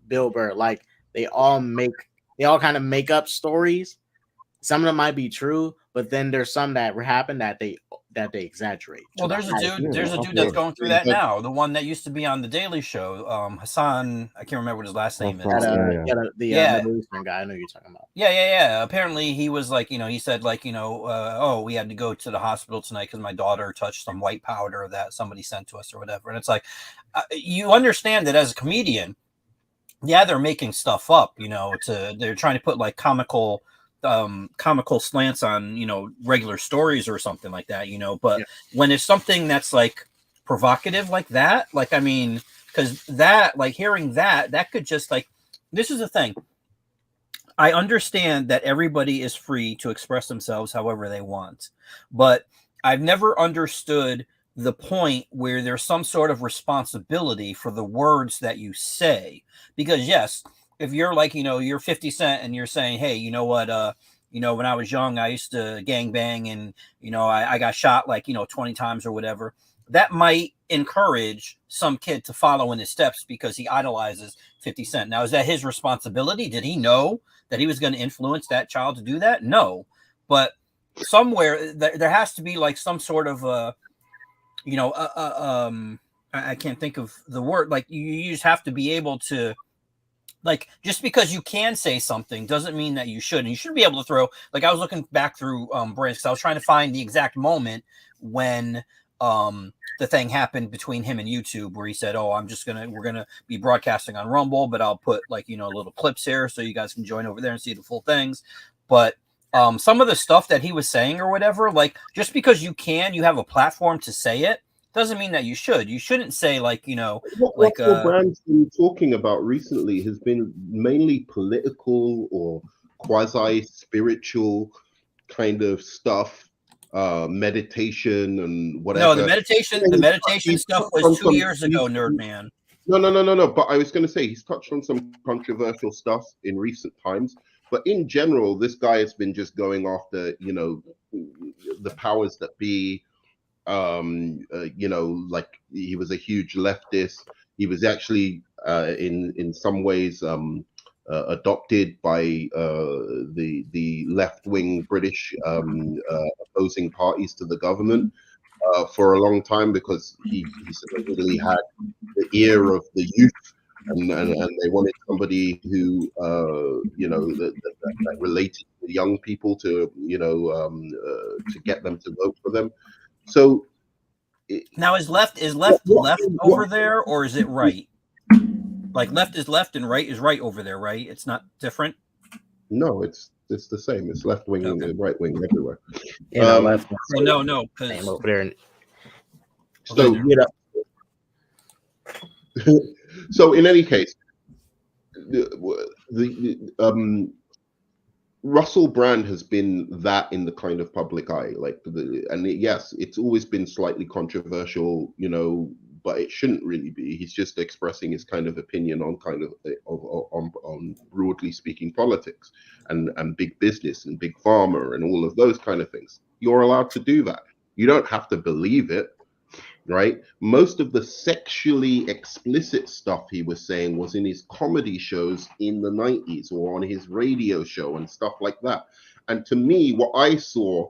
Bill Burr, like they all kind of make up stories. Some of them might be true, but then there's some that happen that they exaggerate. Well, there's a dude that's going through that now. The one that used to be on the Daily Show, Hassan. I can't remember what his last name is. The Middle Eastern guy. I know you're talking about. Yeah. Apparently, he was like, he said like, we had to go to the hospital tonight because my daughter touched some white powder that somebody sent to us or whatever. And it's like, you understand that as a comedian, yeah, they're making stuff up. They're trying to put like comical slants on, regular stories or something like that, but when it's something that's like provocative like that, like, I mean, because that, like, hearing that could just like, this is the thing. I understand that everybody is free to express themselves however they want, but I've never understood the point where there's some sort of responsibility for the words that you say, because yes, if you're like, you're 50 Cent and you're saying, hey, you know what, when I was young, I used to gang bang and, I got shot like, 20 times or whatever. That might encourage some kid to follow in his steps because he idolizes 50 Cent. Now, is that his responsibility? Did he know that he was going to influence that child to do that? No. But somewhere there has to be like some sort of, I can't think of the word. Like you just have to be able to Like, just because you can say something doesn't mean that you should. And you should be able to throw, like, I was looking back through brands because I was trying to find the exact moment when the thing happened between him and YouTube where he said, oh, we're gonna be broadcasting on Rumble, but I'll put, like, you know, little clips here so you guys can join over there and see the full things. But some of the stuff that he was saying or whatever, like, just because you have a platform to say it doesn't mean that you should. You shouldn't say, like, you know, what Brand's been talking about recently has been mainly political or quasi-spiritual kind of stuff, meditation and whatever. No, the meditation stuff was 2 years ago, Nerd Man. No. But I was going to say he's touched on some controversial stuff in recent times. But in general, this guy has been just going after, you know, the powers that be. You know, like he was a huge leftist. He was actually in some ways adopted by the left-wing British opposing parties to the government for a long time because he supposedly had the ear of the youth. And they wanted somebody who, you know, that related to young people to, you know, to get them to vote for them. So now is left over there, or is it right? Like, left is left and right is right over there, right? It's not different. No, it's the same. It's left wing and right wing everywhere. Yeah, left. Well, no, because over there. So so in any case, the Russell Brand has been that in the kind of public eye, like, yes, it's always been slightly controversial, you know, but it shouldn't really be. He's just expressing his kind of opinion on kind of on broadly speaking politics and big business and big pharma and all of those kind of things. You're allowed to do that. You don't have to believe it. Right? Most of the sexually explicit stuff he was saying was in his comedy shows in the 90s or on his radio show and stuff like that. And to me, what I saw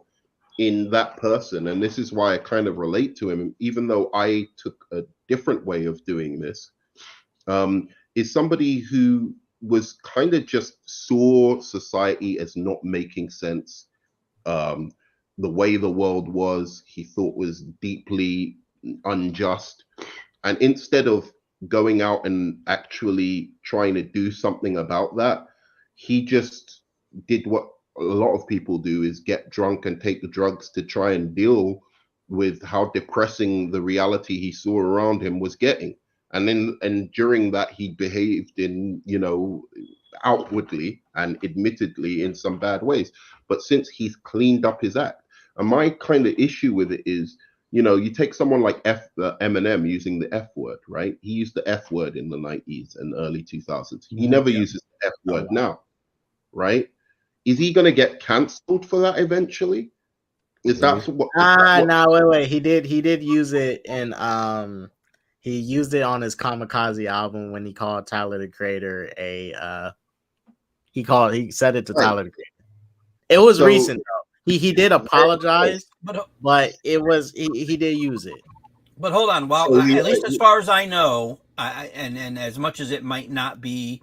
in that person, and this is why I kind of relate to him, even though I took a different way of doing this, is somebody who was kind of just saw society as not making sense. The way the world was, he thought was deeply unjust, and instead of going out and actually trying to do something about that, he just did what a lot of people do, is get drunk and take the drugs to try and deal with how depressing the reality he saw around him was getting. And during that, he behaved in, you know, outwardly and admittedly in some bad ways. But since he's cleaned up his act, and my kind of issue with it is, you know, you take someone like Eminem using the F word, right? He used the F word in the 90s and early 2000s. He never uses the F word now, right? Is he going to get cancelled for that eventually? Is that what? No, wait. He did use it in he used it on his Kamikaze album when he called Tyler the Creator he said it to Tyler the Creator. It was recent though. He did apologize, but it was he did use it. But hold on, at least as far as I know, and as much as it might not be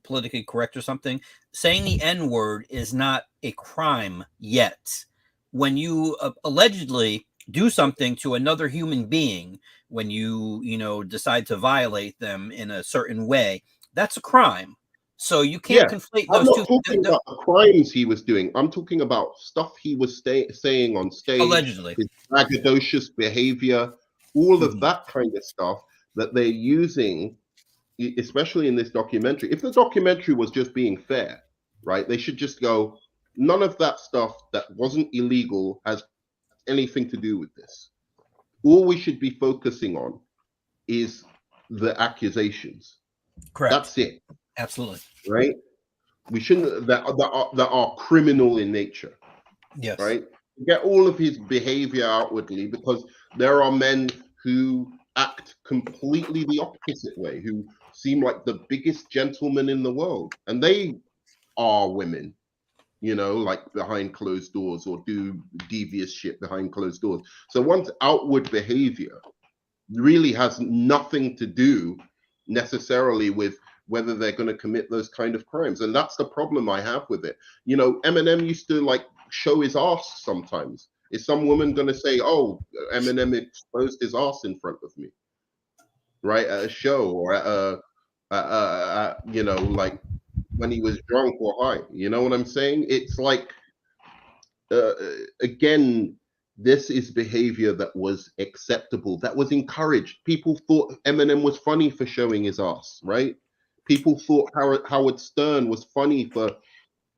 politically correct or something, saying the N-word is not a crime yet. When you allegedly do something to another human being, when you decide to violate them in a certain way, that's a crime. So you can't conflate those two. I'm not talking about the crimes he was doing. I'm talking about stuff he was saying on stage. Allegedly. His braggadocious behavior, all of that kind of stuff that they're using, especially in this documentary. If the documentary was just being fair, right, they should just go, none of that stuff that wasn't illegal has anything to do with this. All we should be focusing on is the accusations. Correct. That's it. Absolutely. Right? We shouldn't that are criminal in nature. Yes. Right? Get all of his behavior outwardly, because there are men who act completely the opposite way, who seem like the biggest gentlemen in the world, and they are women, you know, like behind closed doors, or do devious shit behind closed doors. So one's outward behavior really has nothing to do necessarily with whether they're going to commit those kind of crimes. And that's the problem I have with it. You know, Eminem used to like show his ass sometimes. Is some woman going to say, oh, Eminem exposed his ass in front of me, right, at a show, or at you know, like when he was drunk or high? You know what I'm saying? It's like, again, this is behavior that was acceptable, that was encouraged. People thought Eminem was funny for showing his ass, right? People thought Howard Stern was funny for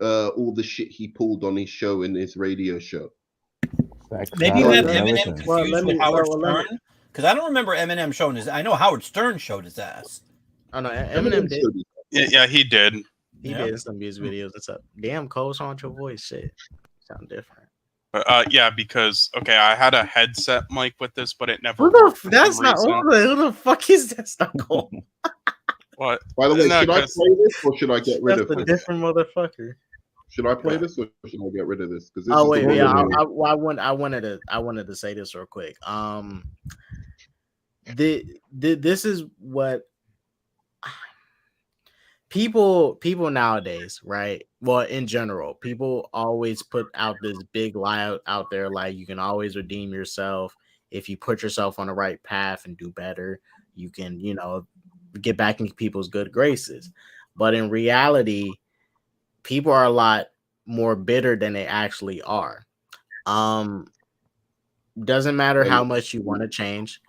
all the shit he pulled on his show and his radio show. Maybe you have Eminem confused with Howard Stern, because I don't remember Eminem showing his. I know Howard Stern showed his ass. Oh no, Eminem did. Yeah, he did. He did some music videos and stuff. Damn, Cole, what's wrong with your voice? Shit, sound different. Yeah, because okay, I had a headset mic with this, but it never. That's not. Who the fuck is that? That's not Cole. What? By the way, should I play this or should I get rid of this? That's a different motherfucker. Should I play this or should I get rid of this? Because oh wait, yeah, I wanted to say this real quick. This is what people nowadays, right? Well, in general, people always put out this big lie out there, like you can always redeem yourself if you put yourself on the right path and do better. You can, you know, get back into people's good graces. But in reality, people are a lot more bitter than they actually are. Doesn't matter how much you want to change.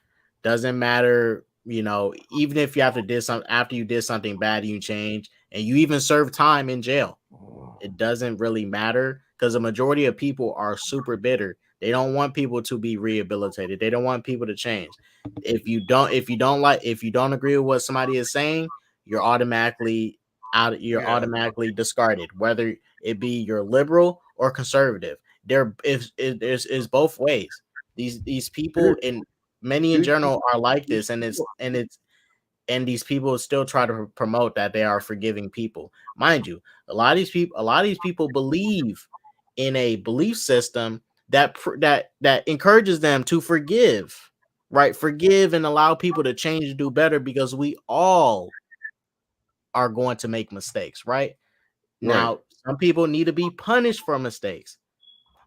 Doesn't matter, you know, even if you have to do something after you did something bad, you change and you even serve time in jail. It doesn't really matter because the majority of people are super bitter. They don't want people to be rehabilitated. They don't want people to change. If you don't agree with what somebody is saying, you're automatically out. You're automatically discarded, whether it be you're liberal or conservative. There is both ways. These people and many in general are like this, and these people still try to promote that they are forgiving people. Mind you, a lot of these people believe in a belief system that encourages them to forgive, right? Forgive and allow people to change and do better because we all are going to make mistakes, right? Now, some people need to be punished for mistakes,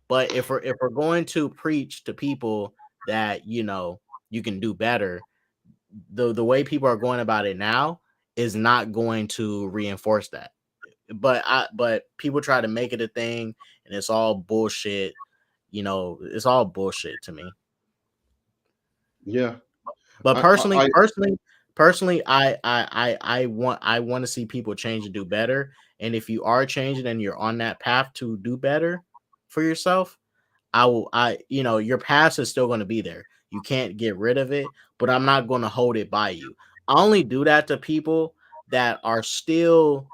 but if we're going to preach to people that, you know, you can do better, the way people are going about it now is not going to reinforce that. But people try to make it a thing, and it's all bullshit. You know, it's all bullshit to me. Yeah. But personally, I want to see people change and do better. And if you are changing and you're on that path to do better for yourself, you know, your past is still going to be there. You can't get rid of it, but I'm not going to hold it by you. I only do that to people that are still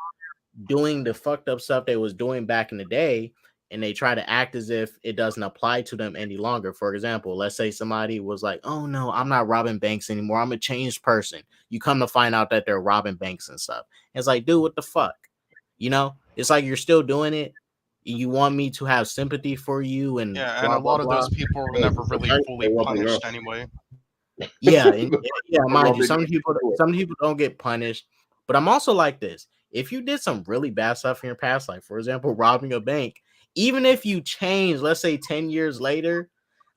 doing the fucked up stuff they was doing back in the day, and they try to act as if it doesn't apply to them any longer. For example, let's say somebody was like, oh no, I'm not robbing banks anymore. I'm a changed person. You come to find out that they're robbing banks and stuff. It's like, dude, what the fuck? You know, it's like you're still doing it. You want me to have sympathy for you, and yeah, and a lot of those people were never really fully punished anyway. Yeah, mind you, some people don't get punished, but I'm also like this. If you did some really bad stuff in your past, like for example, robbing a bank, even if you change, let's say 10 years later,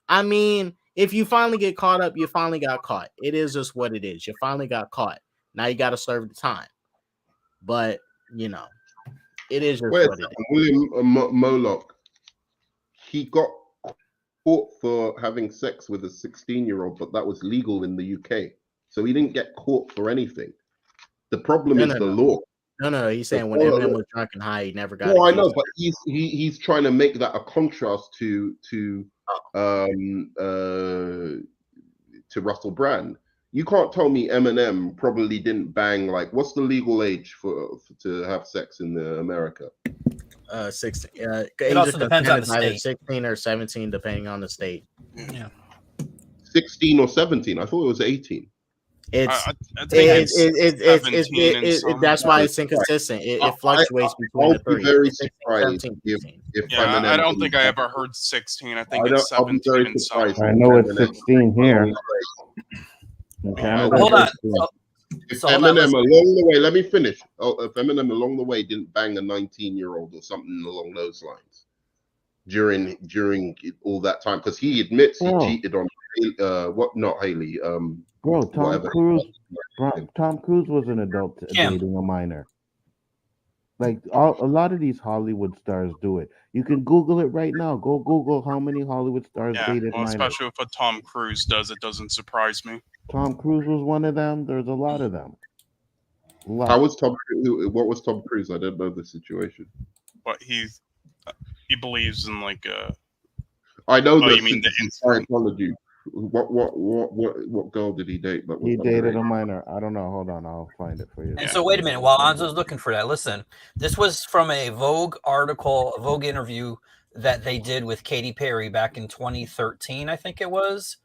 I mean, if you finally get caught up, you finally got caught. It is just what it is. You finally got caught. Now you got to serve the time. But, you know, it is just what it is. William Moloch, he got caught for having sex with a 16-year-old, but that was legal in the UK. So he didn't get caught for anything. The problem is the law. No. He's saying when Eminem was drunk and high, he never got. No, I know, but he's trying to make that a contrast to Russell Brand. You can't tell me Eminem probably didn't bang, like, what's the legal age to have sex in America? 16. It also depends on the state. 16 or 17, depending on the state. Yeah. 16 or 17. I thought it was 18. That's why it's inconsistent. It fluctuates between the three. I'll be very surprised if I don't think I ever heard 16. I think it's 17 and something. I know it's 16 here. Okay. Hold on. If So hold on, Eminem listen. along the way, let me finish. Oh, if Eminem along the way didn't bang a 19-year-old or something along those lines during all that time, because he admits he cheated on what? Not Haley. Bro, Tom Whatever. Cruise. Tom Cruise was an adult Kim. dating a minor. Like a lot of these Hollywood stars do it. You can Google it right now. Go Google how many Hollywood stars Yeah, dated well, minors. especially if what Tom Cruise does, it doesn't surprise me. Tom Cruise was one of them. There's a lot of them. How was Tom? What was Tom Cruise? I don't know the situation. But he believes in like I know you mean the Scientology. What girl did he date? That was He dated underage? a minor. I don't know. Hold on, I'll find it for you. And so wait a minute, while Anzo's looking for that, listen, this was from a Vogue article, a Vogue interview that they did with Katy Perry back in 2013, I think it was.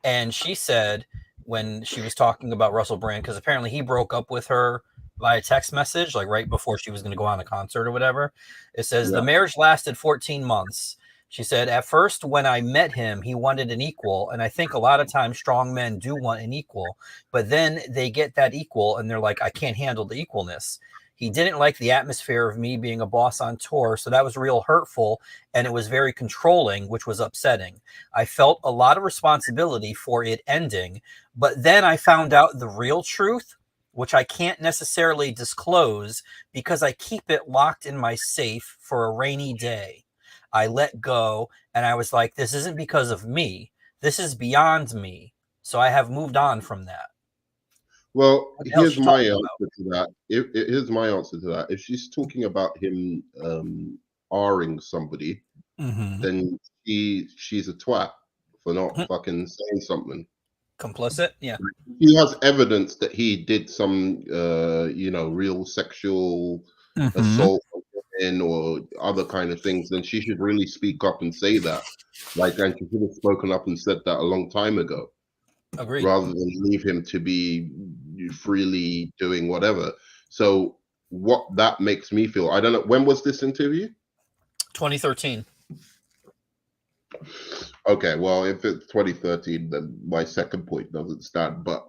And she said when she was talking about Russell Brand, because apparently he broke up with her via text message, like right before she was going to go on a concert or whatever. It says the marriage lasted 14 months. She said, at first, when I met him, he wanted an equal. And I think a lot of times strong men do want an equal. But then they get that equal and they're like, I can't handle the equalness. He didn't like the atmosphere of me being a boss on tour. So that was real hurtful. And it was very controlling, which was upsetting. I felt a lot of responsibility for it ending. But then I found out the real truth, which I can't necessarily disclose because I keep it locked in my safe for a rainy day. I let go and I was like, this isn't because of me. This is beyond me. So I have moved on from that. Well, here's my answer to that. Here's my answer to that. If she's talking about him R-ing somebody, then she's a twat for not fucking saying something. Complicit, yeah. He has evidence that he did some, real sexual assault or other kind of things. Then she should really speak up and say that. And she should have spoken up and said that a long time ago. Agreed. Rather than leave him to be freely doing whatever. So what that makes me feel, I don't know. When was this interview? 2013. Okay, well, if it's 2013, then my second point doesn't stand. But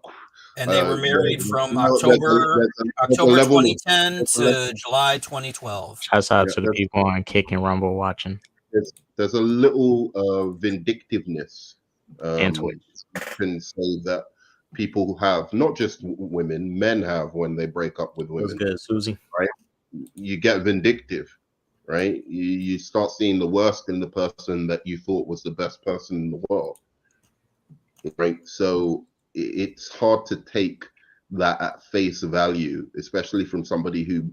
and they were married from October 2010 to July 2012. Shouts out to the people on Kick and Rumble watching. There's a little vindictiveness. And you can say that people have, not just women, men have when they break up with women. That's good, Susie. Right? You get vindictive, right? You start seeing the worst in the person that you thought was the best person in the world, right? So it's hard to take that at face value, especially from somebody who,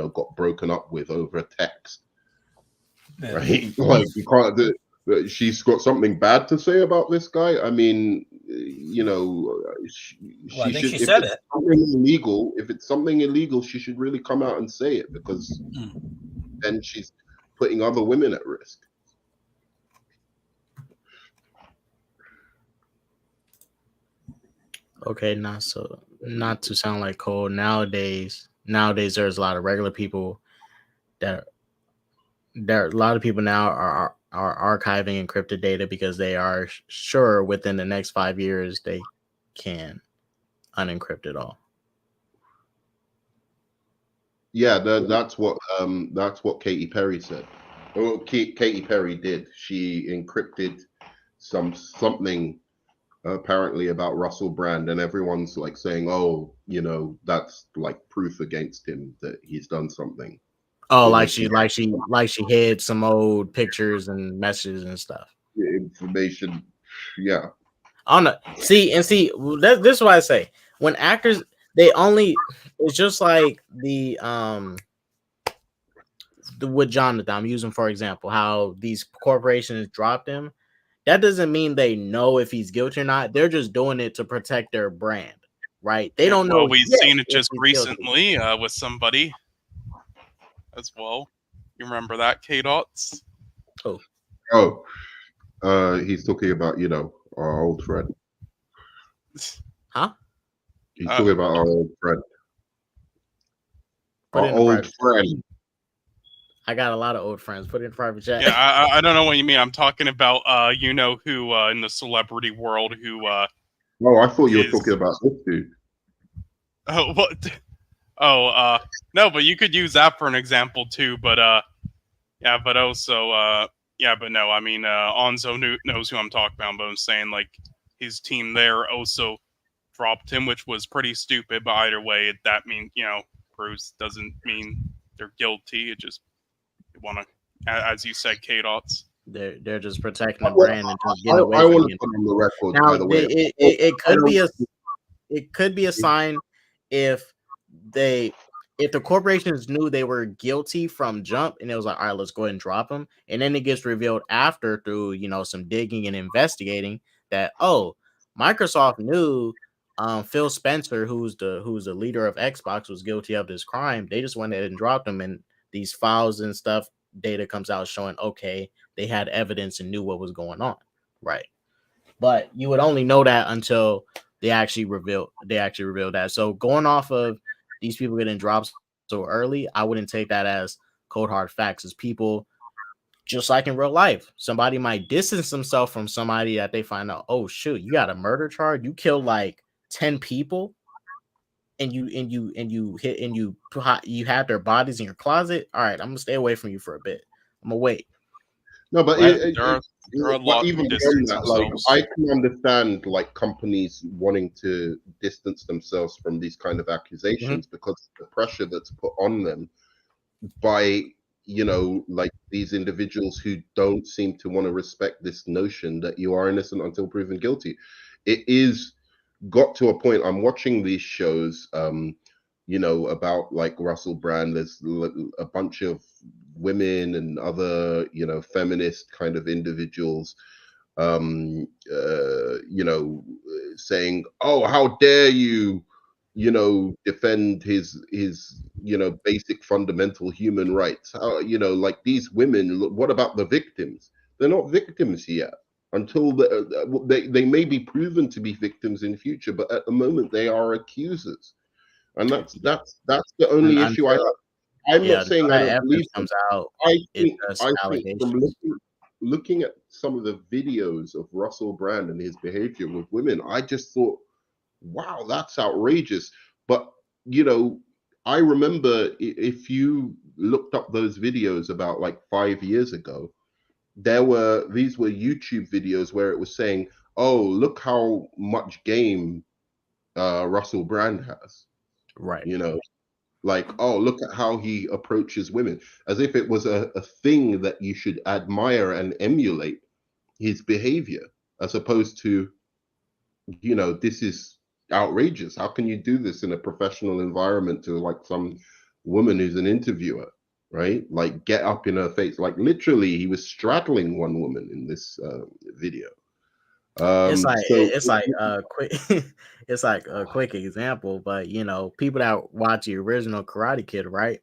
got broken up with over a text, right? Like, you can't do. She's got something bad to say about this guy. I mean, I think she said it. If it's something illegal, she should really come out and say it, because then she's putting other women at risk. Okay, not to sound like Cole. Nowadays, there's a lot of regular people a lot of people now are archiving encrypted data because they are sure within the next 5 years they can unencrypt it all. Yeah, that's what Katy Perry said. Well, Katy Perry did. She encrypted something apparently about Russell Brand, and everyone's like saying, "Oh, that's like proof against him that he's done something." Oh, like she hid some old pictures and messages and stuff. Information, yeah. I don't know. See, this is what I say. When actors, it's just like with Jonathan, I'm using for example, how these corporations dropped him. That doesn't mean they know if he's guilty or not. They're just doing it to protect their brand, right? They don't know. Well, we've seen it just recently with somebody as well. You remember that, K-Dots? He's talking about, our old friend. Huh? He's talking about our old friend. Our old friend. I got a lot of old friends. Put it in private chat. Yeah, I don't know what you mean. I'm talking about, who in the celebrity world who... Oh, I thought you were talking about this dude. Oh, what? Oh, no, but you could use that for an example too. But yeah, but also, yeah, but no, I mean, Onzo knows who I'm talking about. But I'm saying like his team there also dropped him, which was pretty stupid. But either way, that means proves doesn't mean they're guilty. It just want to, as you said, K-Dots. They're just protecting the Well, brand and just I getting away from want to you. put on the record, Now, by the way. it I could don't. be a sign if they if the corporations knew they were guilty from jump and it was like, all right, let's go ahead and drop them, and then it gets revealed after through some digging and investigating that Microsoft knew Phil Spencer, who's the leader of Xbox, was guilty of this crime. They just went ahead and dropped him, and these files and stuff data comes out showing they had evidence and knew what was going on, right? But you would only know that until they actually reveal that. So going off of these people getting dropped so early, I wouldn't take that as cold hard facts. As people, just like in real life, somebody might distance themselves from somebody that they find out, oh shoot, you got a murder charge, you killed like 10 people, and you have their bodies in your closet. All right, I'm gonna stay away from you for a bit. I'm gonna wait. No, but Right. There are a but lot even who beyond distance that, like themselves. I can understand like companies wanting to distance themselves from these kind of accusations because the pressure that's put on them by like these individuals who don't seem to want to respect this notion that you are innocent until proven guilty. It is got to a point. I'm watching these shows about like Russell Brand. There's a bunch of women and other feminist kind of individuals saying, oh, how dare you defend his basic fundamental human rights. How, like these women, what about the victims? They're not victims yet until they may be proven to be victims in future, but at the moment they are accusers, and that's the And only issue I have. until I'm not saying I that don't evidence believe them. comes out, I it's think just from allegations. looking at some of the videos of Russell Brand and his behavior with women, I just thought, wow, that's outrageous. But I remember if you looked up those videos about like 5 years ago, these were YouTube videos where it was saying, oh, look how much game Russell Brand has. Right. Like, oh, look at how he approaches women, as if it was a thing that you should admire and emulate his behavior, as opposed to, this is outrageous. How can you do this in a professional environment to like some woman who's an interviewer, right? Like, get up in her face. Like, literally, he was straddling one woman in this video. It's like So it's like a quick it's like a quick example, but people that watch the original Karate Kid, right?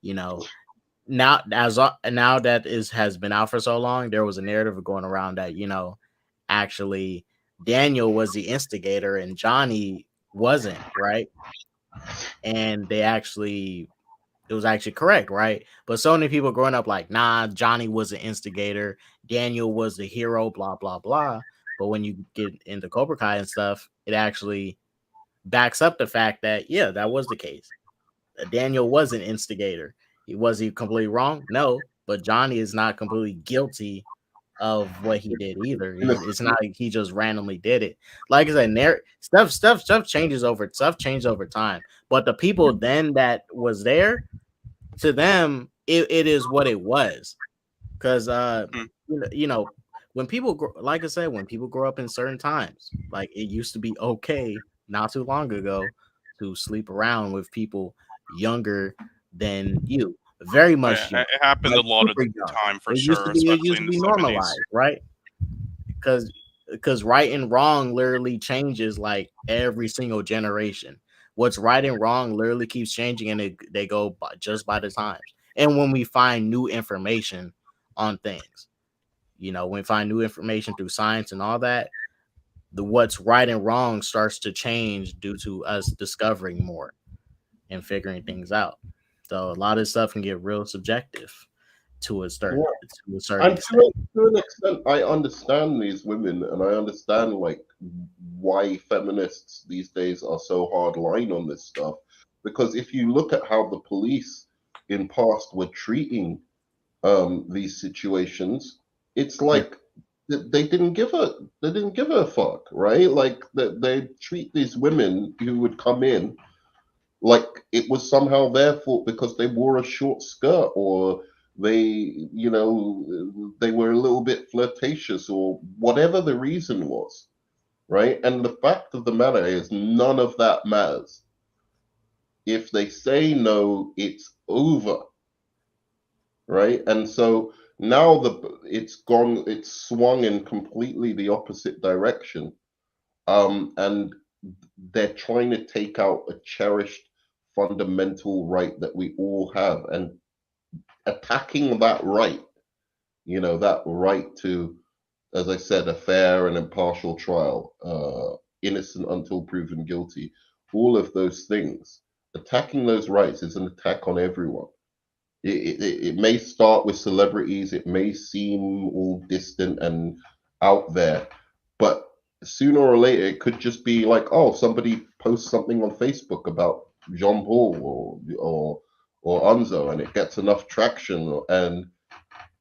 You know, now now that has been out for so long, there was a narrative going around that actually Daniel was the instigator and Johnny wasn't, right? And it was actually correct, right? But so many people growing up like, nah, Johnny was the instigator, Daniel was the hero, blah blah blah. But when you get into Cobra Kai and stuff, it actually backs up the fact that that was the case. Daniel was an instigator. Was he completely wrong? No, but Johnny is not completely guilty of what he did either. It's not like he just randomly did it. Like I said, stuff changes over time. But the people then that was there, to them, it is what it was. Because when people like I said, when people grow up in certain times, like it used to be okay not too long ago to sleep around with people younger than you, very much Yeah, young, it happened like a lot of super young. time for It used sure, to be especially in the 70s. normalized, right? Because right and wrong literally changes like every single generation. What's right and wrong literally keeps changing, and they go just by the times. And when we find new information on things, when we find new information through science and all that, the what's right and wrong starts to change due to us discovering more and figuring things out. So a lot of stuff can get real subjective. to a certain And extent. to an extent, I understand these women, and I understand like why feminists these days are so hard line on this stuff. Because if you look at how the police in past were treating these situations, it's like they didn't give a fuck, right? Like they treat these women who would come in like it was somehow their fault because they wore a short skirt or they, they were a little bit flirtatious or whatever the reason was, right? And the fact of the matter is, none of that matters. If they say no, it's over, right? And so now it's swung in completely the opposite direction, and they're trying to take out a cherished fundamental right that we all have, and attacking that right, that right to, as I said, a fair and impartial trial, innocent until proven guilty, all of those things. Attacking those rights is an attack on everyone. It may start with celebrities, it may seem all distant and out there, but sooner or later it could just be like, oh, somebody posts something on Facebook about Jean Paul or Anzo, and it gets enough traction, and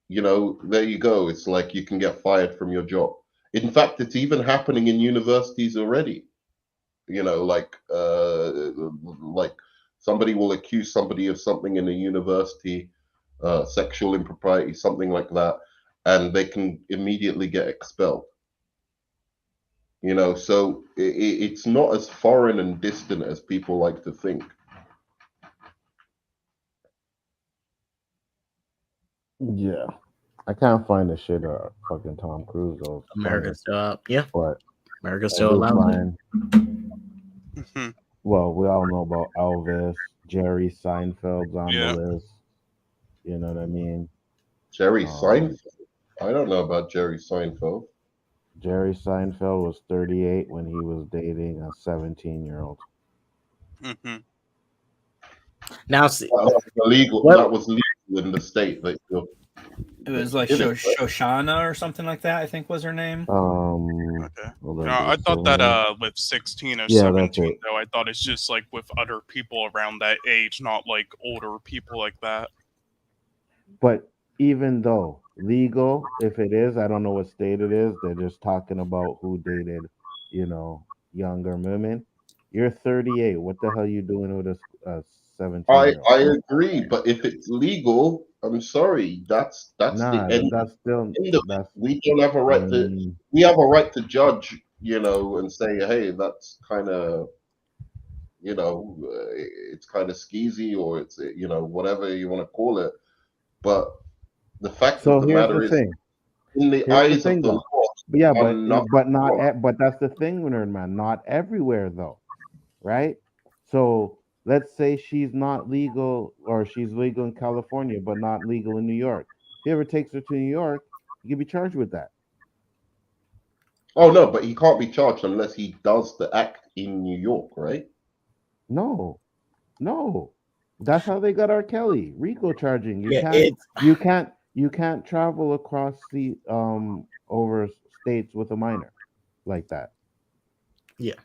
there you go. It's like you can get fired from your job. In fact, it's even happening in universities already. Like somebody will accuse somebody of something in a university, sexual impropriety, something like that, and they can immediately get expelled. So it's not as foreign and distant as people like to think. Yeah, I can't find the shit fucking Tom Cruise though. America's still yeah. But America's I still do allowed. find, well, we all know about Elvis, Jerry Seinfeld's on the list. You know what I mean? Jerry Seinfeld? I don't know about Jerry Seinfeld. Jerry Seinfeld was 38 when he was dating a 17-year-old. Now, see, that was legal in the state. Like, it was like Shoshana or something like that, I think was her name. Okay. No, I thought that with 16 or 17, though, I thought it's just like with other people around that age, not like older people like that. But even though legal, if it is, I don't know what state it is, they're just talking about who dated, younger women. You're 38. What the hell are you doing with a 17-year-old? I agree, but if it's legal, I'm sorry, that's the end. That's still we don't have a right to. We have a right to judge, and say, hey, that's kind of, it's kind of skeezy, or it's, whatever you want to call it. But the fact of the matter is, in the eyes of the law, yeah, but that's the thing, Nerdman. Not everywhere though, right? So let's say she's not legal, or she's legal in California but not legal in New York. If he ever takes her to New York, he can be charged with that. Oh no, but he can't be charged unless he does the act in New York, right? No. That's how they got R. Kelly. RICO charging. You can't travel across the over states with a minor like that. Yeah.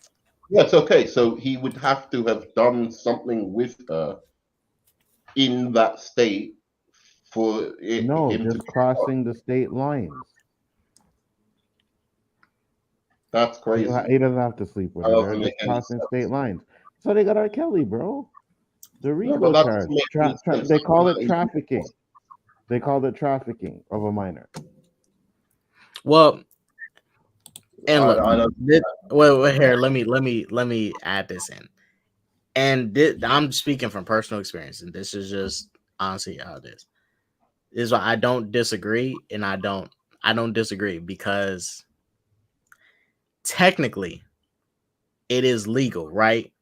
Yeah, it's okay. So he would have to have done something with her in that state for it. No, just crossing the state lines. That's crazy. He doesn't have to sleep with her. They're just crossing state lines. So they got R. Kelly, bro. The RICO charge. They call it trafficking. They called it trafficking of a minor. Well, and look, wait, here. Let me add this in. And I'm speaking from personal experience, and this is just honestly how it is. This is why I don't disagree, and I don't disagree because technically it is legal, right?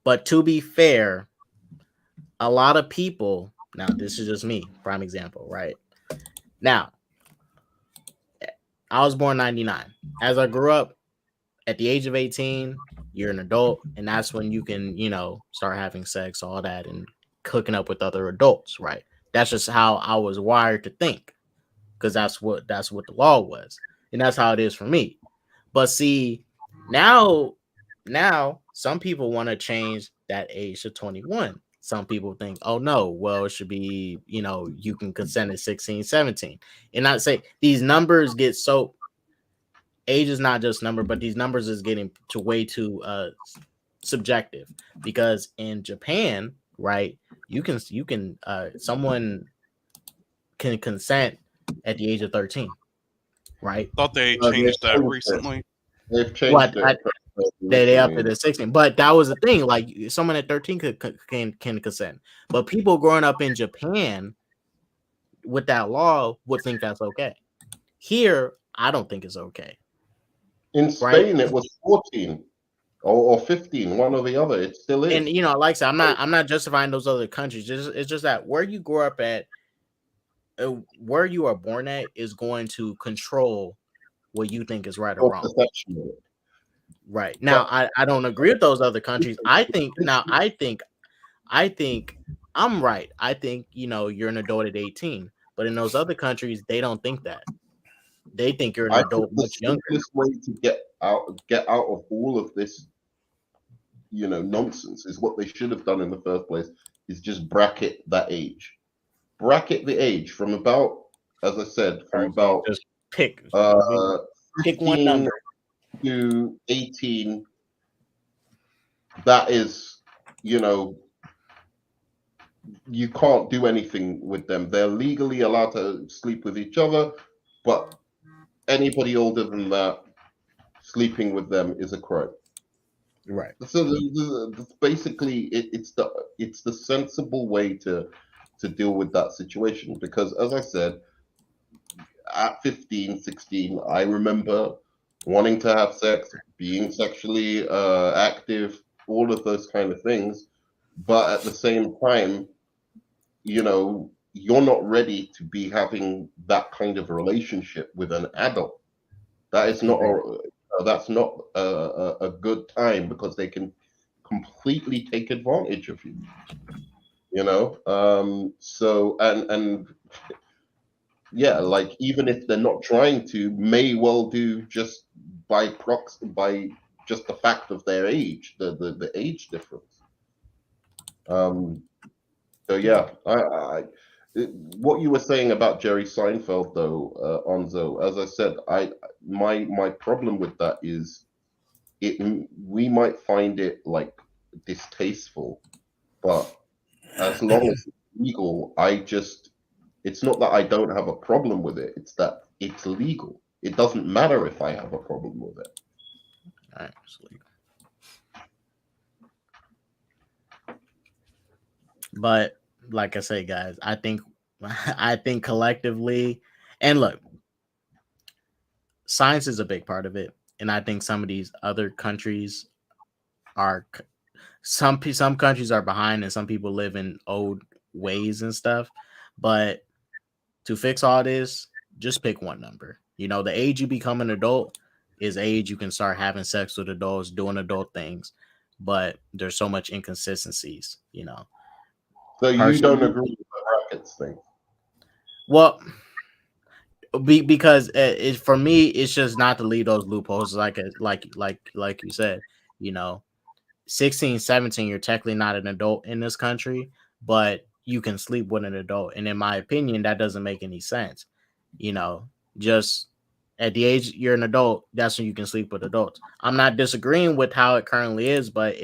But to be fair, a lot of people, now this is just me, prime example, right? Now, I was born 99. As I grew up, at the age of 18, you're an adult, and that's when you can, start having sex, all that, and hooking up with other adults, right? That's just how I was wired to think, because that's what the law was, and that's how it is for me. But see, now some people want to change that age to 21. Some people think, oh no, well, it should be, you can consent at 16, 17. And I say these numbers get so, age is not just number, but these numbers is getting to way too subjective, because in Japan, right, you can someone can consent at the age of 13, right? Thought they They've changed that changed it. recently. They've What changed it. they up to the 16, but that was the thing. Like someone at 13 can consent, but people growing up in Japan with that law would think that's okay. Here, I don't think it's okay. In Right? Spain, it was 14 or 15, one or the other. It still is. And like I said, I'm not justifying those other countries. It's just that where you grow up at, where you are born at, is going to control what you think is right or wrong. Right. Now, I don't agree with those other countries. I think I'm right. I think, you're an adult at 18, but in those other countries, they don't think that. They think you're an adult much younger. The simplest way to get out of all of this, nonsense, is what they should have done in the first place, is just bracket that age. Bracket the age from about, as I said, from about just pick one number to 18. That is, you can't do anything with them. They're legally allowed to sleep with each other, but anybody older than that, sleeping with them is a crime. Right. So basically, it's the sensible way to deal with that situation, because, as I said, at 15, 16, I remember wanting to have sex, being sexually active, all of those kind of things. But at the same time, you're not ready to be having that kind of a relationship with an adult. That is not that's not a good time, because they can completely take advantage of you. So and yeah, like, even if they're not trying to, may well do, just by just the fact of their age, the age difference. So yeah, what you were saying about Jerry Seinfeld, though, Onzo, as I said, my problem with that is we might find it like distasteful, but as long as it's legal, it's not that I don't have a problem with it. It's that it's legal. It doesn't matter if I have a problem with it. All right, it's legal. But like I say, guys, I think collectively, and look, science is a big part of it, and I think some of these other countries are some countries are behind, and some people live in old ways and stuff. But to fix all this, just pick one number. The age you become an adult is age you can start having sex with adults, doing adult things. But there's so much inconsistencies. So you don't agree with the brackets thing? Well, because for me, it's just not to leave those loopholes. Like you said, 16, 17, you're technically not an adult in this country, but you can sleep with an adult. And in my opinion, that doesn't make any sense. Just at the age you're an adult, that's when you can sleep with adults. I'm not disagreeing with how it currently is, but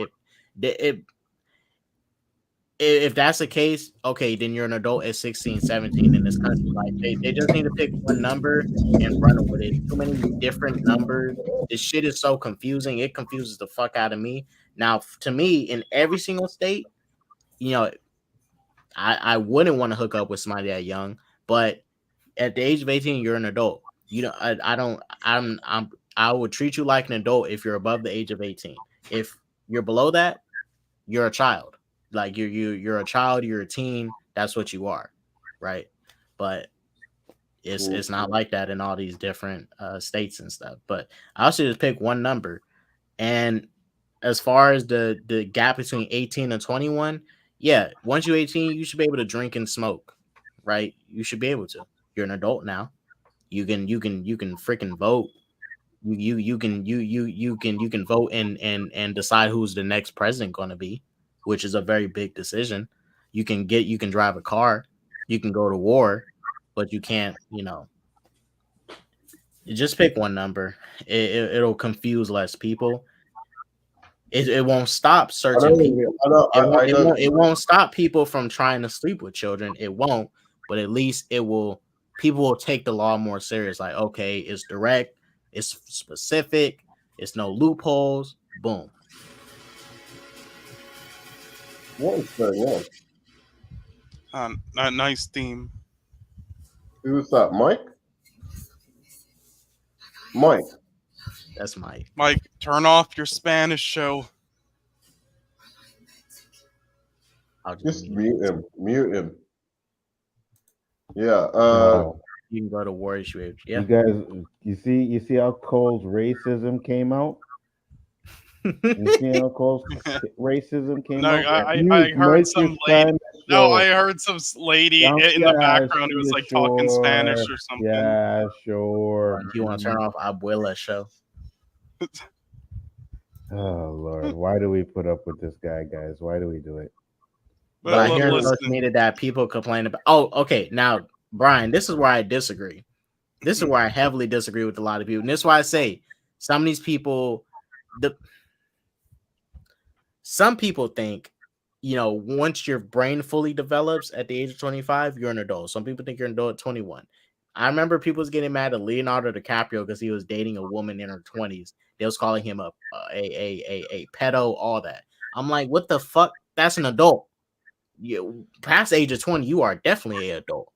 if that's the case, okay, then you're an adult at 16, 17 in this country. Like they just need to pick one number and run with it. Too many different numbers. This shit is so confusing. It confuses the fuck out of me. Now, to me, in every single state, I wouldn't want to hook up with somebody that young, but at the age of 18, you're an adult. I would treat you like an adult if you're above the age of 18. If you're below that, you're a child. Like you're a child, you're a teen. That's what you are, right? But it's not like that in all these different states and stuff. But I also just pick one number. And as far as the gap between 18 and 21, yeah, once you're 18, you should be able to drink and smoke. right? You should be able to. You're an adult now. You can freaking vote. You can vote and decide who's the next president going to be, which is a very big decision. You can drive a car, you can go to war, but you can't, you just pick one number. It'll confuse less people. It won't stop I certain know, people. I know, It I know. won't. It won't stop people from trying to sleep with children. It won't. But at least it will. People will take the law more serious. Like, okay, it's direct. It's specific. It's no loopholes. Boom. What is going on? Nice theme. Who was that, Mike? Mike. That's my. Mike, turn off your Spanish show. I'll Just mute mute him. Mute him. Yeah. You can go to war issue. Yeah. You guys, you see how Cole's racism came out? You see how Cole's racism came No, out? I heard some lady. No, I heard some lady in the background who was like talking Spanish or something. Yeah, sure. You want to turn off Abuela show? Oh Lord, why do we put up with this guy, guys? Why do we do it? But I hear on social media that people complain about. Oh, okay. Now, Brian, this is where I disagree. This is where I heavily disagree with a lot of people, and this is why I say some of these people, some people think, once your brain fully develops at the age of 25, you're an adult. Some people think you're an adult at 21. I remember people was getting mad at Leonardo DiCaprio because he was dating a woman in her 20s. They was calling him a pedo, all that. I'm like, what the fuck? That's an adult. You past the age of 20, you are definitely an adult.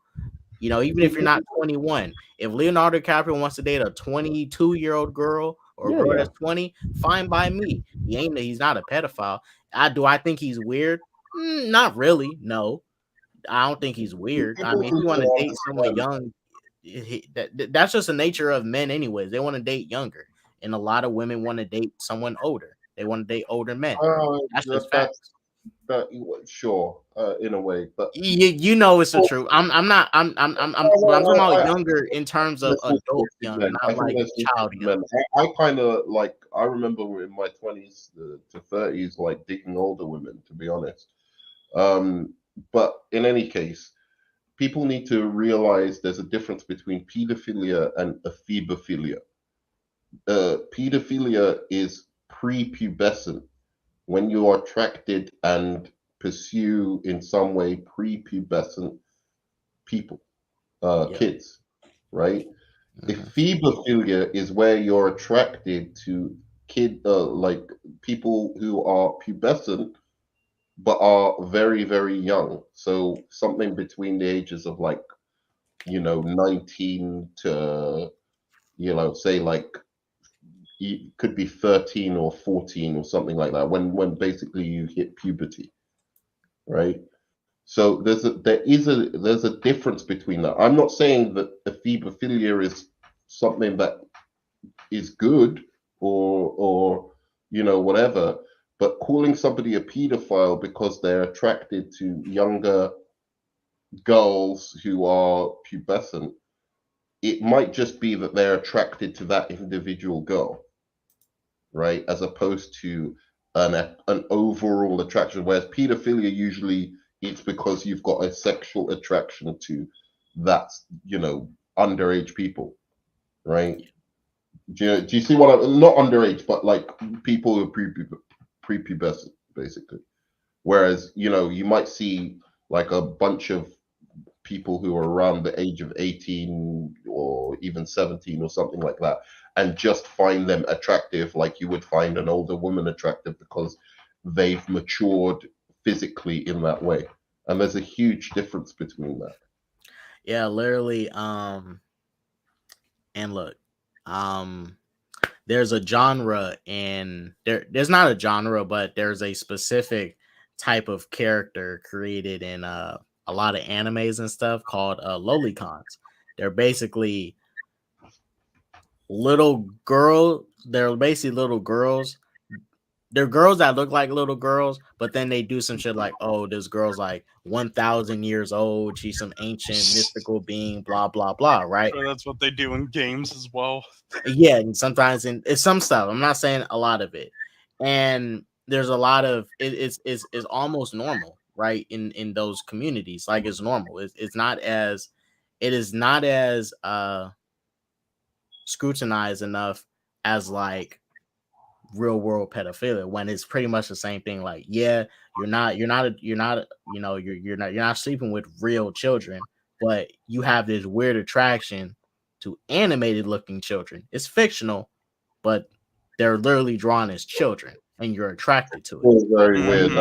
Even if you're not 21. If Leonardo DiCaprio wants to date a 22-year-old girl or a girl that's 20, fine by me. He's not a pedophile. Do I think he's weird? Not really. No, I don't think he's weird. I mean, if you want to date someone young, that's just the nature of men anyways. They want to date younger, and a lot of women want to date someone older. They want to date older men. That's just facts. Sure, in a way, but it's the truth. I'm talking about younger in terms of adult young, not like child young. I kind of like, I remember in my 20s to 30s, like dating older women, to be honest. But in any case, people need to realize there's a difference between pedophilia and ephebophilia. Pedophilia is prepubescent, when you are attracted and pursue in some way prepubescent people, kids, right? Ephebophilia is where you're attracted to like people who are pubescent but are very, very young. So something between the ages of 19 to, say like, it could be 13 or 14 or something like that, when basically you hit puberty, right? So there's a difference between that. I'm not saying that ephebophilia is something that is good or whatever, but calling somebody a pedophile because they're attracted to younger girls who are pubescent, it might just be that they're attracted to that individual girl, right? As opposed to an overall attraction. Whereas pedophilia, usually it's because you've got a sexual attraction to that, underage people, right? Do you see what I'm, not underage, but like people who are prepubescent, basically. Whereas, you might see like a bunch of people who are around the age of 18 or even 17 or something like that, and just find them attractive like you would find an older woman attractive, because they've matured physically in that way. And there's a huge difference between that. Yeah, literally. And look, there's a genre, and there's not a genre, but there's a specific type of character created in a lot of animes and stuff called lolicons. They're basically little girls. They're basically little girls they're girls that look like little girls, but then they do some shit like, oh, this girl's like 1,000 years old. She's some ancient mystical being, blah, blah, blah, right? Sure, that's what they do in games as well. Yeah, and sometimes it's some stuff. I'm not saying a lot of it. And there's a lot of it's almost normal, right? In those communities. Like it's normal. It's not as it is not as scrutinized enough as like real world pedophilia when it's pretty much the same thing. Like, yeah, you're not you know, you're not sleeping with real children, but you have this weird attraction to animated looking children. It's fictional, but they're literally drawn as children and you're attracted to it. It's very weird.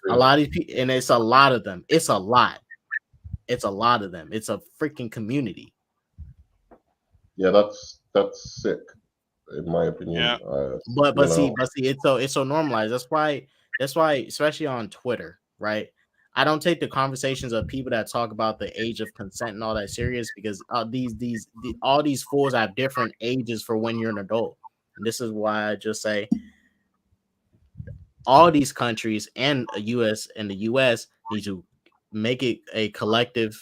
A lot of people, and it's a lot of them. It's a lot. It's a lot of them. It's a freaking community. Yeah, that's sick, in my opinion. Yeah. But see, it's so normalized. That's why, especially on Twitter, right? I don't take the conversations of people that talk about the age of consent and all that serious because all these fools have different ages for when you're an adult. And this is why I just say all these countries and the US need to make it a collective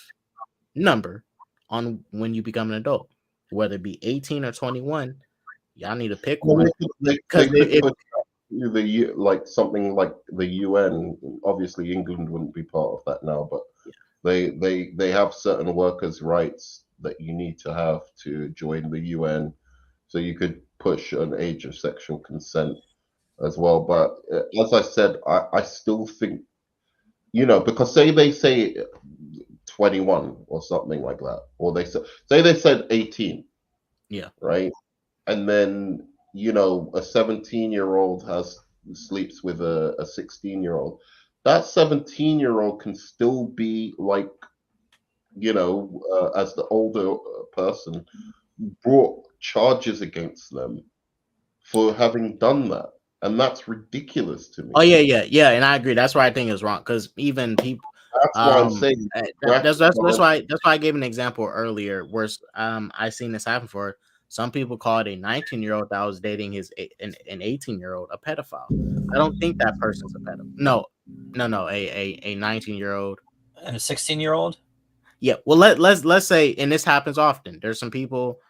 number on when you become an adult, whether it be 18 or 21. Y'all need to pick one. They could put like something like the UN. Obviously, England wouldn't be part of that now, but they have certain workers' rights that you need to have to join the UN. So you could push an age of sexual consent as well. But as I said, I still think, because they say 21 or something like that, or they said 18. Yeah. Right. And then, a 17-year-old sleeps with a 16-year-old. That 17-year-old can still be like, as the older person, brought charges against them for having done that. And that's ridiculous to me. Oh, yeah. And I agree. That's why I think it's wrong. Because even people. That's why I'm saying. That's why I gave an example earlier where I seen this happen for. Some people called a 19-year-old that was dating an 18-year-old a pedophile. I don't think that person's a pedophile. No, a 19-year-old and a 16-year-old. Yeah, well, let's say, and this happens often. There's some people,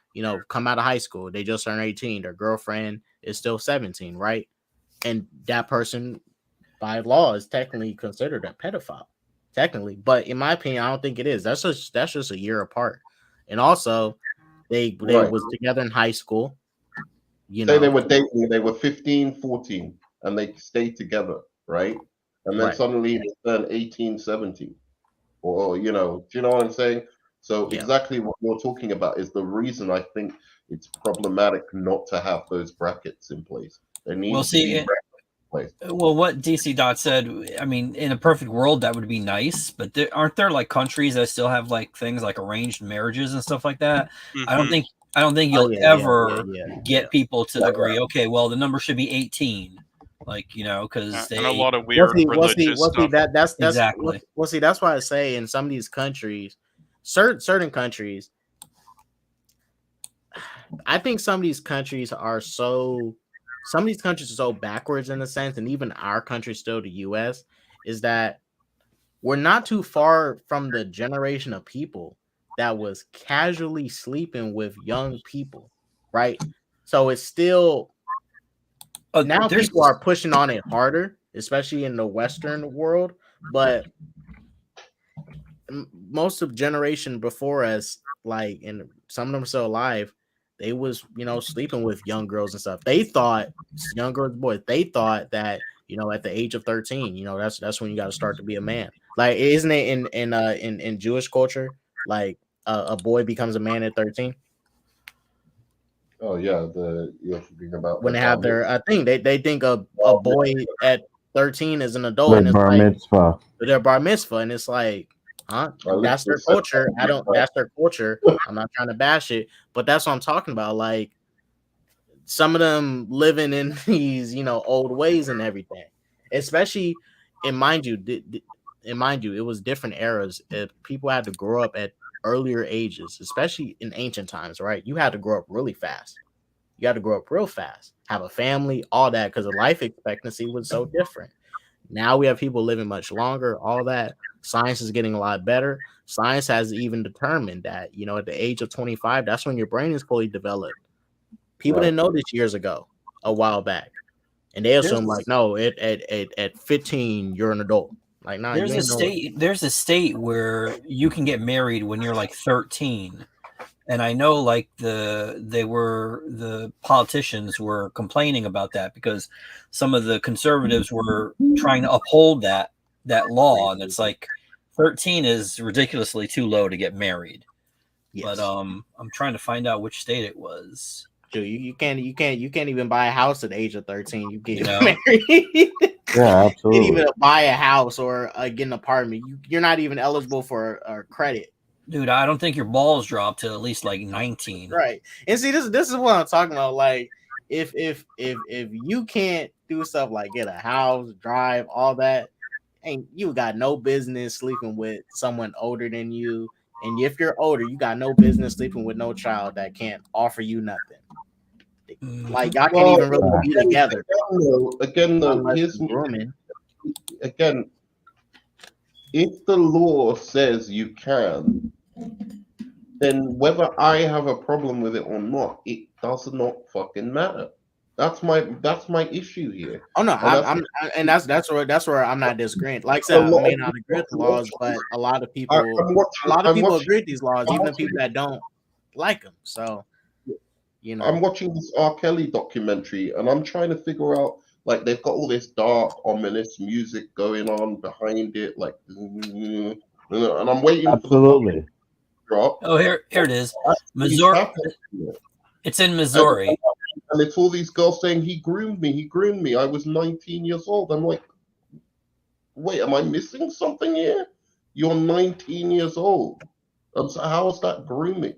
come out of high school, they just turned 18. Their girlfriend is still 17, right? And that person, by law, is technically considered a pedophile, technically. But in my opinion, I don't think it is. That's just a year apart, and also. They was together in high school. They were dating, they were 15, 14, and they stayed together, right? And then suddenly they turn 18, 17. Or, do you know what I'm saying? So exactly what you're talking about is the reason I think it's problematic not to have those brackets in place. They need to be brackets in place. Well, what DC Dot said, I mean, in a perfect world, that would be nice, but aren't there like countries that still have like things like arranged marriages and stuff like that? Mm-hmm. I don't think you'll ever get people to agree. Okay, well, the number should be 18, like because and a lot of weird religious stuff. That's exactly. That's why I say in some of these countries, certain countries, I think some of these countries are so backwards in a sense, and even our country, still the US, is that we're not too far from the generation of people that was casually sleeping with young people, right? So it's still now people are pushing on it harder, especially in the Western world, but most of generation before us, like, and some of them are still alive, they was, sleeping with young girls and stuff. They thought, young girls, boys, they thought that, at the age of 13, that's when you got to start to be a man. Like, isn't it in Jewish culture, like a boy becomes a man at 13? Oh yeah, you're thinking about when they have their thing. They think a boy at 13 is an adult, and it's bar mitzvah. Their bar mitzvah, and it's like, huh? That's their culture. That's their culture. I'm not trying to bash it, but that's what I'm talking about. Like, some of them living in these, old ways and everything. Especially, and mind you, it was different eras. People had to grow up at earlier ages, especially in ancient times, right? You had to grow up really fast. You got to grow up real fast, have a family, all that, because the life expectancy was so different. Now we have people living much longer, all that. Science is getting a lot better. Science has even determined that, at the age of 25, that's when your brain is fully developed. People didn't know this years ago, a while back. And they assume like, no, at 15, you're an adult. Like, nah, there's a state where you can get married when you're like 13. And I know like the politicians were complaining about that because some of the conservatives were trying to uphold that law. And it's like 13 is ridiculously too low to get married. Yes. But I'm trying to find out which state it was. Dude, you can't even buy a house at the age of 13. You get married. Yeah, absolutely. You can't even buy a house or get an apartment. You're not even eligible for credit. Dude, I don't think your balls drop to at least like 19. Right. And see, this is what I'm talking about. Like, if you can't do stuff like get a house, drive, all that, and you got no business sleeping with someone older than you. And if you're older, you got no business sleeping with no child that can't offer you nothing. Like, y'all can't even really be together. Again, if the law says you can, then whether I have a problem with it or not, it does not fucking matter. That's my issue here. Oh no, that's where I'm not disagreeing. Like I said, I may not agree with the laws, but a lot of people agree with these laws, even the people that don't like them. So, I'm watching this R. Kelly documentary, and I'm trying to figure out, like, they've got all this dark, ominous music going on behind it, like, and I'm waiting. Absolutely. For drop. Oh, here it is. Missouri. It's in Missouri. And it's all these girls saying he groomed me. I was 19 years old. I'm like, wait, am I missing something here? You're 19 years old. So how is that grooming?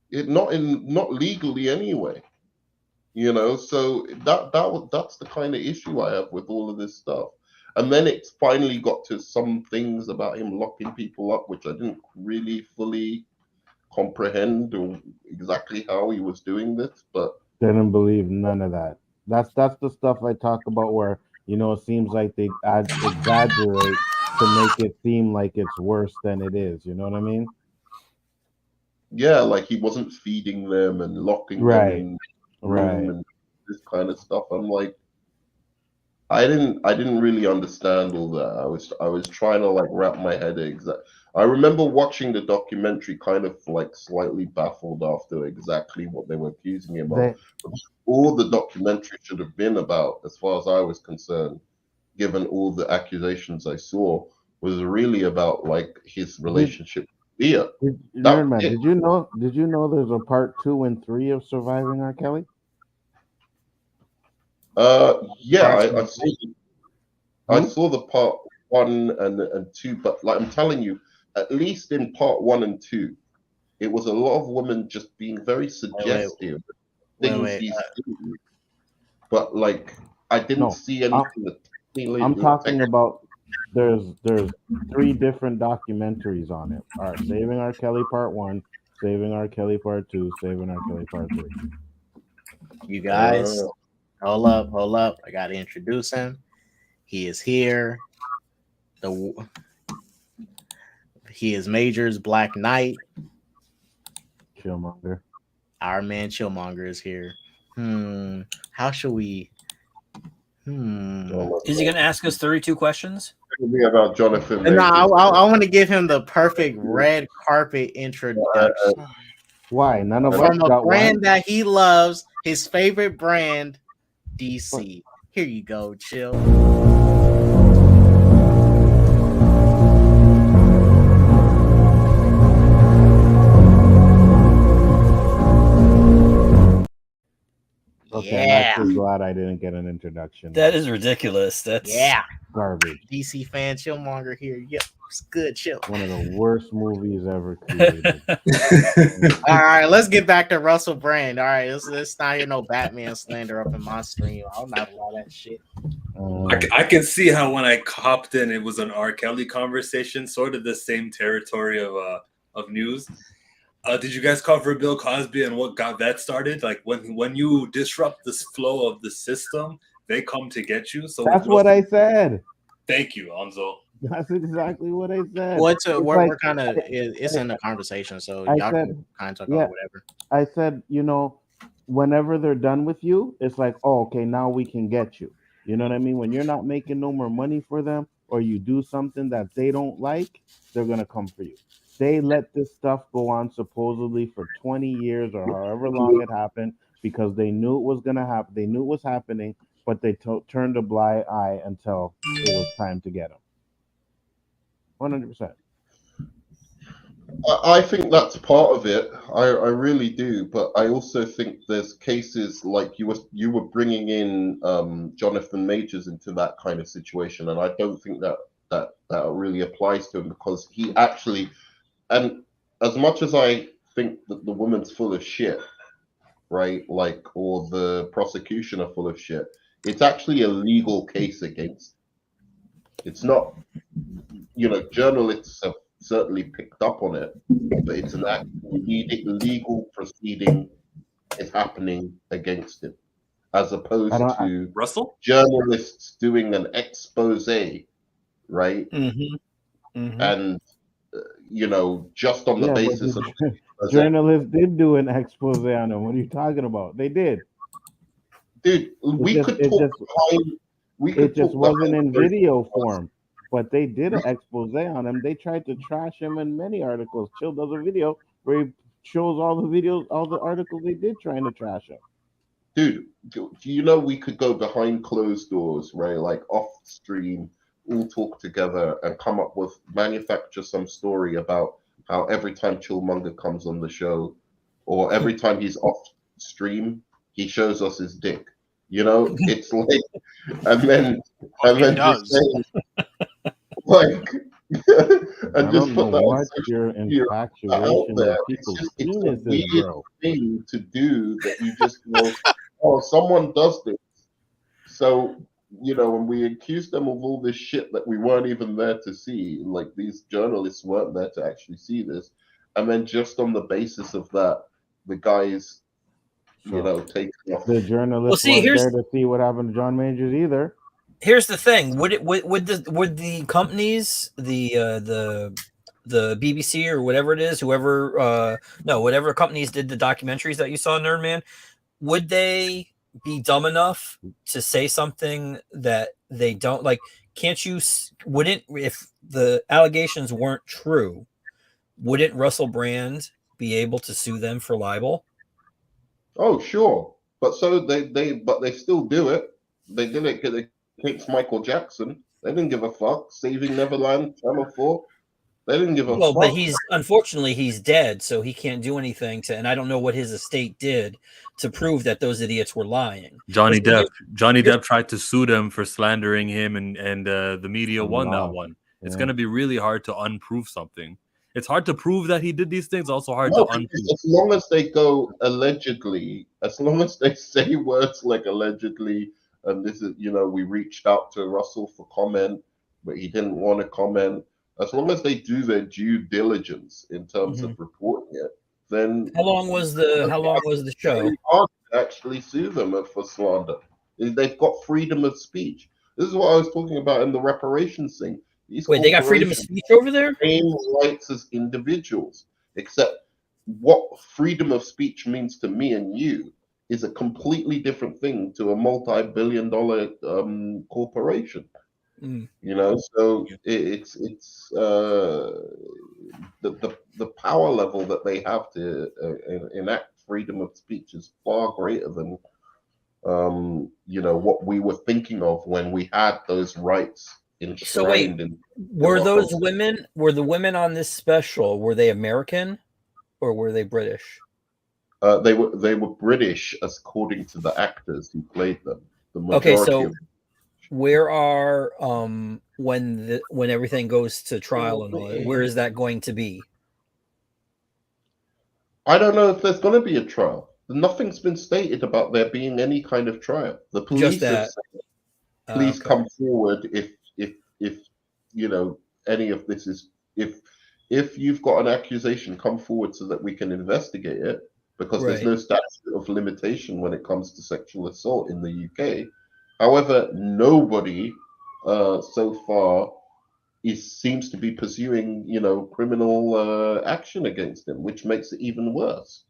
It not legally anyway. So that's the kind of issue I have with all of this stuff. And then it's finally got to some things about him locking people up, which I didn't really fully comprehend or exactly how he was doing this, but didn't believe none of that. That's the stuff I talk about where, it seems like they exaggerate to make it seem like it's worse than it is. You know what I mean? Yeah, like he wasn't feeding them and locking them in room and this kind of stuff. I'm like, I didn't really understand all that. I was trying to like wrap my head exactly. I remember watching the documentary kind of like slightly baffled after exactly what they were accusing him of. All the documentary should have been about, as far as I was concerned, given all the accusations I saw, was really about like his relationship with Leah. Did you know there's a part 2 and 3 of Surviving R. Kelly? Yeah, I saw the part 1 and 2, but like I'm telling you, at least in part 1 and 2, it was a lot of women just being very suggestive things. But like I didn't see anything. I'm talking about there's 3 different documentaries on it. All right, Saving R. Kelly Part 1, Saving R. Kelly Part 2, Saving R. Kelly Part 3. You guys, hold up. I gotta introduce him. He is here. He is Major's Black Knight. Chillmonger. Our man Chillmonger is here. How should we? Is he going to ask us 32 questions? About Jonathan. No, I want to give him the perfect red carpet introduction. Why? None of us from a got brand one? that he loves, his favorite brand, DC. Here you go, Chill. Okay, I'm actually glad I didn't get an introduction. That is ridiculous. That's garbage. DC fan Chillmonger here. Yep, it's good. Chill. One of the worst movies ever created. All right, let's get back to Russell Brand. All right, let's not hear no Batman slander up in my stream. I'll not allow that shit. I can see how when I hopped in, it was an R. Kelly conversation, sort of the same territory of news. Did you guys cover Bill Cosby and what got that started? Like when you disrupt this flow of the system, they come to get you. So that's what I said. Thank you, Anzo. That's exactly what I said. Well, like, we're kind of it's in the conversation, so I y'all said, can kind of talk yeah, about whatever. I said, whenever they're done with you, it's like, oh, okay, now we can get you. You know what I mean? When you're not making no more money for them, or you do something that they don't like, they're gonna come for you. They let this stuff go on supposedly for 20 years or however long it happened because they knew it was gonna happen. They knew it was happening, but they turned a blind eye until it was time to get them. 100%. I think that's part of it. I really do, but I also think there's cases like you were bringing in Jonathan Majors into that kind of situation, and I don't think that really applies to him because he actually, and as much as I think that the woman's full of shit, right? Like, or the prosecution are full of shit. It's actually a legal case against. It's not, journalists have certainly picked up on it, but it's an actual legal proceeding is happening against him, as opposed to Russell journalists doing an expose, right? And just on the basis of journalists did do an expose on him. What are you talking about? They did. Dude, it just wasn't in video form, but they did an expose on him. They tried to trash him in many articles. Chill does a video where he shows all the articles they did trying to trash him. Dude, we could go behind closed doors, right? Like off stream, all talk together and come up with, manufacture some story about how every time Chillmonger comes on the show or every time he's off stream, he shows us his dick. It's like, and then just saying, like, and just put that what your infatuation with people's penises, bro. Thing to do that you just oh, someone does this. So, when we accuse them of all this shit that we weren't even there to see, like these journalists weren't there to actually see this, and then just on the basis of that, the guys, take off. The journalists weren't there to see what happened to John Majors either. Here's the thing: would the companies, the BBC or whatever it is, whatever companies did the documentaries that you saw, Nerdman, would they be dumb enough to say something that they don't like? Wouldn't, if the allegations weren't true, wouldn't Russell Brand be able to sue them for libel? Oh, sure, but they still do it. They did it against Michael Jackson. They didn't give a fuck. Saving Neverland, Channel 4. They didn't give a fuck. Well, but unfortunately he's dead, so he can't do anything and I don't know what his estate did to prove that those idiots were lying. Johnny Depp tried to sue them for slandering him, and the media won that one. It's going to be really hard to unprove something. It's hard to prove that he did these things, also hard to unprove. As long as they go allegedly, as long as they say words like allegedly, and this is, we reached out to Russell for comment, but he didn't want to comment. As long as they do their due diligence in terms of reporting it, then how long was the show? It's hard to actually sue them for slander. They've got freedom of speech. This is what I was talking about in the reparations thing. Wait, they got freedom of speech over there? Same rights as individuals, except what freedom of speech means to me and you is a completely different thing to a multi-billion-dollar corporation. So it's the power level that they have to enact freedom of speech is far greater than what we were thinking of when we had those rights. So wait, were the women on this special, were they American or were they British? They were British, according to the actors who played them. The majority okay, so where are when everything goes to trial and all that, where is that going to be? I don't know if there's going to be a trial. Nothing's been stated about there being any kind of trial. The police have said, please come forward if any of this is, if if you've got an accusation, come forward so that we can investigate it, because there's no statute of limitation when it comes to sexual assault in the UK. However, nobody so far seems to be pursuing, criminal action against him, which makes it even worse.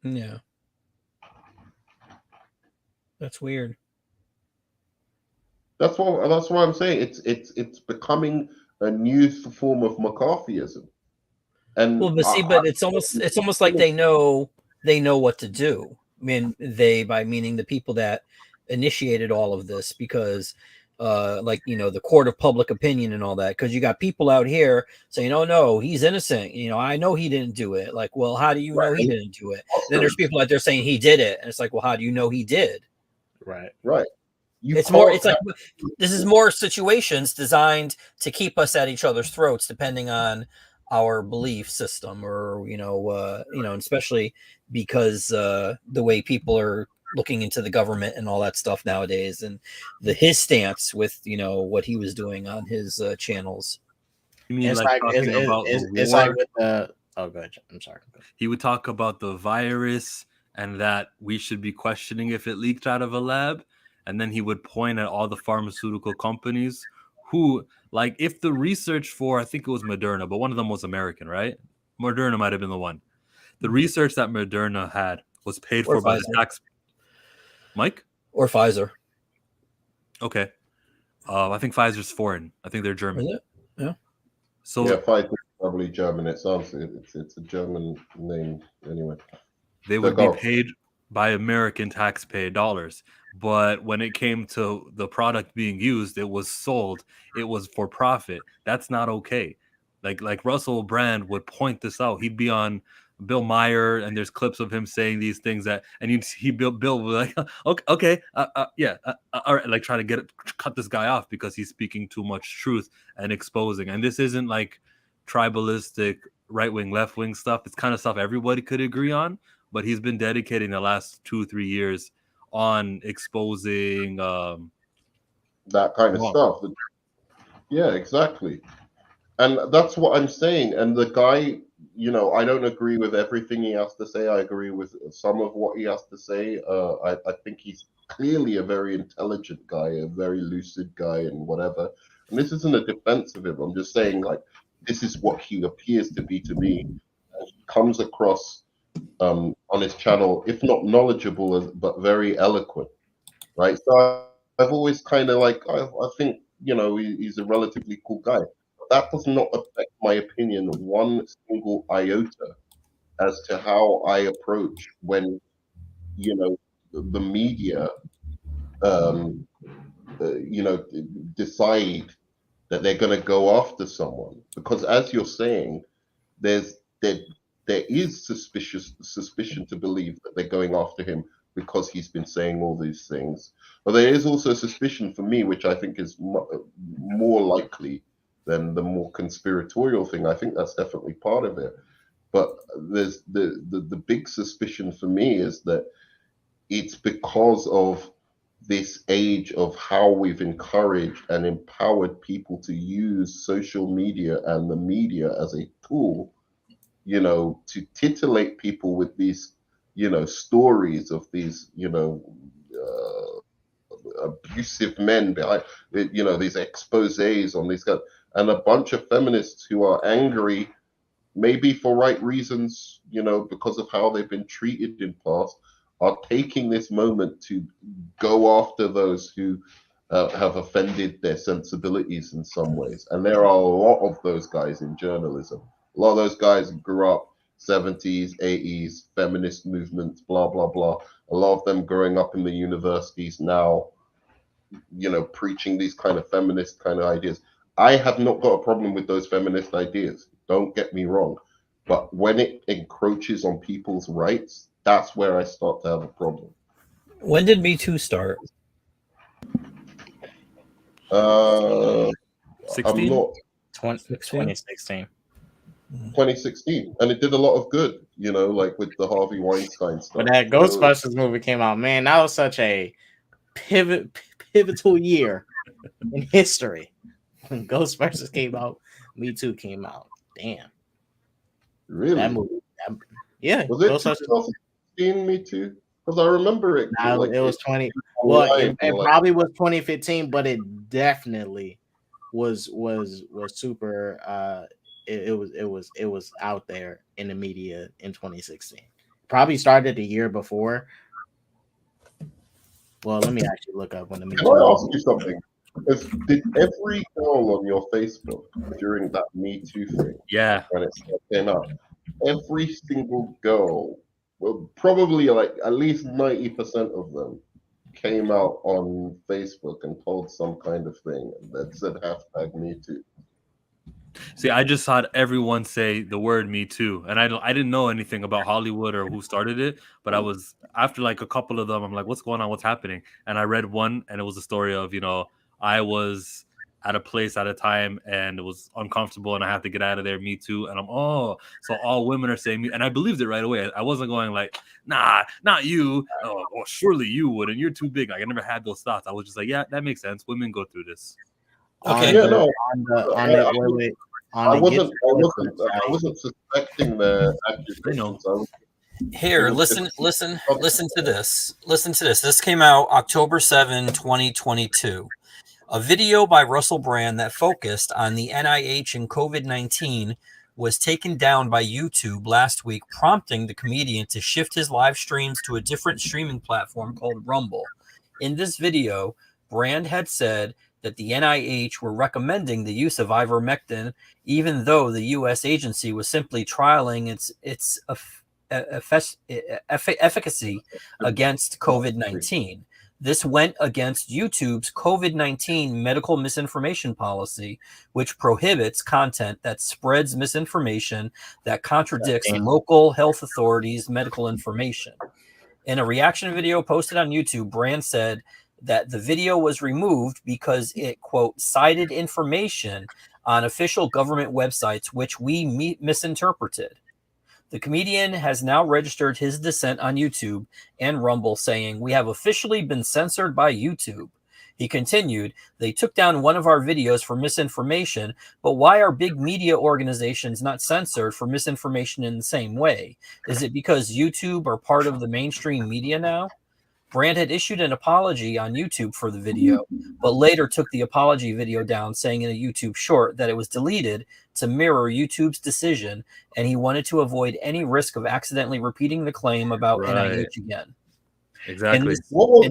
Yeah. That's weird. That's why I'm saying it's becoming a new form of McCarthyism. And well, but it's almost like they know what to do. I mean, by meaning the people that initiated all of this, because the court of public opinion and all that, because you got people out here saying, oh no, he's innocent, I know he didn't do it. Like, well, how do you know he didn't do it? And then there's people out there saying he did it, and it's like, well, how do you know he did? Right It's like this is more situations designed to keep us at each other's throats, depending on our belief system, or especially because the way people are looking into the government and all that stuff nowadays, and his stance with what he was doing on his channels. You mean it's like it's like with the oh good, I'm sorry. He would talk about the virus and that we should be questioning if it leaked out of a lab, and then he would point at all the pharmaceutical companies who, like, if the research for, I think it was Moderna, but one of them was American, right? Moderna might have been the one. The research that Moderna had was paid for by the tax. Mike? Or Pfizer. Okay. I think Pfizer's foreign. I think they're German. Is it? Yeah. So yeah, Pfizer is probably German. It's a German name anyway. They would be paid by American taxpayer dollars. But when it came to the product being used, it was sold. It was for profit. That's not okay. Like Russell Brand would point this out. He'd be on Bill Maher, and there's clips of him saying these things Bill was like, okay, all right, like trying to cut this guy off because he's speaking too much truth and exposing. And this isn't like tribalistic right wing, left wing stuff. It's kind of stuff everybody could agree on. But he's been dedicating the last 2-3 years on exposing that kind of stuff. Yeah, exactly. And that's what I'm saying. And the guy, I don't agree with everything he has to say. I agree with some of what he has to say. I think he's clearly a very intelligent guy, a very lucid guy, and whatever. And this isn't a defense of him. I'm just saying, like, this is what he appears to be to me. And he comes across on his channel, if not knowledgeable, but very eloquent, right? So I've always kind of like, I think, he's a relatively cool guy. But that does not affect my opinion one single iota as to how I approach when, the media, decide that they're going to go after someone. Because as you're saying, there is suspicion to believe that they're going after him because he's been saying all these things. But there is also suspicion for me, which I think is more likely than the more conspiratorial thing. I think that's definitely part of it. But there's the big suspicion for me is that it's because of this age of how we've encouraged and empowered people to use social media and the media as a tool, to titillate people with these, stories of these, abusive men behind, these exposés on these guys, and a bunch of feminists who are angry, maybe for right reasons, because of how they've been treated in past, are taking this moment to go after those who have offended their sensibilities in some ways. And there are a lot of those guys in journalism. A lot of those guys grew up 70s, 80s, feminist movements, blah, blah, blah. A lot of them growing up in the universities now, preaching these kind of feminist kind of ideas. I have not got a problem with those feminist ideas. Don't get me wrong. But when it encroaches on people's rights, that's where I start to have a problem. When did Me Too start? 16? 2016. 2016, and it did a lot of good, like with the Harvey Weinstein stuff. When that Ghostbusters movie came out, man, that was such a pivotal year in history. When Ghostbusters came out, Me Too came out. Damn. Really? That movie. Yeah. Was it Those are 2016? Me Too? Because I remember it. now Like it was 20. Well, online, it like, probably was 2015, but it definitely was super. It was out there in the media in 2016. Probably started the year before. Well, let me actually look up when the Me can Too. I ask you something? Did every girl on your Facebook during that Me Too thing, Yeah. when it came out, every single girl, well, probably like at least 90% of them came out on Facebook and told some kind of thing that said hashtag Me Too. See, I just saw everyone say the word "me too," and I didn't know anything about Hollywood or who started it. But I was after like a couple of them, I'm like, "What's going on? What's happening?" And I read one, and it was a story of I was at a place at a time, and it was uncomfortable, and I had to get out of there. Me too, and so all women are saying me, and I believed it right away. I wasn't going like, "Nah, not you. Oh, surely you would, and you're too big." Like I never had those thoughts. I was just like, "Yeah, that makes sense. Women go through this." Okay. Yeah, no, On I the wasn't suspecting the accusations. Here, listen to this. Listen to this. This came out October 7, 2022. A video by Russell Brand that focused on the NIH and COVID-19 was taken down by YouTube last week, prompting the comedian to shift his live streams to a different streaming platform called Rumble. In this video, Brand had said that the NIH were recommending the use of ivermectin, even though the U.S. agency was simply trialing its efficacy against COVID-19. This went against YouTube's COVID-19 medical misinformation policy, which prohibits content that spreads misinformation that contradicts local health authorities' medical information. In a reaction video posted on YouTube, Brand said that the video was removed because it, quote, cited information on official government websites which we misinterpreted. The comedian has now registered his dissent on YouTube and Rumble, saying, "We have officially been censored by YouTube." He continued, "They took down one of our videos for misinformation, but why are big media organizations not censored for misinformation in the same way? Is it because YouTube are part of the mainstream media now?" Brand had issued an apology on YouTube for the video, but later took the apology video down, saying in a YouTube short that it was deleted to mirror YouTube's decision, and he wanted to avoid any risk of accidentally repeating the claim about NIH again. Exactly. What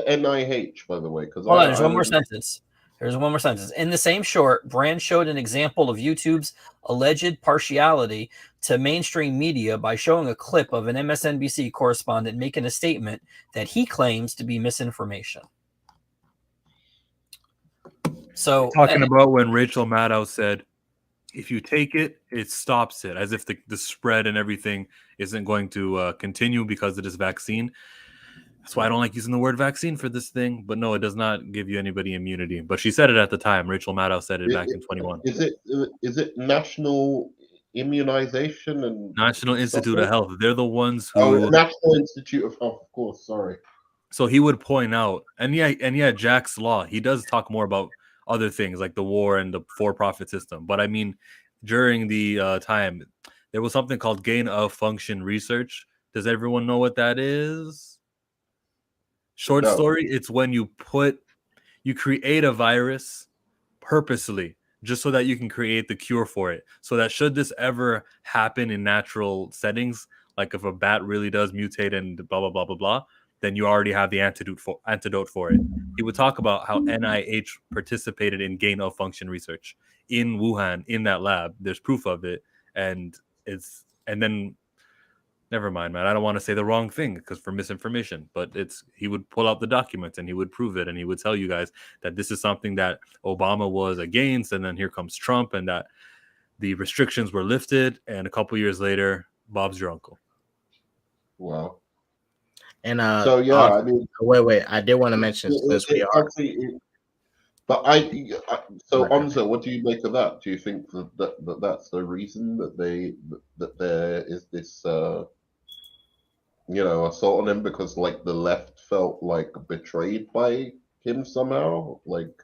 NIH, by the way? Because hold on, there's one more sentence. There's one more sentence. In the same short, Brand showed an example of YouTube's alleged partiality to mainstream media by showing a clip of an MSNBC correspondent making a statement that he claims to be misinformation. So, talking about when Rachel Maddow said, if you take it, it stops it, as if the spread and everything isn't going to continue because of this vaccine. That's why I don't like using the word vaccine for this thing. But no, it does not give you anybody immunity. But she said it at the time. Rachel Maddow said it back in 21. Is it national immunization and National Institute of Health? They're the ones who National Institute of Health, of course. Sorry. So he would point out, and Jack's Law, he does talk more about other things like the war and the for-profit system. But I mean, during the time, there was something called gain of function research. Does everyone know what that is? Short story, it's when you create a virus purposely just so that you can create the cure for it. So that should this ever happen in natural settings, like if a bat really does mutate and blah, blah, blah, blah, blah, then you already have the antidote for it. He would talk about how NIH participated in gain of function research in Wuhan, in that lab. There's proof of it. And then never mind, man. I don't want to say the wrong thing because for misinformation, but he would pull out the documents and he would prove it. And he would tell you guys that this is something that Obama was against. And then here comes Trump, and that the restrictions were lifted. And a couple years later, Bob's your uncle. Wow. And so yeah, I mean, wait. I did want to mention this. But Onzo, what do you make of that? Do you think that that's the reason that there is this assault on him, because like the left felt like betrayed by him somehow? Like,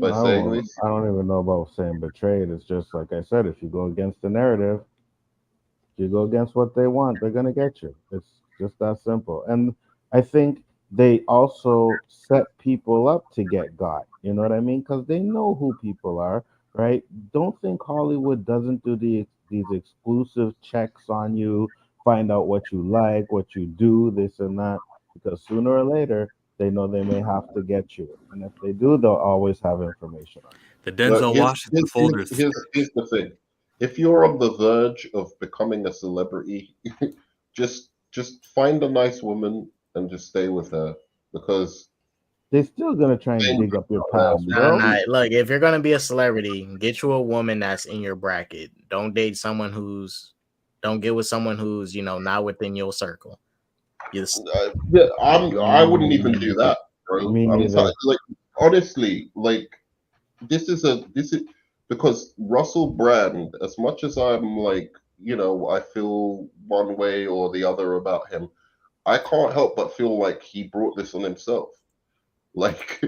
by saying this. I don't even know about saying betrayed. It's just like I said, if you go against the narrative, you go against what they want, they're gonna get you. It's just that simple. And I think they also set people up to get got. You know what I mean? Because they know who people are, right? Don't think Hollywood doesn't do these exclusive checks on you, find out what you like, what you do, this and that. Because sooner or later, they know they may have to get you. And if they do, they'll always have information on you. The Look, Denzel Washington folders. here's the thing. If you're on the verge of becoming a celebrity, just find a nice woman and just stay with her because They're still gonna try and dig up your past, bro. Nah. Look, if you're gonna be a celebrity, get you a woman that's in your bracket. Don't date someone don't get with someone who's not within your circle. yeah, I wouldn't even do that, bro. Me neither. Like honestly, like this is because Russell Brand, as much as I'm like, I feel one way or the other about him, I can't help but feel like he brought this on himself. Like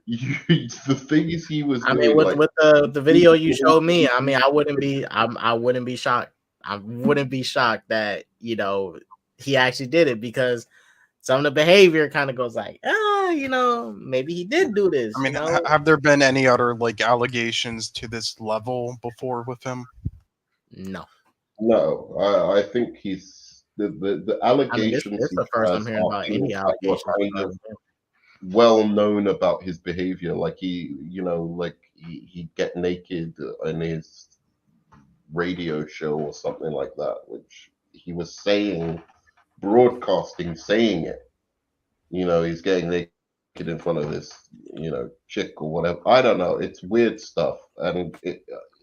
the things he was doing. I mean, with the video you showed me, I mean, I wouldn't be shocked. I wouldn't be shocked that he actually did it because some of the behavior kind of goes like, maybe he did do this. I mean, have there been any other like allegations to this level before with him? No. I think he's the allegations. It's the first I'm hearing about any allegations. Kind of well known about his behavior, like he'd get naked in his radio show or something like that, which he was saying, broadcasting, saying it. He's getting naked in front of this, chick or whatever. I don't know. It's weird stuff. And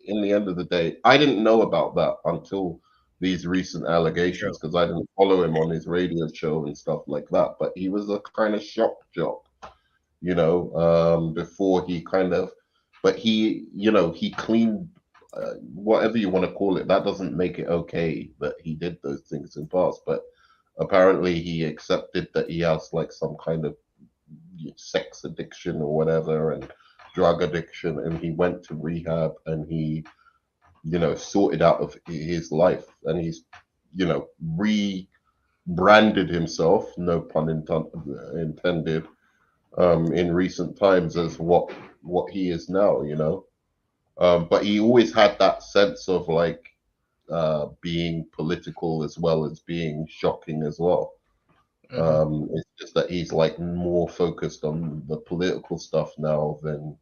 in the end of the day, I didn't know about that until these recent allegations because I didn't follow him on his radio show and stuff like that. But he was a kind of shock jock, before he kind of, but he cleaned, whatever you want to call it. That doesn't make it okay that he did those things in past, but apparently he accepted that he has like some kind of sex addiction or whatever and drug addiction, and he went to rehab and he sorted out of his life, and he's rebranded himself, no pun intended, in recent times as what he is now, but he always had that sense of like being political as well as being shocking as well. It's just that he's like more focused on the political stuff now than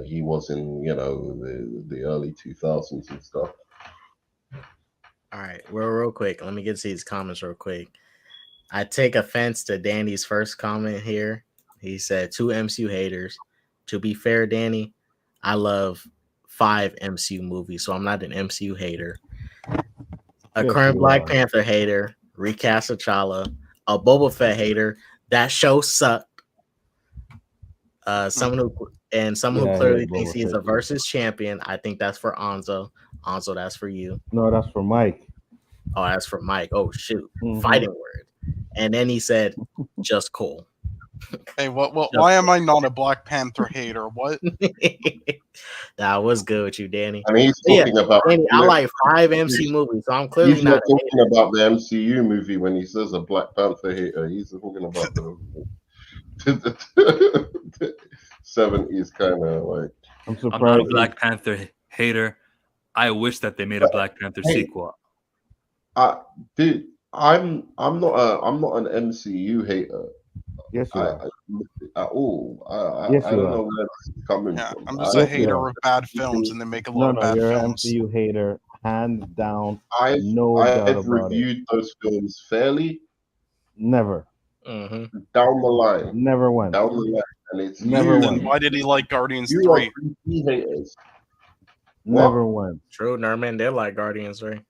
he was in the early 2000s and stuff. All right, real quick, let me get to these comments real quick. I take offense to Danny's first comment here. He said 2 MCU haters. To be fair, Danny, I love 5 MCU movies, so I'm not an MCU hater. A current Black Panther hater, recast T'Challa, a Boba Fett hater. That show sucked. Someone who clearly thinks he's a versus champion. I think that's for Anzo. Anzo, that's for you. No, that's for Mike. Oh, that's for Mike. Oh shoot, fighting word. And then he said, "Just cool." Hey, why am I not a Black Panther hater? What? That was good with you, Danny. I mean, he's talking about. Danny, I like 5 MC movies, so I'm clearly he's not talking about the MCU movie when he says a Black Panther hater. He's talking about the 70s kind of like. I'm not a Black Panther hater. I wish that they made a Black Panther sequel. Dude, I'm not an MCU hater. Yes, you are. At all. I don't know where this is coming from. I'm just a hater of bad films, and they make a lot of bad you're films. You're an MCU hater, hands down. I've reviewed those films fairly. Never. Down the line. Never went. Down the line. And it's never went. Why did he like Guardians 3? Haters. Never went. True, Nerman did like Guardians 3.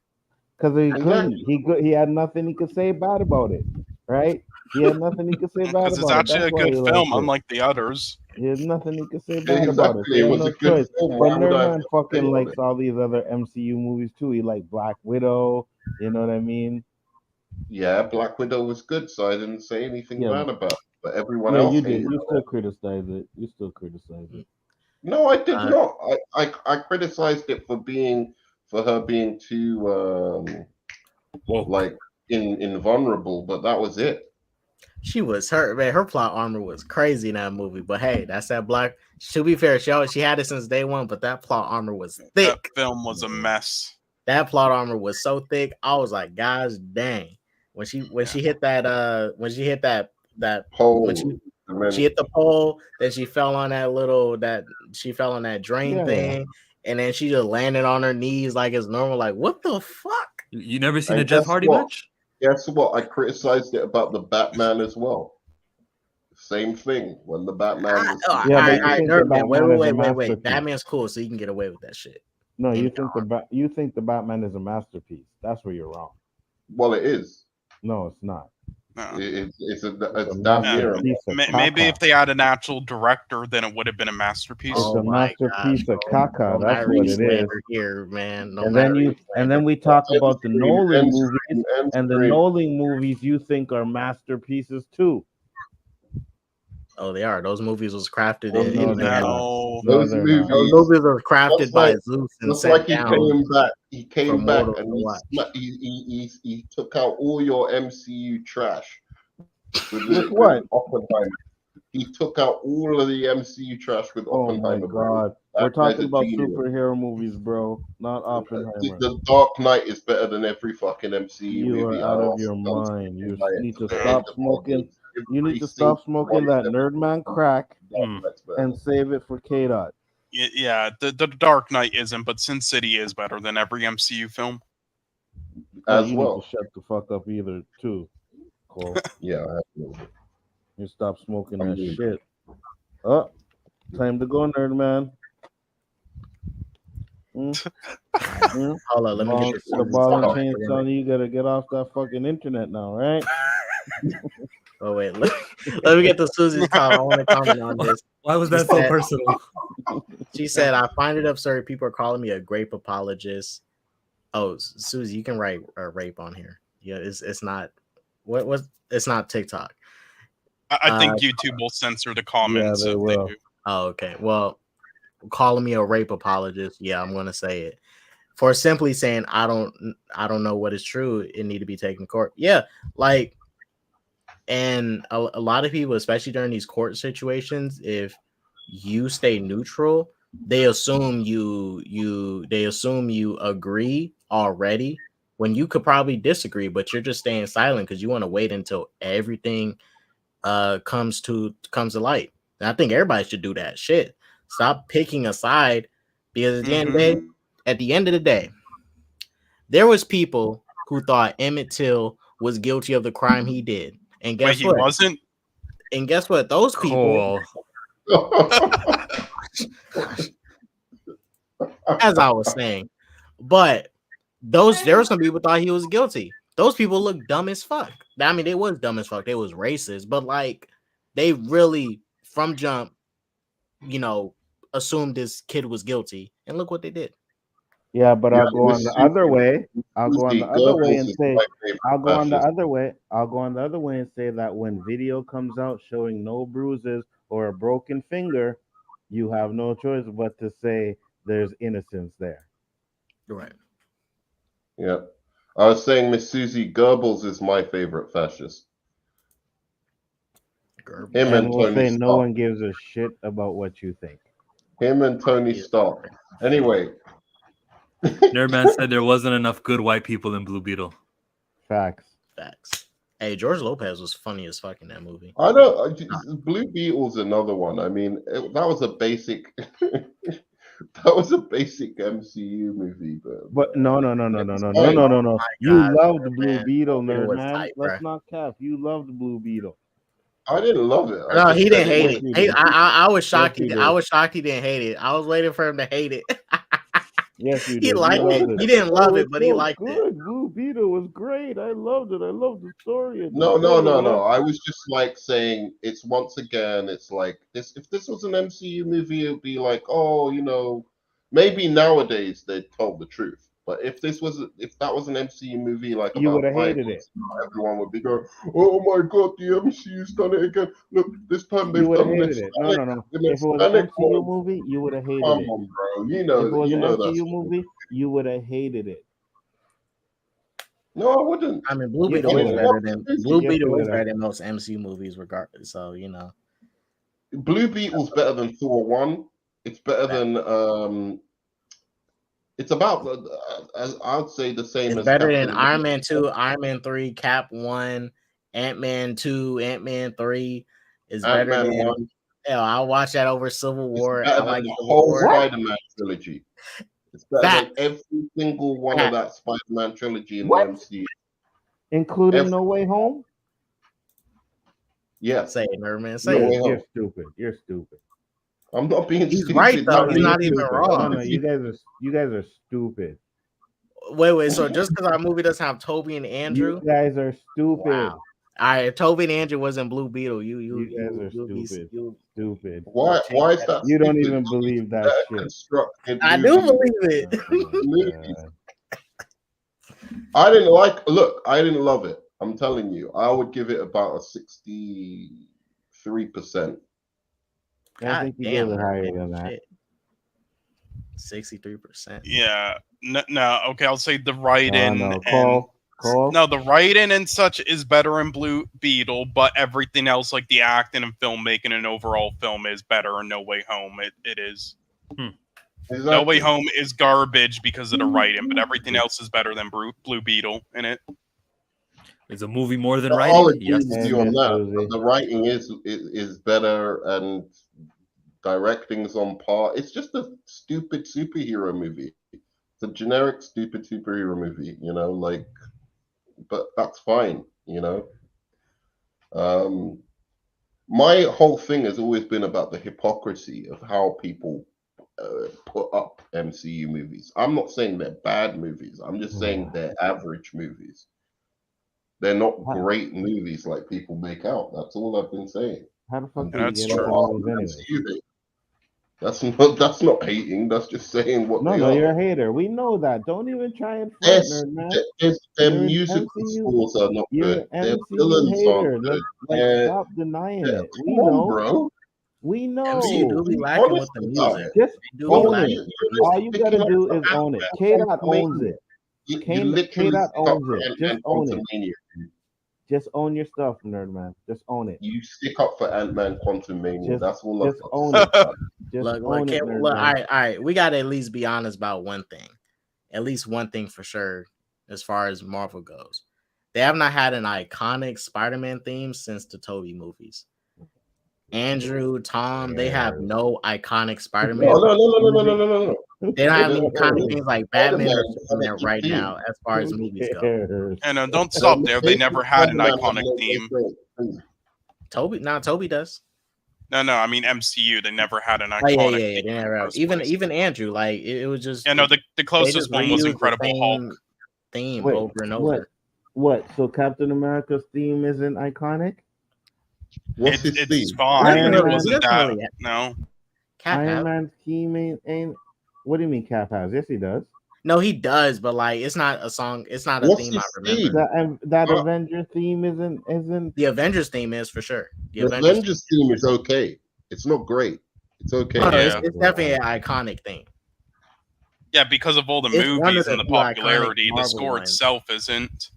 Because he couldn't. He had nothing he could say bad about it, right? He had nothing he could say bad about it. Because it's actually a good film, unlike the others. He had nothing he could say bad about it. It was a good film. But Nerman fucking likes all these other MCU movies too. He liked Black Widow. You know what I mean? Yeah, Black Widow was good, so I didn't say anything bad about it. But everyone else, you did. You still criticize it. No, I did not. I criticized it for her being too like invulnerable, but that was it. She was hurt, man. Her plot armor was crazy in that movie. But hey, that's that black. To be fair, she had it since day one, but that plot armor was thick. That film was a mess. That plot armor was so thick. I was like, guys, dang. When she hit that Pole, when she hit the pole, then she fell on that drain thing, and then she just landed on her knees like it's normal. Like, what the fuck? You never seen a Jeff Hardy match? Guess what? I criticized it about the Batman as well. Same thing when the Batman was. Wait. Batman's cool, so you can get away with that shit. No, you think the Batman is a masterpiece. That's where you're wrong. Well, it is. No, it's not. It's damn near. Maybe if they had an actual director, then it would have been a masterpiece. It's a masterpiece of caca. That's what it is. Here, man. And then we talk about the Nolan movies, and the Nolan movies you think are masterpieces too. Oh, they are. Those movies was crafted those movies were crafted by Zeus and just like he came back and he took out all your MCU trash. With what? Oppenheimer. He took out all of the MCU trash with Oppenheimer. Oh my god. We're talking about superhero movies, bro, not Oppenheimer. The Dark Knight is better than every fucking MCU you movie. You are out of your mind. You need to stop smoking. You need to stop smoking that Nerdman crack and save it for K-Dot. Yeah, the Dark Knight isn't, but Sin City is better than every MCU film. As you well. Need to shut the fuck up either, too, Cole. Yeah, absolutely. You stop smoking that shit. Oh, time to go, Nerdman. Hold on, let me get this. The ball and chain, son. You gotta get off that fucking internet now, right? Oh wait, let me get the Susie's call. I want to comment on this. Why was that so personal? She said, "I find it absurd. People are calling me a grape apologist." Oh, Susie, you can write rape on here. Yeah, it's not what it's not TikTok. I think YouTube will censor the comments. Yeah, they will. Oh, okay. Well, calling me a rape apologist. Yeah, I'm gonna say it for simply saying I don't know what is true. It need to be taken to court. Yeah, like. And a lot of people, especially during these court situations, if you stay neutral, they assume you agree already when you could probably disagree, but you're just staying silent because you want to wait until everything comes to light. And I think everybody should do that shit. Stop picking a side, because at the end of the day, there was people who thought Emmett Till was guilty of the crime he did. And guess what? He wasn't. And guess what? Those people, as I was saying, but there were some people thought he was guilty. Those people look dumb as fuck. I mean, they was dumb as fuck. They was racist, but like they really from jump, assumed this kid was guilty, and look what they did. Yeah, but I'll go on the other way. I'll go on the other way and say that when video comes out showing no bruises or a broken finger, you have no choice but to say there's innocence there. Right. Yeah. I was saying Miss Susie Goebbels is my favorite fascist. Him and we'll Tony Stark. No one gives a shit about what you think. Him and Tony Stark. Anyway. Nerdman said there wasn't enough good white people in Blue Beetle. Facts. Hey, George Lopez was funny as fuck in that movie. I don't. Blue Beetle's another one. I mean, that was a basic. That was a basic MCU movie, but no. You loved Blue Beetle, man. Let's not cap. You loved Blue Beetle. I didn't love it. No, he didn't hate it. I was shocked. I was shocked he didn't hate it. I was waiting for him to hate it. Yes, you did. He liked it. He didn't love it, but he liked it. Blue Beetle was great. I loved it. I loved the story. No. I was just like saying it's once again. It's like this. If this was an MCU movie, it'd be like, maybe nowadays they told the truth. But if that was an MCU movie, like You would about have 5 hated it. everyone would be going, "Oh my god, the MCU's done it again! Look, this time they've You would have done hated this." it. No. If it was an MCU movie, you would have hated Come it. on, bro. If it was an that's MCU movie, you would have hated it. No, I wouldn't. I mean, Blue Yes, Beetle you is would. better than Blue Yes, Beetle you is would better have. than most MCU movies, regardless. So Blue Beetle's better than Thor 1. It's better than it's about as I'd say the same it's as better Captain than Iron America. Man 2, Iron Man 3, Cap 1, Ant-Man 2, Ant-Man 3. It's better Ant-Man than 1. hell. I'll watch that over Civil It's War. better I like than the Civil whole War. Spider-Man trilogy. It's better Facts. than every single one of Facts. that Spider-Man trilogy in What? the MCU. Including No Way Home? Yes. Say it, nerd man. No Say Way it. Home. You're stupid. You're stupid. I'm not being He's stupid. right though. He's you're not even stupid. wrong. No, you guys are stupid. Wait. So just because our movie doesn't have Toby and Andrew, You guys are stupid. wow. All right, if Toby and Andrew wasn't Blue Beetle, you guys are stupid. Stupid. Why is that? You don't stupid? even believe that shit. Constructed I do movie. believe it. Movies. I didn't love it. I'm telling you, I would give it about a 63%. I think you gave it higher than that. 63%. Yeah. No. Okay, I'll say the write-in. No, Cole. No, the writing and such is better in Blue Beetle, but everything else, like the acting and filmmaking and overall film, is better in No Way Home. It is. Exactly. No Way Home is garbage because of the writing, but everything else is better than Blue Beetle in it. Is a movie more than I'll writing? agree Yes. with you on that. The writing is better and directing's on par. It's just a stupid superhero movie. It's a generic stupid superhero movie, but that's fine, My whole thing has always been about the hypocrisy of how people put up MCU movies. I'm not saying they're bad movies. I'm just saying they're average movies. They're not great movies like people make out. That's all I've been saying. How the fuck do you That's get into true. all these anyway? That's not hating. That's just saying what they No, are. you're a hater. We know that. Don't even try and front, nerd man. Their You're an musical MCU scores are not You're good. an Their MCU villains hater. aren't good. Stop denying it. We Come on, know, bro. We know. MCU do be lacking with the music. Just They do be own lacking. it. All you gotta do is own it. K-Dot owns it. K-Dot owns it. Just own it. Just own your stuff, nerd man. Just own it. You stick up for Ant-Man Quantumania. That's all. Just own it. Just Look, own it, nerd all man. right. We gotta at least be honest about one thing. At least one thing for sure, as far as Marvel goes. They have not had an iconic Spider-Man theme since the Tobey movies. Andrew, Tom, they have no iconic Spider-Man. No. They don't have any iconic things like Batman or Superman right now, as far as movies go. And don't stop there. They never had an iconic theme. Toby does. No. I mean MCU. They never had an iconic theme. They never have. Even Andrew, like it was just. Yeah, no. The closest one was Incredible Hulk theme over and over. What? So Captain America's theme isn't iconic? What's his theme? It's fine. It wasn't that. No. Iron Man's theme ain't. What do you mean Cap has? Yes, he does. No, he does, but like it's not a song. It's not a theme I remember. That Avengers theme isn't. The Avengers theme is for sure. The Avengers theme is okay. It's not great. It's okay. No, it's definitely an iconic thing. Yeah, because of all the movies and the popularity, the score itself isn't.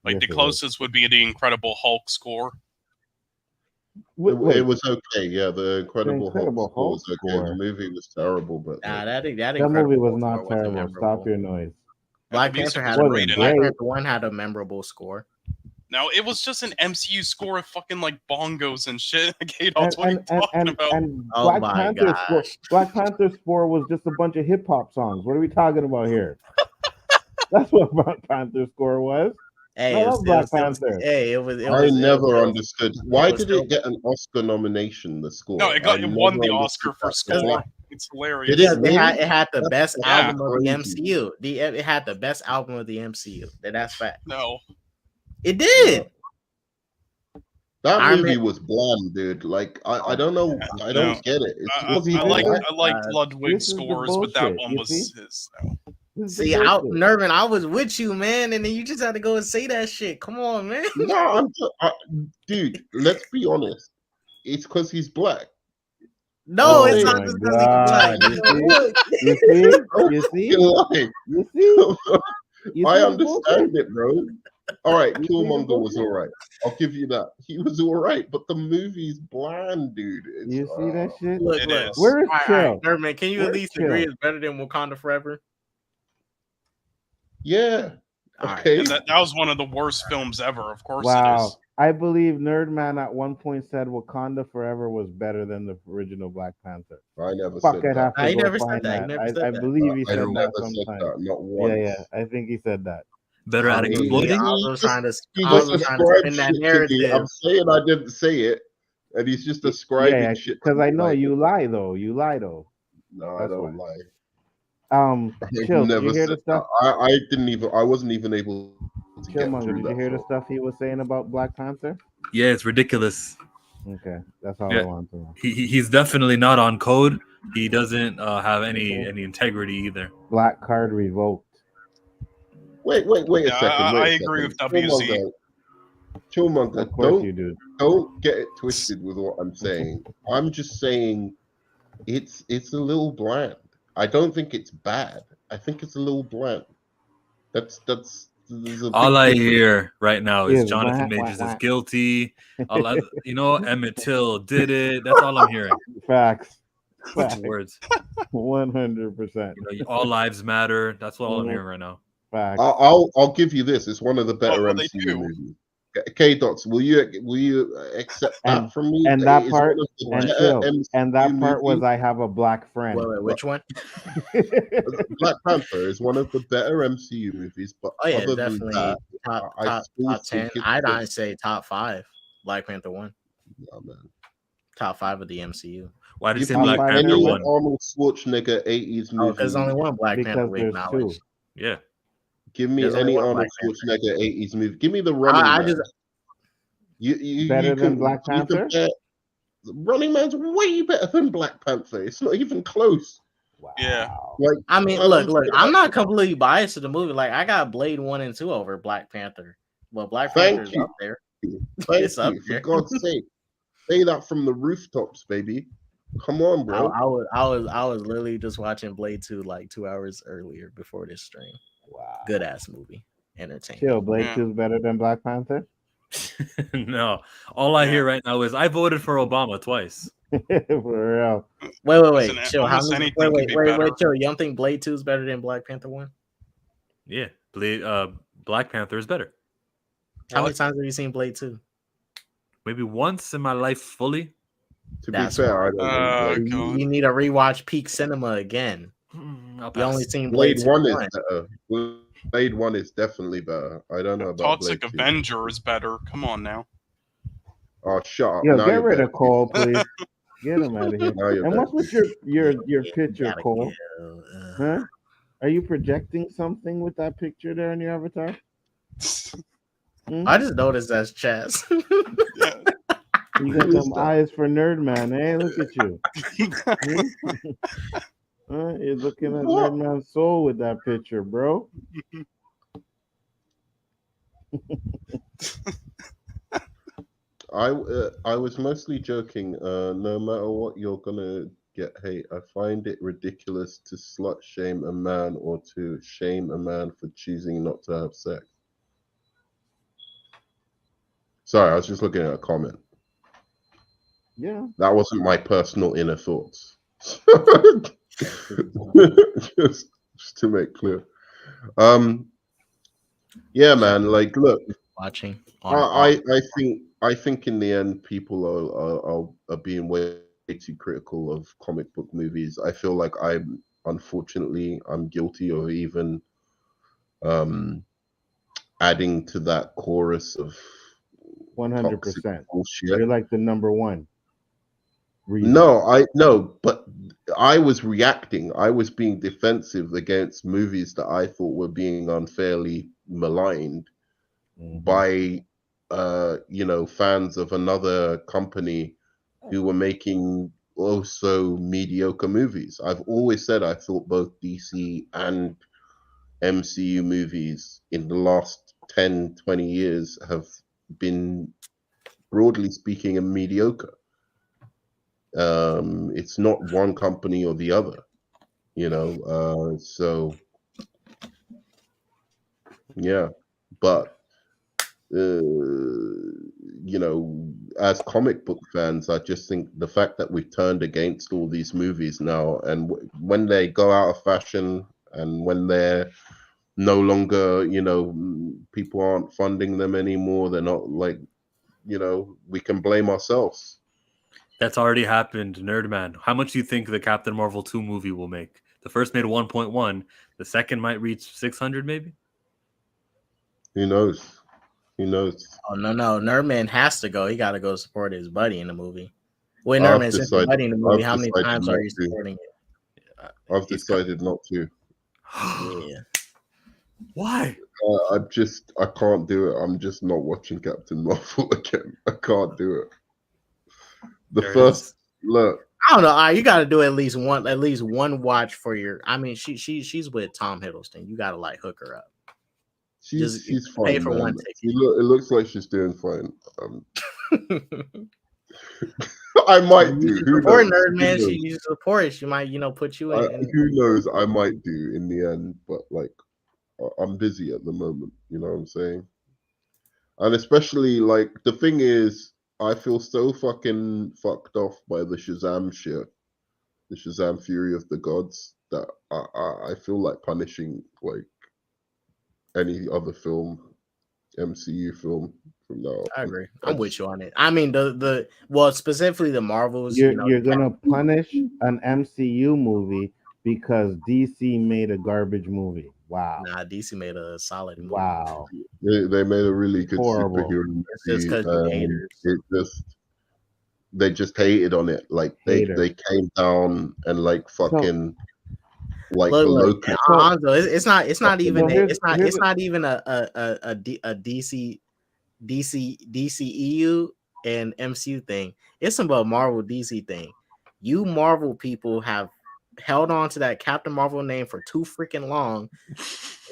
Like the closest would be the Incredible Hulk score. It was okay. Yeah, the Incredible Hulk was okay. The movie was terrible, but that movie was not terrible. Stop your noise. Black Panther had a Black Panther 1 had a memorable score. No, it was just an MCU score of fucking like bongos and shit. What are you talking about? And Black Panther's score was just a bunch of hip hop songs. What are we talking about here? That's what Black Panther's score was. Hey, I love Black Panther. I never understood why did it get an Oscar nomination? The score. No, it won the Oscar for score. It's hilarious. It had the best album of the MCU. It had the best album of the MCU. That's fact. No, it did. That movie was bland, dude. Like I don't know. I don't get it. I like Ludwig's scores, but that one was his. No. See, Nervin, I was with you, man, and then you just had to go and say that shit. Come on, man. No, dude. Let's be honest. It's because he's black. No, it's not just because he's black. You see? I understand it, bro. All right, Killmonger was all right. I'll give you that. He was all right, but the movie's bland, dude. You see that shit? Look, where is Chill? Nervin, can you at least agree it's better than Wakanda Forever? Yeah. Okay. That was one of the worst films ever. Of course wow. it is. I believe Nerdman at one point said Wakanda Forever was better than the original Black Panther. I never said that. I never said that. I believe he said that sometime. Not once. Yeah, I think he said that. Better at exploiting. I was trying to spin that narrative. I'm saying I didn't say it, and he's just describing shit. Because I know you lie though. You lie though. No, I don't lie. Chill, did you hear the stuff? I didn't even. I wasn't even able to get through that. Did you hear the stuff he was saying about Black Panther? Yeah, it's ridiculous. Okay, that's all I want to know. He's definitely not on code. He doesn't have any integrity either. Black card revoked. Wait a second. I agree with WZ. Killmonger, don't get it twisted with what I'm saying. I'm just saying it's a little bland. I don't think it's bad. I think it's a little bland. That's all I hear right now is Jonathan Majors is guilty. Emmett Till did it. That's all I'm hearing. Facts. Words. 100%. All lives matter. That's all I'm hearing right now. Facts. I'll give you this. It's one of the better MCU movies. K-Dots, will you accept that from me? And that part, was I have a black friend. Wait, which one? Black Panther is one of the better MCU movies, but definitely that, top 10. I'd say top 5. Black Panther 1. Yeah, man. Top 5 of the MCU. Why did you say Black Panther 1? Arnold Schwarzenegger 80s movie. Because there's only one Black Panther we acknowledge. Yeah. Give me any Arnold Schwarzenegger 80s movie. Give me the Running Man. Better than Black Panther? Running Man's way better than Black Panther. It's not even close. Wow. Yeah. Like, I mean, look, I'm not completely biased to the movie. Like, I got Blade 1 and 2 over Black Panther. Well, Black Panther's up there. It's up there. For God's sake. Say that from the rooftops, baby. Come on, bro. I was literally just watching Blade 2 like 2 hours earlier before this stream. Wow. Good ass movie. Entertaining. Chill, Blade 2 is better than Black Panther? No. All I hear right now is I voted for Obama twice. For real. Wait. Chill. Wait, chill. You don't think Blade 2 is better than Black Panther 1? Yeah. Black Panther is better. How many times have you seen Blade 2? Maybe once in my life fully. To be fair, I don't know. You need to rewatch Peak Cinema again. You only seen Blade 1 is better. Blade 1 is definitely better. I don't know about Toxic Blade Avenger is better. Come on now. Oh, shut up. Yo, get rid of Cole, please. Get him out of here. And what's with your picture, Cole? Huh? Are you projecting something with that picture there in your avatar? I just noticed that's Chaz. You got some eyes for Nerdman, eh? Look at you. You're looking at Nerdman's soul with that picture, bro. I was mostly joking. No matter what you're gonna get hate, I find it ridiculous to slut shame a man or to shame a man for choosing not to have sex. Sorry, I was just looking at a comment. Yeah. That wasn't my personal inner thoughts. just to make clear. Yeah, man, like look. Watching. I think in the end people are being way too critical of comic book movies. I feel like I'm guilty of even adding to that chorus of 100%. You're like the number one reason. No, but I was reacting. I was being defensive against movies that I thought were being unfairly maligned by fans of another company who were making also mediocre movies. I've always said I thought both DC and MCU movies in the last 10, 20 years have been, broadly speaking, mediocre. It's not one company or the other, so yeah, but as comic book fans, I just think the fact that we've turned against all these movies now, and when they go out of fashion, and when they're no longer, people aren't funding them anymore, they're not like, we can blame ourselves. That's already happened, Nerdman. How much do you think the Captain Marvel 2 movie will make? The first made 1.1. The second might reach 600, maybe? Who knows? Who knows? Oh no, Nerdman has to go. He got to go support his buddy in the movie. Wait, I've Nerdman, since your buddy in the movie, how many decided times not are you to. supporting it? I've decided not to. Yeah. Why? I can't do it. I'm just not watching Captain Marvel again. I can't do it. Look. I don't know. You got to do at least one watch for your. I mean, she's with Tom Hiddleston. You got to like hook her up. She's fine. Pay for man. one ticket. It looks like she's doing fine. I might do. Or Nerdman, she support. She might, put you in. Who knows? I might do in the end, but like, I'm busy at the moment. You know what I'm saying? And especially like the thing is, I feel so fucking fucked off by the Shazam shit, the Shazam Fury of the Gods, that I feel like punishing like any other film, MCU film from now. I agree. I'm with you on it. I mean, specifically the Marvels. You're gonna punish an MCU movie because DC made a garbage movie. Wow. Nah, DC made a solid movie. Wow. They made a really good Horrible. superhero movie. It's just because haters. They just hated on it. Like they came down and like fucking look, it's not even a DCEU and MCU thing. It's about Marvel DC thing. You Marvel people have held on to that Captain Marvel name for too freaking long,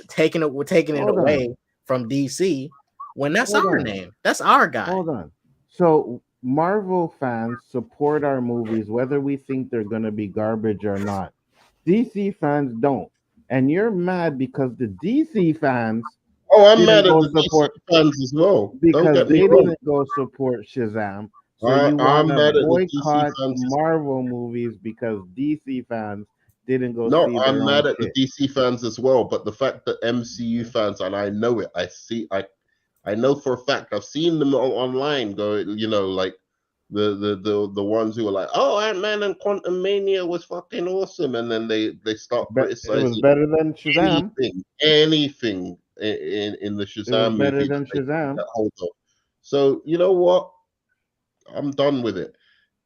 taking it away from DC when that's our name. That's our guy. Hold on. So Marvel fans support our movies whether we think they're gonna be garbage or not. DC fans don't. And you're mad because the DC fans I'm mad at the DC fans as well. Because they didn't go support Shazam. So you want to boycott Marvel movies because DC fans didn't go see their I'm mad own at shit. the DC fans as well. But the fact that MCU fans, and I know it, I know for a fact, I've seen them online go, like the ones who are like, oh, Ant-Man and Quantum Mania was fucking awesome, and then they start criticizing. It was better than Shazam. Anything in the Shazam movie. Better than Shazam. So you know what? I'm done with it.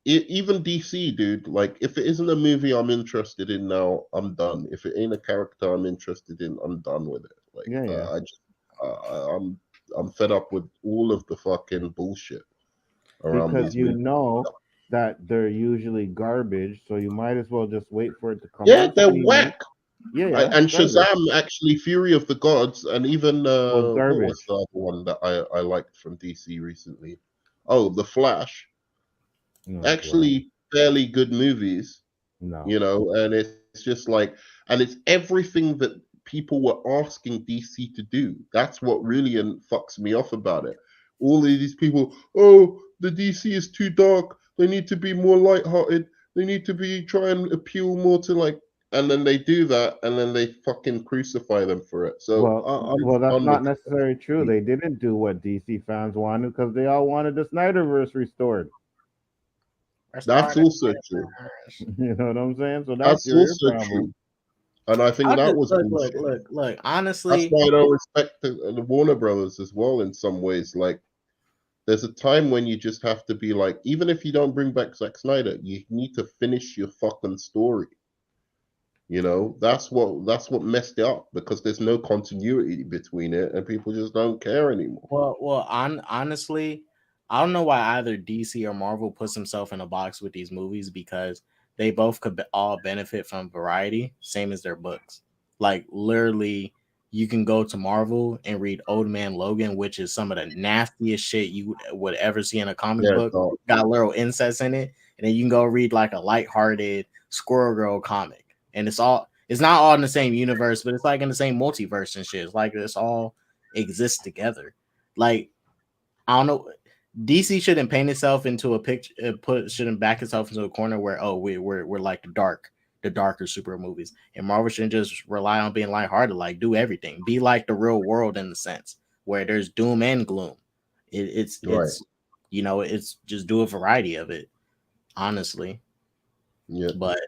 Even DC, dude. Like, if it isn't a movie I'm interested in now, I'm done. If it ain't a character I'm interested in, I'm done with it. Like, I'm fed up with all of the fucking bullshit around because these movies. that they're usually garbage, so you might as well just wait for it to come. Yeah, they're whack. Yeah, and Shazam, actually, Fury of the Gods, and even what was the other one that I liked from DC recently? Oh, The Flash. Actually, fairly good movies. And it's just like, and it's everything that people were asking DC to do. That's what really fucks me off about it. All of these people, oh, the DC is too dark. They need to be more lighthearted. They need to try and appeal more to like. And then they do that, and then they fucking crucify them for it. So, that's not necessarily true. They didn't do what DC fans wanted because they all wanted the Snyderverse restored. That's also true. You know what I'm saying? So that's also true. And I think that was look. Honestly, that's why I don't respect the Warner Brothers as well. In some ways, like there's a time when you just have to be like, even if you don't bring back Zack Snyder, you need to finish your fucking story. That's what messed it up, because there's no continuity between it, and people just don't care anymore. Well, honestly, I don't know why either DC or Marvel puts himself in a box with these movies, because they both could all benefit from variety, same as their books. Like literally, you can go to Marvel and read Old Man Logan, which is some of the nastiest shit you would ever see in a comic book. dog. Got little incest in it, and then you can go read like a lighthearted Squirrel Girl comic, and it's not all in the same universe, but it's like in the same multiverse and shit. It's like it's all exists together. Like I don't know. DC shouldn't paint itself into a picture. Shouldn't back itself into a corner where we're like the darker super movies, and Marvel shouldn't just rely on being lighthearted. Like do everything, be like the real world in the sense where there's doom and gloom. It's it's just do a variety of it, honestly. Yeah. But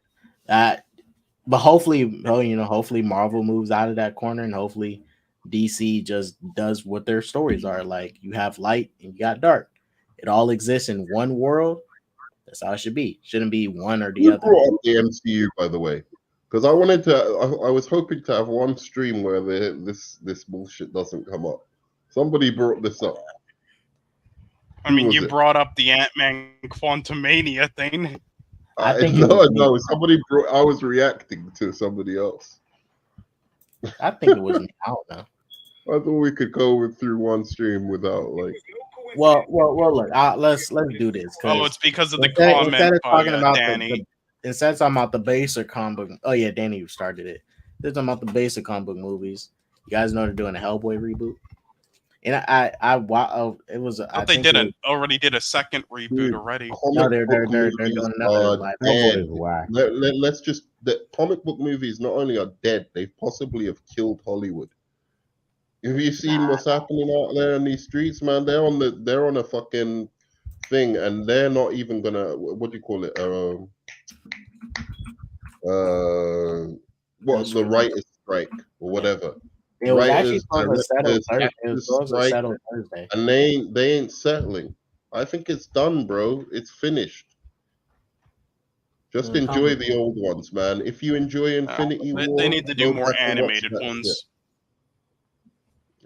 that, but hopefully, hopefully Marvel moves out of that corner, and hopefully DC just does what their stories are. Like you have light and you got dark. It all exists in one world. That's how it should be. Shouldn't be one or the Who other. brought up the MCU, by the way? Because I wanted to. I was hoping to have one stream where this bullshit doesn't come up. Somebody brought this up. I mean, you brought up the Ant-Man Quantumania thing. I think no. Somebody brought. I was reacting to somebody else. I think it was me. I don't know. I thought we could go through one stream without like. Well. Look, let's do this. Oh, it's because of the instead comment of talking by about Danny. Instead of talking about the basic comic book. Oh yeah, Danny started it. They're talking about the basic comic book movies. You guys know they're doing a Hellboy reboot. And it was. I think they already did a second reboot already. No, they're doing another. Let's just the comic book movies not only are dead, they possibly have killed Hollywood. Have you seen what's happening out there in these streets, man? They're on a fucking thing, and they're not even gonna. What do you call it? What's the writers' strike or whatever? It was actually supposed to settle Thursday, and they ain't settling. I think it's done, bro. It's finished. Just enjoy the old ones, man. If you enjoy Infinity War, they need to do more animated ones.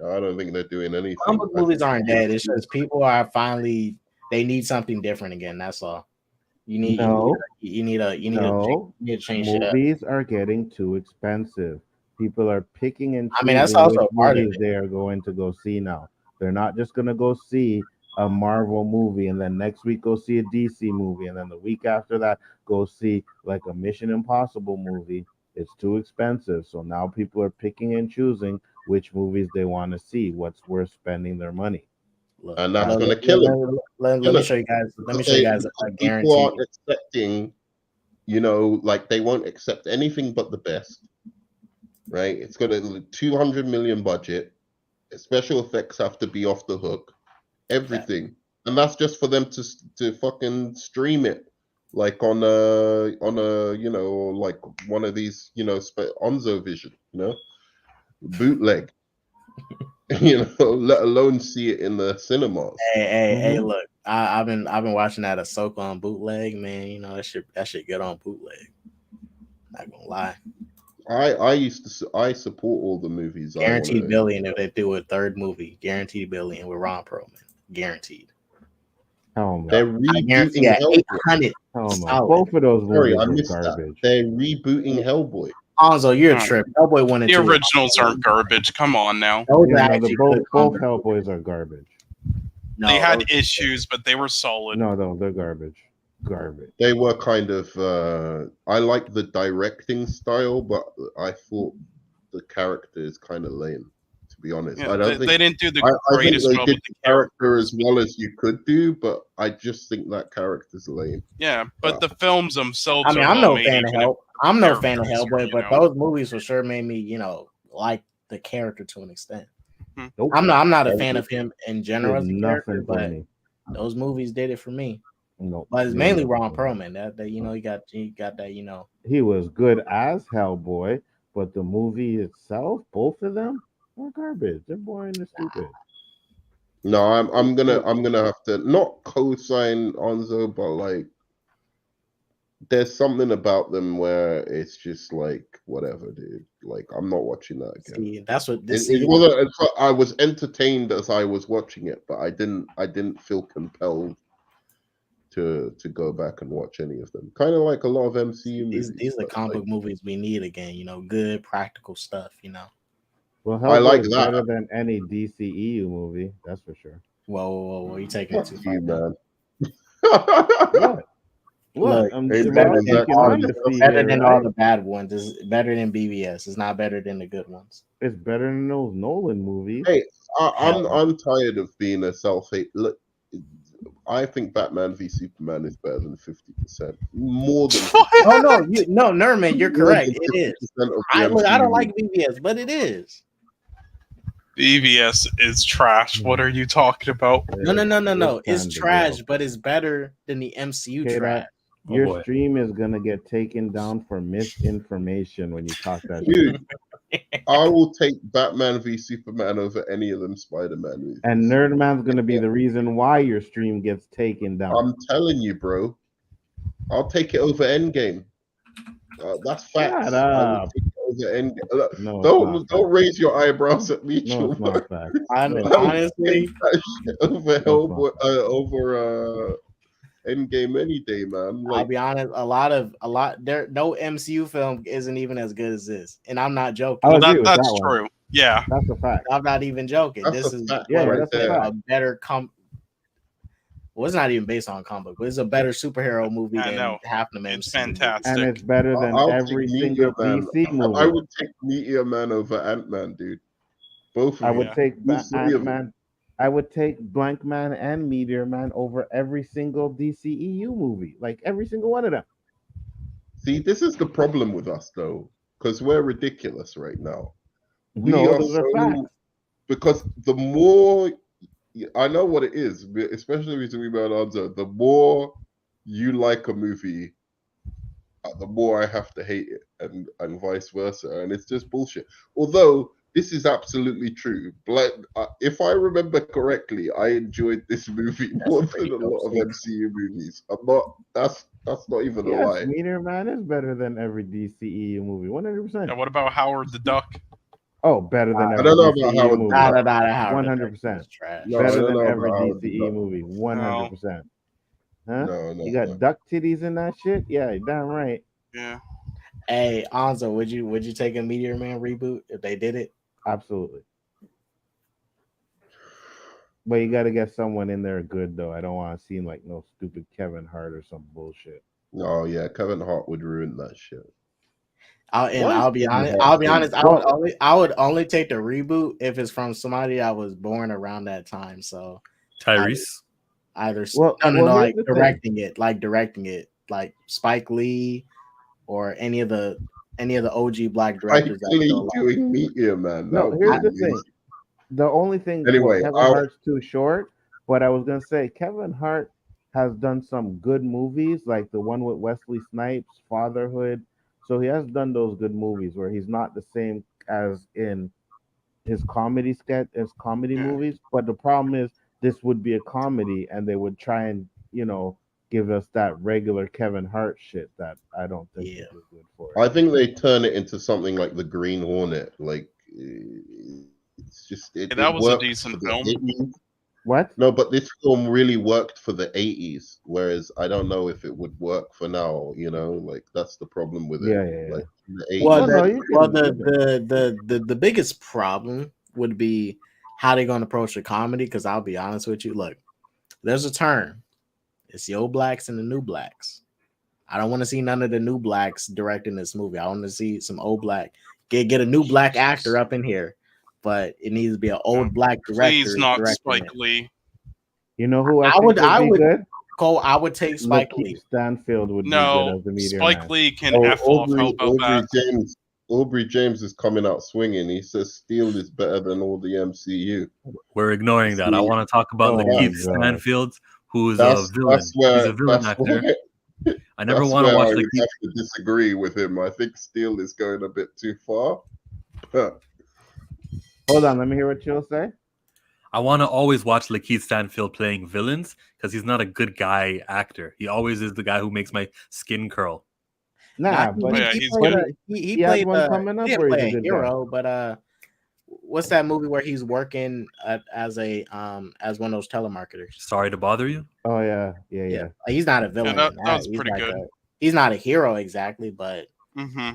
I don't think they're doing anything. Comic movies aren't dead. It's just people are finally they need something different again. That's all. You need to change it up. Movies are getting too expensive. People are picking and choosing that's also part of it. They are going to go see now. They're not just going to go see a Marvel movie and then next week go see a DC movie and then the week after that go see like a Mission Impossible movie. It's too expensive. So now people are picking and choosing which movies they want to see, what's worth spending their money. Look, and that's going to kill them. Let me show you guys. Let me show you guys a guarantee. People aren't accepting, like they won't accept anything but the best. Right? It's got a 200 million budget. Special effects have to be off the hook. Everything. And that's just for them to fucking stream it. Like on a like one of these, Onzo Vision, bootleg. Let alone see it in the cinemas. Hey, look, I've been watching that Ahsoka on bootleg, man. That shit good on bootleg. Not gonna lie. I support all the movies. Guaranteed billion if they do a third movie. Guaranteed billion with Ron Perlman. Guaranteed. Oh man. They're rebooting Hellboy. Both of those movies are garbage. They're rebooting Hellboy. Onzo, you're a trip. Hellboy 1 and 2. The originals aren't garbage. Come on now. Both Hellboys are garbage. No, they had issues, but they were solid. No, they're garbage. They were kind of. I like the directing style, but I thought the character is kind of lame. To be honest, yeah, I don't think they didn't do the greatest job with the character as well as you could do, but I just think that character's lame. Yeah, but the films themselves. I mean, I'm no fan of Hellboy, but those movies for sure made me, like the character to an extent. Nope. I'm not a fan of him in general as a character, but those movies did it for me. No, but it's mainly Ron Perlman. That he got that. He was good as Hellboy, but the movie itself, both of them, are garbage. They're boring and stupid. No, I'm gonna have to not co-sign Onzo, but like, there's something about them where it's just like whatever, dude. Like I'm not watching that again. See, that's what this. It wasn't. I was entertained as I was watching it, but I didn't feel compelled to go back and watch any of them. Kind of like a lot of MCU movies. These are the comic book movies we need again. Good practical stuff. Well, I like Hellboy is that. better than any DCEU movie. That's for sure. Whoa, you taking it Fuck too far, you, man. man. What? Look, Hey, it's man, better is than that Speaking all Sonic the, Youth? honesty better here, than all right? the bad ones. It's better than BVS. It's not better than the good ones. It's better than those Nolan movies. Hey, Hell, I'm tired of being a self-hate. Look, I think Batman v Superman is better than 50%. More than 50%. oh no, Nerman, you're More correct. than It is. 50% of the I don't MCU. like BVS, but it is. BVS is trash. What are you talking about? No. It's time to trash, go. but it's better than the MCU Okay, trash. Oh, your boy. stream is gonna get taken down for misinformation when you talk that shit. Dude, I will take Batman v Superman over any of them Spider-Man movies. And Nerdman's gonna be the reason why your stream gets taken down. I'm telling you, bro. I'll take it over Endgame. That's facts. Shut I will up. take it over Endgame. No, it's Don't not don't raise your eyebrows at me, No, it's Chuma. not facts. I No, mean, it's not honestly, Take that shit over No, it's not over Endgame any day, man. I'll Like, be honest. There no MCU film isn't even as good as this, and I'm not joking. I'll Well, agree with that's that one. true. Yeah. That's a fact. I'm not even joking. that's This a is fact Yeah, right that's a there. fact. a better Well, it's not even based on comic book, but it's a better superhero movie I than know. half of them It's MCU movies. fantastic. And it's better than I'll every take single Meteor Man. DC movie. I would take Meteor Man over Ant-Man, dude. Both of I them. would Yeah. take All three of them. Ant-Man. I would take Blank Man and Meteor Man over every single DCEU movie. Like every single one of them. See, this is the problem with us, though, because we're ridiculous right now. We No, are those are facts. because the more I know what it is, especially with Alonso, the more you like a movie, the more I have to hate it, and vice versa, and it's just bullshit. Although this is absolutely true. Like, if I remember correctly, I enjoyed this movie more than a lot of MCU movies. I'm not. That's not even a Yes, lie. Meteor Man is better than every DCEU movie. 100%. Now, what about Howard the Duck? Oh, better than I every don't know about DCEU Howard. movie. Howard 100%. is trash. No, I Better don't than know every about Howard the DCE Duck. movie. 100%. Huh? No, You got duck titties in that shit? Yeah, you're damn right. Yeah. Hey, Anzo, would you take a Meteor Man reboot if they did it? Absolutely. But you got to get someone in there good, though. I don't want to seem like no stupid Kevin Hart or some bullshit. Oh yeah, Kevin Hart would ruin that shit. I'll be honest. I would only take the reboot if it's from somebody I was born around that time. So Tyrese. like directing it, like Spike Lee or any of the OG black directors. Spike Lee doing Meteor Man. No, here's the thing. The only thing, anyway, Kevin Hart's too short. But I was gonna say Kevin Hart has done some good movies, like the one with Wesley Snipes, Fatherhood. So he has done those good movies where he's not the same as in his comedy movies. But the problem is this would be a comedy, and they would try and give us that regular Kevin Hart shit that I don't think is good for it. I think they turn it into something like the Green Hornet. Like it's just that was a decent film. 80s. What? No, but this film really worked for the 80s, whereas I don't know if it would work for now. Like that's the problem with it. Yeah. Like the 80s. The biggest problem would be how they're going to approach the comedy. Because I'll be honest with you, look, there's a term. It's the old blacks and the new blacks. I don't want to see none of the new blacks directing this movie. I want to see some old black. Get a new black actor up in here. But it needs to be an old black director. Please not Spike Lee. You know who I would good? Cole, I would take Spike Lee. Stanfield would be good as the Meteor Spike Man. Lee can F off. How about that? Aubrey James is coming out swinging. He says Steel is better than all the MCU. We're ignoring that. I want to talk about Lakeith Stanfield, who is a villain. He's a villain actor. I never want to watch Lakeith. Lakeith. I have to disagree with him. I think Steel is going a bit too far. Hold on, let me hear what you'll say. I want to always watch Lakeith Stanfield playing villains because he's not a good guy actor. He always is the guy who makes my skin curl. Nah, but he's good. He played one coming up where he's a good hero, but what's that movie where he's working as one of those telemarketers? Sorry to bother you. Oh yeah. He's not a villain. That was he's pretty good. He's not a hero exactly, but Mm-hmm.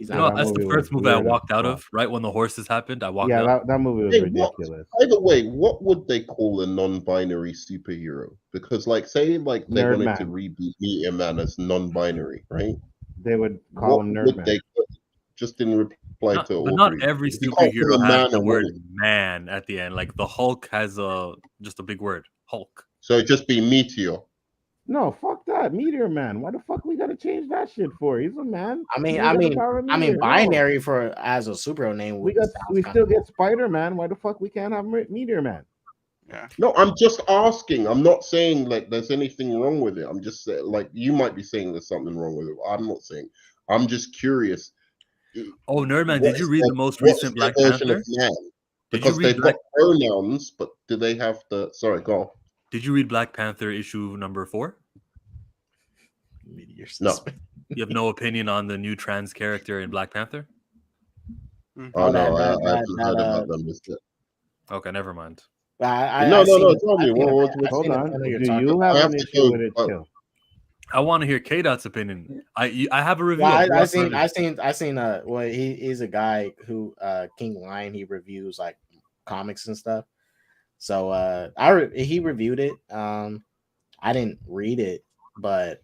He's You not. know, that's the first movie I walked out of. Right when the horses happened, I walked out. Yeah, that movie was ridiculous. By the way, what would they call a non-binary superhero? Because, like, say, like they Nerd wanted Man. to reboot Meteor Man as non-binary, right? They would call him Nerd Man. Just in reply to But not Audrey, every if you can't call superhero a has man the a word woman, man at the end. Like the Hulk has just a big word, Hulk. so it'd just be Meteor. No, fuck that. Meteor Man. Why the fuck we gotta change that shit for? He's a man. I mean, He got the power of Meteor. binary for as a superhero name. We still get Spider-Man. Why the fuck we can't have Meteor Man? Yeah. No, I'm just asking. I'm not saying like there's anything wrong with it. I'm just saying, like, you might be saying there's something wrong with it. I'm not saying. I'm just curious. Oh, Nerdman, did you read the most recent Black Panther? Because they've got pronouns, but do they have the? Sorry, go on. Did you read Black Panther issue number 4? No. You have no opinion on the new trans character in Black Panther? Oh no, I haven't heard about them. Okay, never mind. No. Tell me. Hold on. Do you have an issue with it too? I want to hear K-Dot's opinion. I have a review. Well, I seen. Well, he's a guy who King Lion. He reviews like comics and stuff. So he reviewed it. I didn't read it, but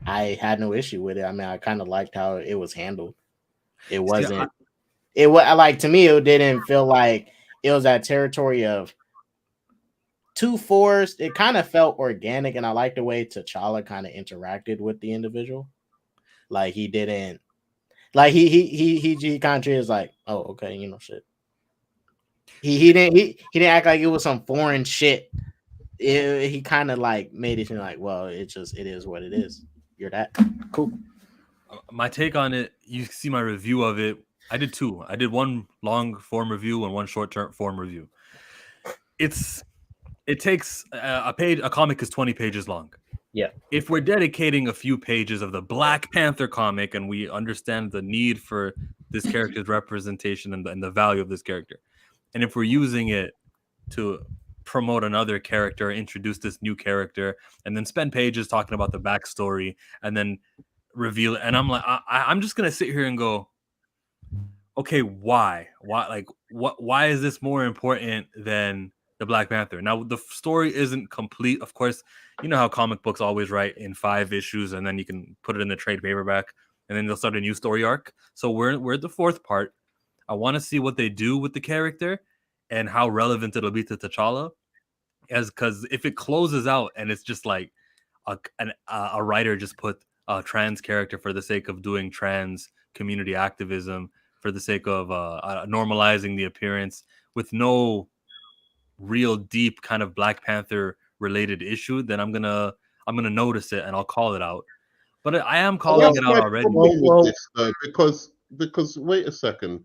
I had no issue with it. I mean, I kind of liked how it was handled. It wasn't. It was like, to me, it didn't feel like it was that territory of too forced. It kind of felt organic, and I liked the way T'Challa kind of interacted with the individual. Like he didn't, like he kind of is like, oh, okay, you know, shit. He didn't act like it was some foreign shit. He kind of like made it seem like, well, it is what it is. You're that cool. My take on it, you see my review of it. I did 2. I did one long form review and one short term form review. It takes a page. A comic is 20 pages long. Yeah. If we're dedicating a few pages of the Black Panther comic and we understand the need for this character's representation and the value of this character, and if we're using it to promote another character, introduce this new character, and then spend pages talking about the backstory and then reveal it, and I'm like, I'm just gonna sit here and go, okay, why is this more important than the Black Panther? Now, the story isn't complete. Of course, you know how comic books always write in 5 issues, and then you can put it in the trade paperback, and then they'll start a new story arc. So we're at the 4th part. I want to see what they do with the character and how relevant it'll be to T'Challa. Because if it closes out and it's just like a writer just put a trans character for the sake of doing trans community activism, for the sake of normalizing the appearance with no real deep kind of Black Panther related issue, then I'm gonna notice it and I'll call it out. But I am calling it out already. With this, though, because wait a second,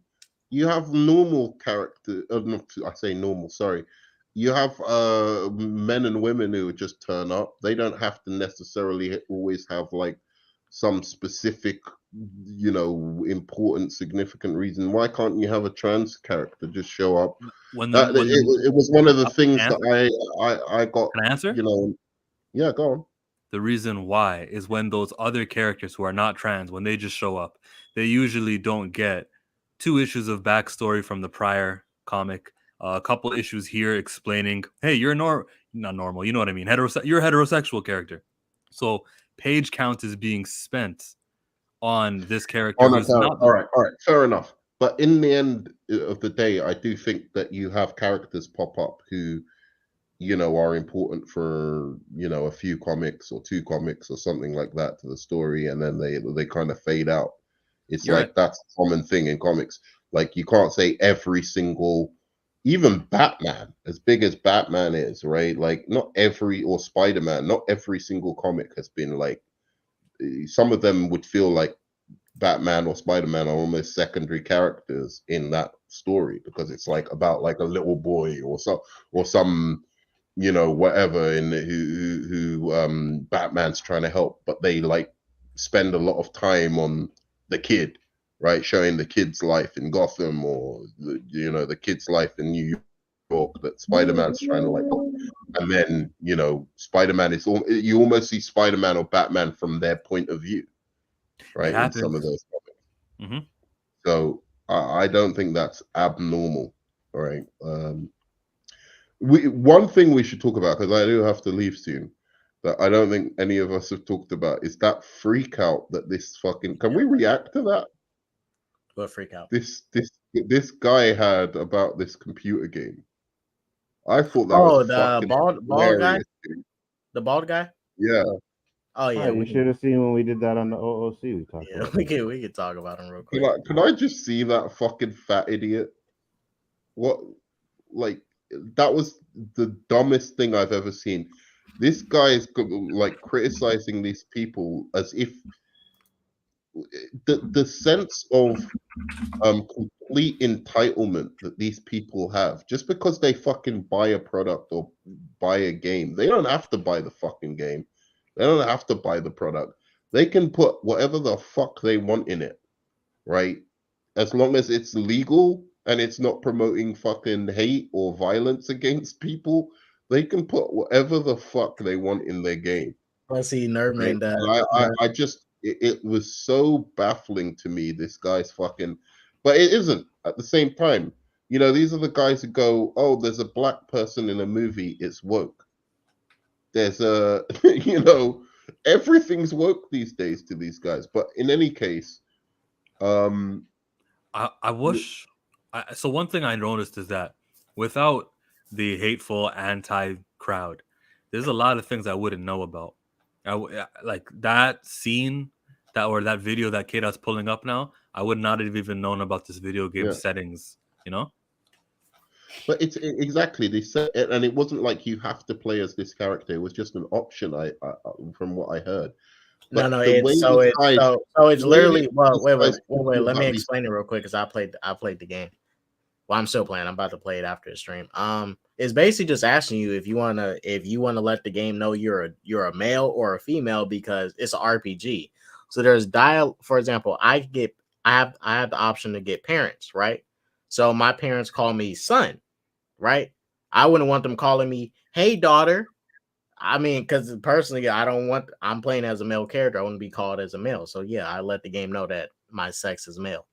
you have normal character. I say normal. Sorry, you have men and women who just turn up. They don't have to necessarily always have like some specific, you know, important, significant reason. Why can't you have a trans character just show up? It was one of the things that I got. Can I answer? You know, yeah, go on. The reason why is when those other characters who are not trans, when they just show up, they usually don't get 2 issues of backstory from the prior comic, a couple issues here explaining, hey, you're not normal, you know what I mean? You're a heterosexual character. So page count is being spent on this character. All right, fair enough. But in the end of the day, I do think that you have characters pop up who, you know, are important for, you know, a few comics or 2 comics or something like that to the story, and then they kind of fade out. It's You're like right. That's a common thing in comics. Like, you can't say every single, even Batman, as big as Batman is, right? Like, not every, or Spider-Man, not every single comic has been like, some of them would feel like Batman or Spider-Man are almost secondary characters in that story, because it's like about like a little boy or some you know, whatever, in who Batman's trying to help, but they like spend a lot of time on the kid, right? Showing the kid's life in Gotham, or the kid's life in New York that Spider-Man's trying to like help. And then, you know, Spider-Man you almost see Spider-Man or Batman from their point of view, right? In some of those comics. Mm-hmm. So I don't think that's abnormal. All right. One thing we should talk about, because I do have to leave soon, that I don't think any of us have talked about, is that freak out that this fucking. Can we react to that? What freak out? This guy had about this computer game. I thought that Oh, was the fucking bald guy, hilarious, dude. the bald guy. Yeah. Oh yeah, you should have seen when we did that on the OOC. We talked about. we could talk about him real quick. Can I just see that fucking fat idiot? What, like, that was the dumbest thing I've ever seen. This guy is like criticizing these people as if the sense of complete entitlement that these people have, just because they fucking buy a product or buy a game. They don't have to buy the fucking game. They don't have to buy the product. They can put whatever the fuck they want in it, right? As long as it's legal and it's not promoting fucking hate or violence against people, they can put whatever the fuck they want in their game. Let's see, Nerdman. Right? I just it was so baffling to me. This guy's fucking, but it isn't at the same time. You know, these are the guys who go, "Oh, there's a black person in a movie. It's woke." There's a, you know, everything's woke these days to these guys. But in any case, I wish. So one thing I noticed is that without the hateful anti-crowd, there's a lot of things I wouldn't know about. Like that scene, that video that kid that's pulling up now, I would not have even known about this video game settings. You know. But it's exactly they said, and it wasn't like you have to play as this character. It was just an option. I from what I heard. But it's literally. Well, wait. Let me explain it real quick because I played the game. Well, I'm still playing. I'm about to play it after the stream. It's basically just asking you if you wanna let the game know you're a male or a female because it's an RPG. So there's for example, I have the option to get parents, right? So my parents call me son, right? I wouldn't want them calling me, "Hey, daughter." I mean, because personally, I'm playing as a male character. I want to be called as a male. So yeah, I let the game know that my sex is male.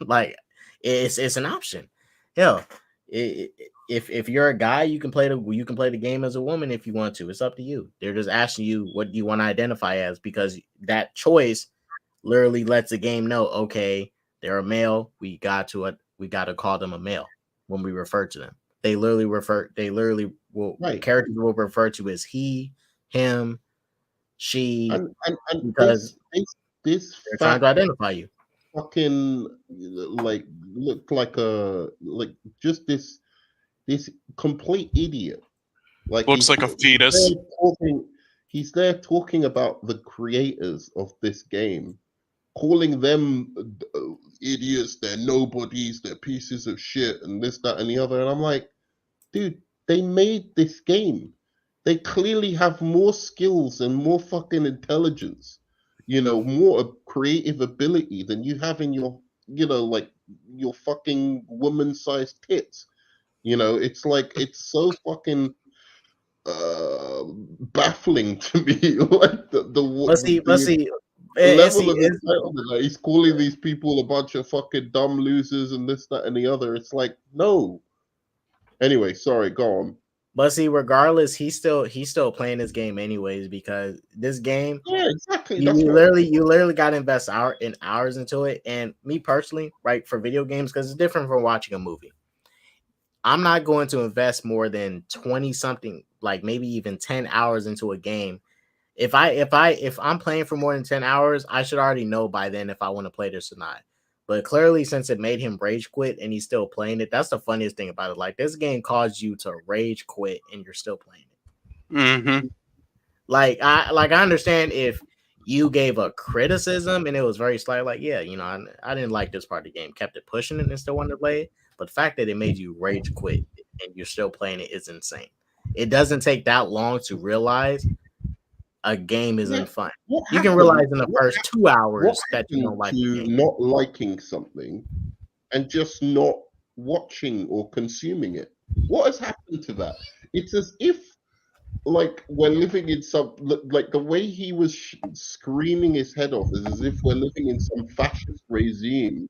Like it's an option. Hell, if you're a guy, you can play the game as a woman if you want to. It's up to you. They're just asking you what you want to identify as because that choice literally lets the game know, okay, they're a male. We got to call them a male when we refer to them. They literally will characters will refer to as he, him, she, and because this they're trying to identify you. Fucking like looked like just this complete idiot. Like looks like a fetus. He's there talking about the creators of this game, calling them idiots, they're nobodies, they're pieces of shit, and this, that, and the other. And I'm like, dude, they made this game. They clearly have more skills and more fucking intelligence, you know, more creative ability than you have in your, you know, like your fucking woman-sized tits. You know, it's like it's so fucking baffling to me. Like the level of entitlement. He's calling these people a bunch of fucking dumb losers and this, that, and the other. It's like, no. Anyway, sorry, go on. But see, regardless, he's still playing this game anyways because this game, exactly. You literally got to invest hours into it. And me personally, right, for video games, because it's different from watching a movie. I'm not going to invest more than 20 something, like maybe even 10 hours into a game. If I'm playing for more than 10 hours, I should already know by then if I want to play this or not. But clearly, since it made him rage quit and he's still playing it, that's the funniest thing about it. Like, this game caused you to rage quit and you're still playing it. Mm-hmm. Like I understand if you gave a criticism and it was very slight, like, yeah, you know, I didn't like this part of the game, kept it pushing it and still wanted to play it. But the fact that it made you rage quit and you're still playing it is insane. It doesn't take that long to realize a game isn't fun. You can realize in the first 2 hours that you don't like the game. Not liking something and just not watching or consuming it. What has happened to that? It's as if like we're living in some, like the way he was screaming his head off is as if we're living in some fascist regime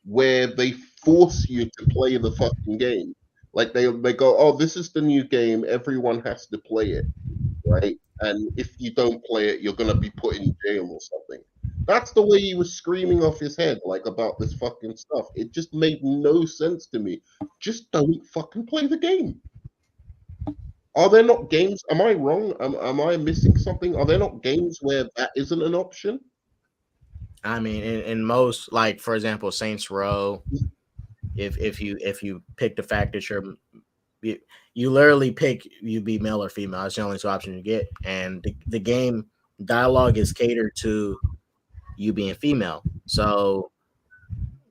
where they force you to play the fucking game. Like they go, oh, this is the new game, everyone has to play it, right? And if you don't play it, you're gonna be put in jail or something. That's the way he was screaming off his head, like about this fucking stuff. It just made no sense to me. Just don't fucking play the game. Are there not games? Am I wrong? Am I missing something? Are there not games where that isn't an option? I mean, in most, like for example, Saints Row, if you pick the fact that you literally pick you be male or female. That's the only two options you get, and the game dialogue is catered to you being female. So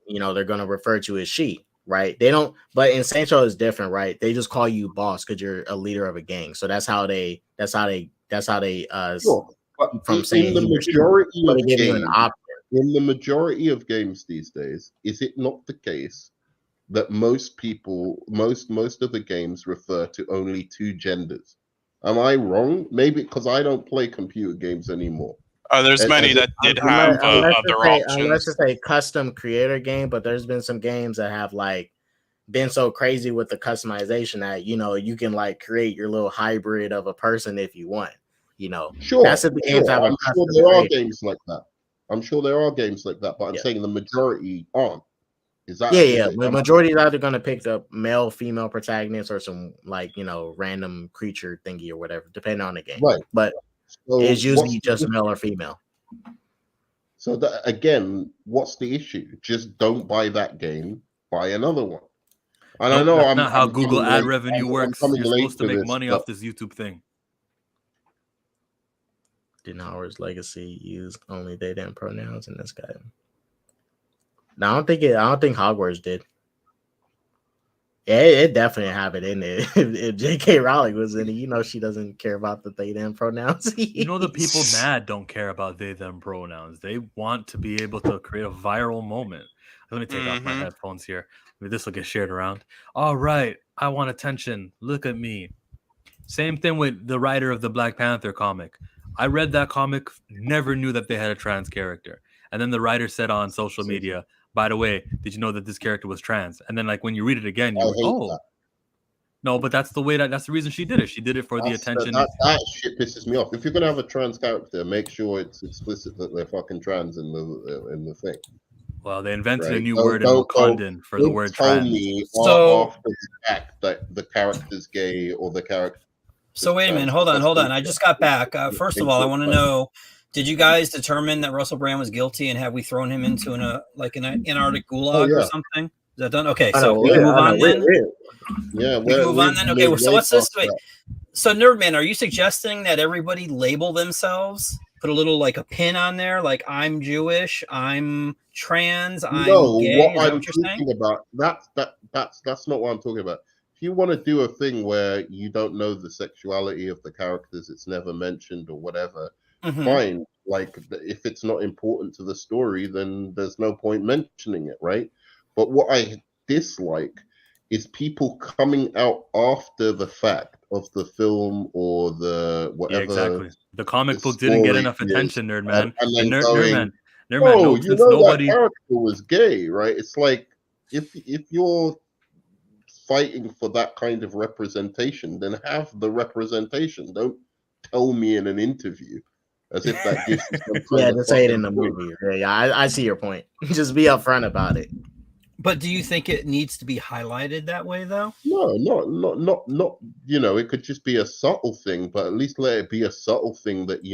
they're gonna refer to as she. Right? They don't, but in Saints Row is different, right? They just call you boss because you're a leader of a gang. So that's how they Sure. But from saying in the he or she. majority So of they give you an games, option. in the majority of games these days, is it not the case that most people, most of the games refer to only two genders? Am I wrong? Maybe because I don't play computer games anymore. There's many that did have other Unless options. it's a custom creator game, but there's been some games that have like been so crazy with the customization that you can like create your little hybrid of a person if you want. Sure, that's if the games have I'm a sure custom there are creator. games like that. I'm sure there are games like that, but I'm saying the majority aren't. Is that The majority is either going to pick the male, female protagonist or some like random creature thingy or whatever, depending on the game. Right, but so it's usually just male or female. So that, again, what's the issue? Just don't buy that game. Buy another one. And I know that's not how Google ad revenue works. You're supposed to make money off this YouTube thing. Did Howard's Legacy use only they them pronouns in this guy? No, I don't think Hogwarts did. Yeah, it definitely have it in it. If J.K. Rowling was in it, she doesn't care about the they them pronouns. The people mad don't care about they them pronouns. They want to be able to create a viral moment. Let me take off my headphones here. Maybe this will get shared around. All right, I want attention. Look at me. Same thing with the writer of the Black Panther comic. I read that comic, never knew that they had a trans character. And then the writer said on social media, by the way, did you know that this character was trans? And then like when you read it again, you're that. No, but that's the reason she did it. She did it for the attention. That shit pisses me off. If you're gonna have a trans character, make sure it's explicit that they're fucking trans in the thing. Well, they invented a new word in Wakandan for the word trans. Me after the fact that the character's gay or the character. So wait a minute, hold on. I just got back. First of all, I want to know: did you guys determine that Russell Brand was guilty, and have we thrown him into an Antarctic gulag or something? Is that done? Okay, so we can move on then. Yeah, we move on then. Okay, so what's this? Wait, so Nerdman, are you suggesting that everybody label themselves? Put a little like a pin on there, like I'm Jewish, I'm trans, I'm gay. What I'm talking about, that's not what I'm talking about. If you want to do a thing where you don't know the sexuality of the characters, it's never mentioned or whatever, fine. Like if it's not important to the story, then there's no point mentioning it, right? But what I dislike is people coming out after the fact of the film or the whatever. Yeah, exactly. The comic book didn't get enough attention, Nerdman. And then Nerdman. Oh, nobody... that character was gay, right? It's like if you're fighting for that kind of representation, then have the representation. Don't tell me in an interview as if that gives you some to say it in the movie. Yeah, I see your point. Just be upfront about it. But do you think it needs to be highlighted that way, though? No, not. It could just be a subtle thing, but at least let it be a subtle thing that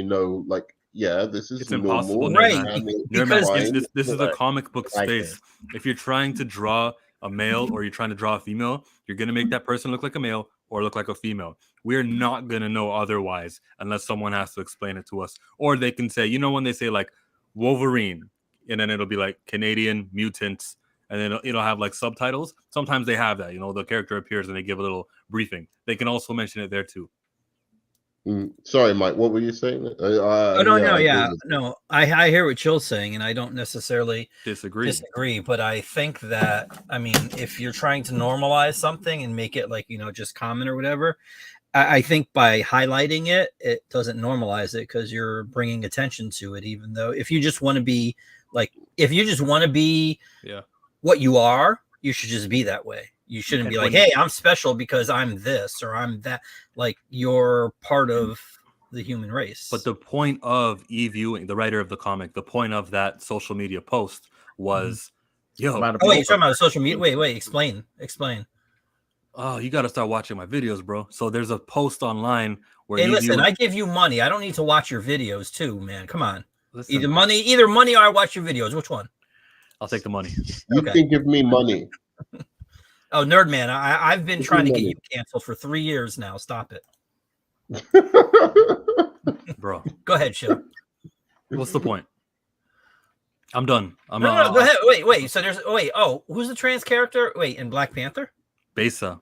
like, yeah, this is it's impossible, right? Because this is a comic book space. If you're trying to draw a male or you're trying to draw a female, you're gonna make that person look like a male or look like a female. We're not gonna know otherwise unless someone has to explain it to us, or they can say, when they say like Wolverine, and then it'll be like Canadian mutants. And then it'll have like subtitles. Sometimes they have that, the character appears and they give a little briefing. They can also mention it there too. Sorry, Mike, what were you saying? No. I hear what Chill's saying, and I don't necessarily disagree. But I think that, if you're trying to normalize something and make it like, just common or whatever, I think by highlighting it, it doesn't normalize it because you're bringing attention to it. Even though if you just want to be what you are, you should just be that way. You shouldn't be like, hey, I'm special because I'm this or I'm that. Like, you're part of the human race. But the point of Ewing, the writer of the comic, the point of that social media post was, wait, you're talking about social media? Wait, explain. Oh, you got to start watching my videos, bro. So there's a post online where listen, I give you money. I don't need to watch your videos too, man. Come on. Listen. Either money or I watch your videos. Which one? I'll take the money. You can give me money. Oh, Nerd Man, I've been trying to get you canceled for 3 years now. Stop it. Bro. Go ahead, Shill. What's the point? I'm done. No, go ahead. Wait. So who's the trans character? Wait, in Black Panther? Besa.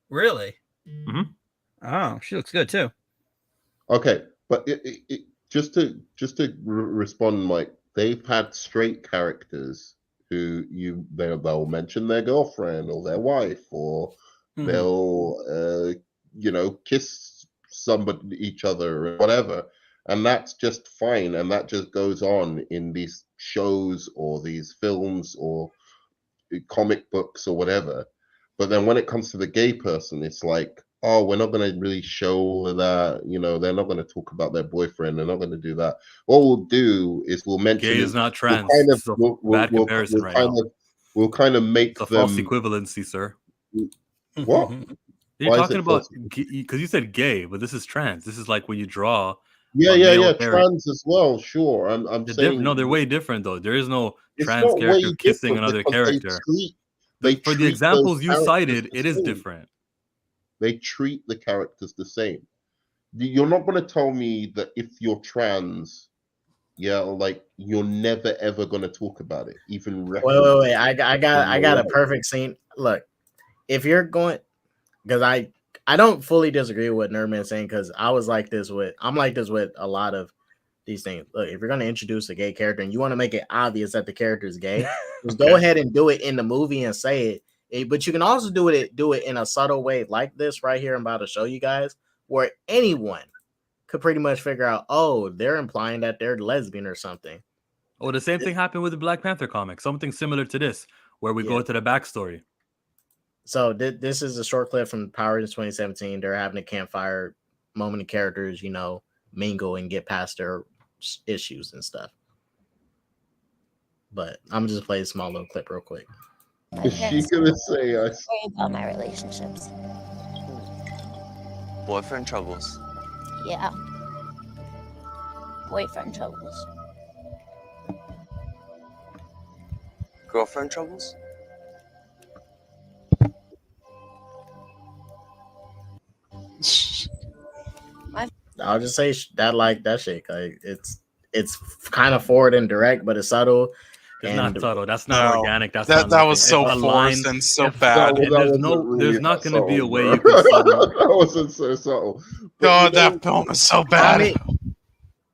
Really? Mm-hmm. Oh, she looks good too. Okay, but just to respond, Mike, they've had straight characters who they'll mention their girlfriend or their wife, or they'll kiss each other or whatever, and that's just fine, and that just goes on in these shows or these films or comic books or whatever. But then when it comes to the gay person, it's like, oh, we're not going to really show that, they're not going to talk about their boyfriend. They're not going to do that. What we'll do is we'll mention gay is not trans. We'll kind of make it's a false equivalency, sir. What? You're talking about, because you said gay, but this is trans. This is like when you draw. Yeah, trans as well. Sure, I'm saying no, they're way different though. There is no trans character kissing another character. For the examples you cited, it is different. They treat the characters the same. You're not going to tell me that if you're trans, you're never ever going to talk about it. Even wait. I got a perfect scene. Look, if you're going, because I don't fully disagree with what Nerdman's saying, because I'm like this with a lot of these things. Look, if you're going to introduce a gay character and you want to make it obvious that the character is gay, just go ahead and do it in the movie and say it. But you can also do it in a subtle way like this right here I'm about to show you guys, where anyone could pretty much figure out, oh, they're implying that they're lesbian or something. Oh, the same thing happened with the Black Panther comic. Something similar to this, where we go into the backstory. So this is a short clip from Power Rangers 2017. They're having a campfire moment of characters, mingle and get past their issues and stuff. But I'm just play a small little clip real quick. Is she gonna say worry about my relationships? Boyfriend troubles. Yeah. Boyfriend troubles. Girlfriend troubles. I'll just say that shit. Like it's kind of forward and direct, but it's subtle. It's not subtle. That's not organic. That was so forced and so bad. There's not going to be a way you can subtle. That wasn't so subtle. God, that film is so bad.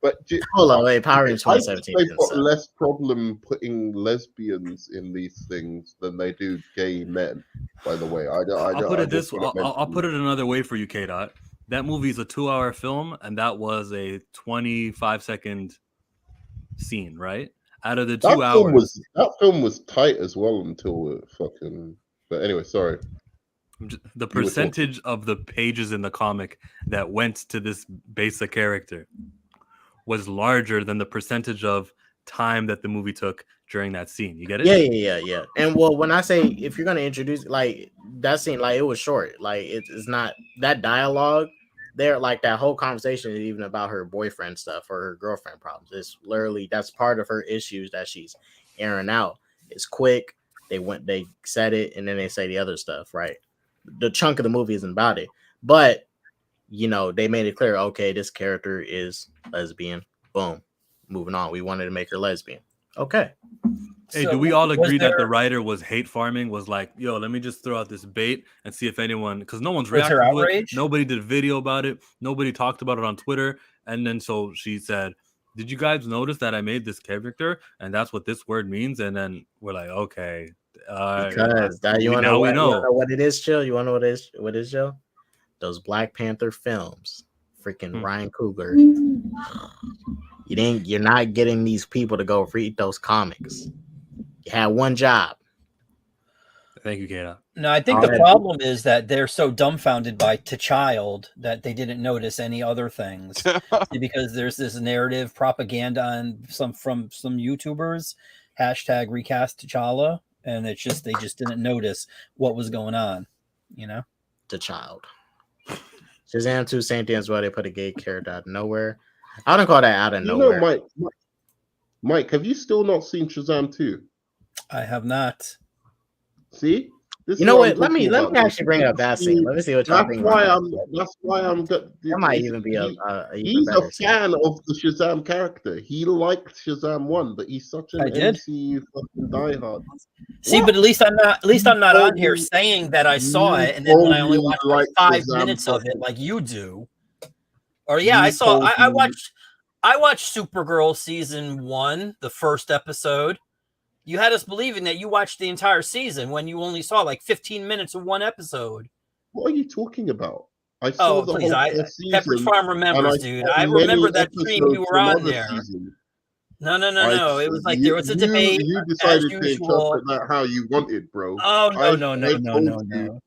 But hold on, wait. Power Rangers 2017. They've got less problem putting lesbians in these things than they do gay men. By the way, I'll put it another way for you, K-Dot. That movie is a 2-hour film, and that was a 25-second scene, right? Out of the 2 hours, that film was tight as well until it fucking. But anyway, sorry. The percentage of the pages in the comic that went to this basic character was larger than the percentage of time that the movie took during that scene. You get it? Yeah. And well, when I say if you're gonna introduce like that scene, like it was short, like it's not that dialogue there, like that whole conversation is even about her boyfriend stuff or her girlfriend problems. It's literally that's part of her issues that she's airing out. It's quick. They said it and then they say the other stuff, right? The chunk of the movie isn't about it, but they made it clear. Okay, this character is lesbian. Boom. Moving on. We wanted to make her lesbian. Okay. Hey, do we all agree that the writer was hate farming? Was like, yo, let me just throw out this bait and see if anyone, because no one's reacting to it. Nobody did a video about it. Nobody talked about it on Twitter. And then so she said, did you guys notice that I made this character? And that's what this word means. And then we're like, okay. Because you want to know what it is, Chill? You want to know what it is, Chill? those Black Panther films, freaking Ryan Coogler, you're not getting these people to go read those comics. You had one job. Thank you, Kata. No, I think the problem is that they're so dumbfounded by T'Child that they didn't notice any other things. Because there's this narrative propaganda on from some YouTubers, hashtag recast T'Challa, and it's just they just didn't notice what was going on, you know? T'Child. Shazam 2, same thing as well. They put a gay character out of nowhere. I don't call that out of nowhere. Know, Mike, have you still not seen Shazam 2? I have not. See? You know what? Let me actually bring up that scene. Let me see what y'all think. That's why I'm. That might even be he's a fan of the Shazam character. He liked Shazam 1, but he's such an MCU fucking diehard. See, but at least I'm not on here saying that I saw it, and then when I only watched like 5 minutes of it, like you do. Or yeah, I watched Supergirl season 1, the first episode. You had us believing that you watched the entire season when you only saw like 15 minutes of one episode. What are you talking about? I saw the whole season. Pepperidge Farm remembers, dude. I remember that stream you were on there. No. It was like there was a debate. You decided to interpret that how you wanted, bro. Oh, no.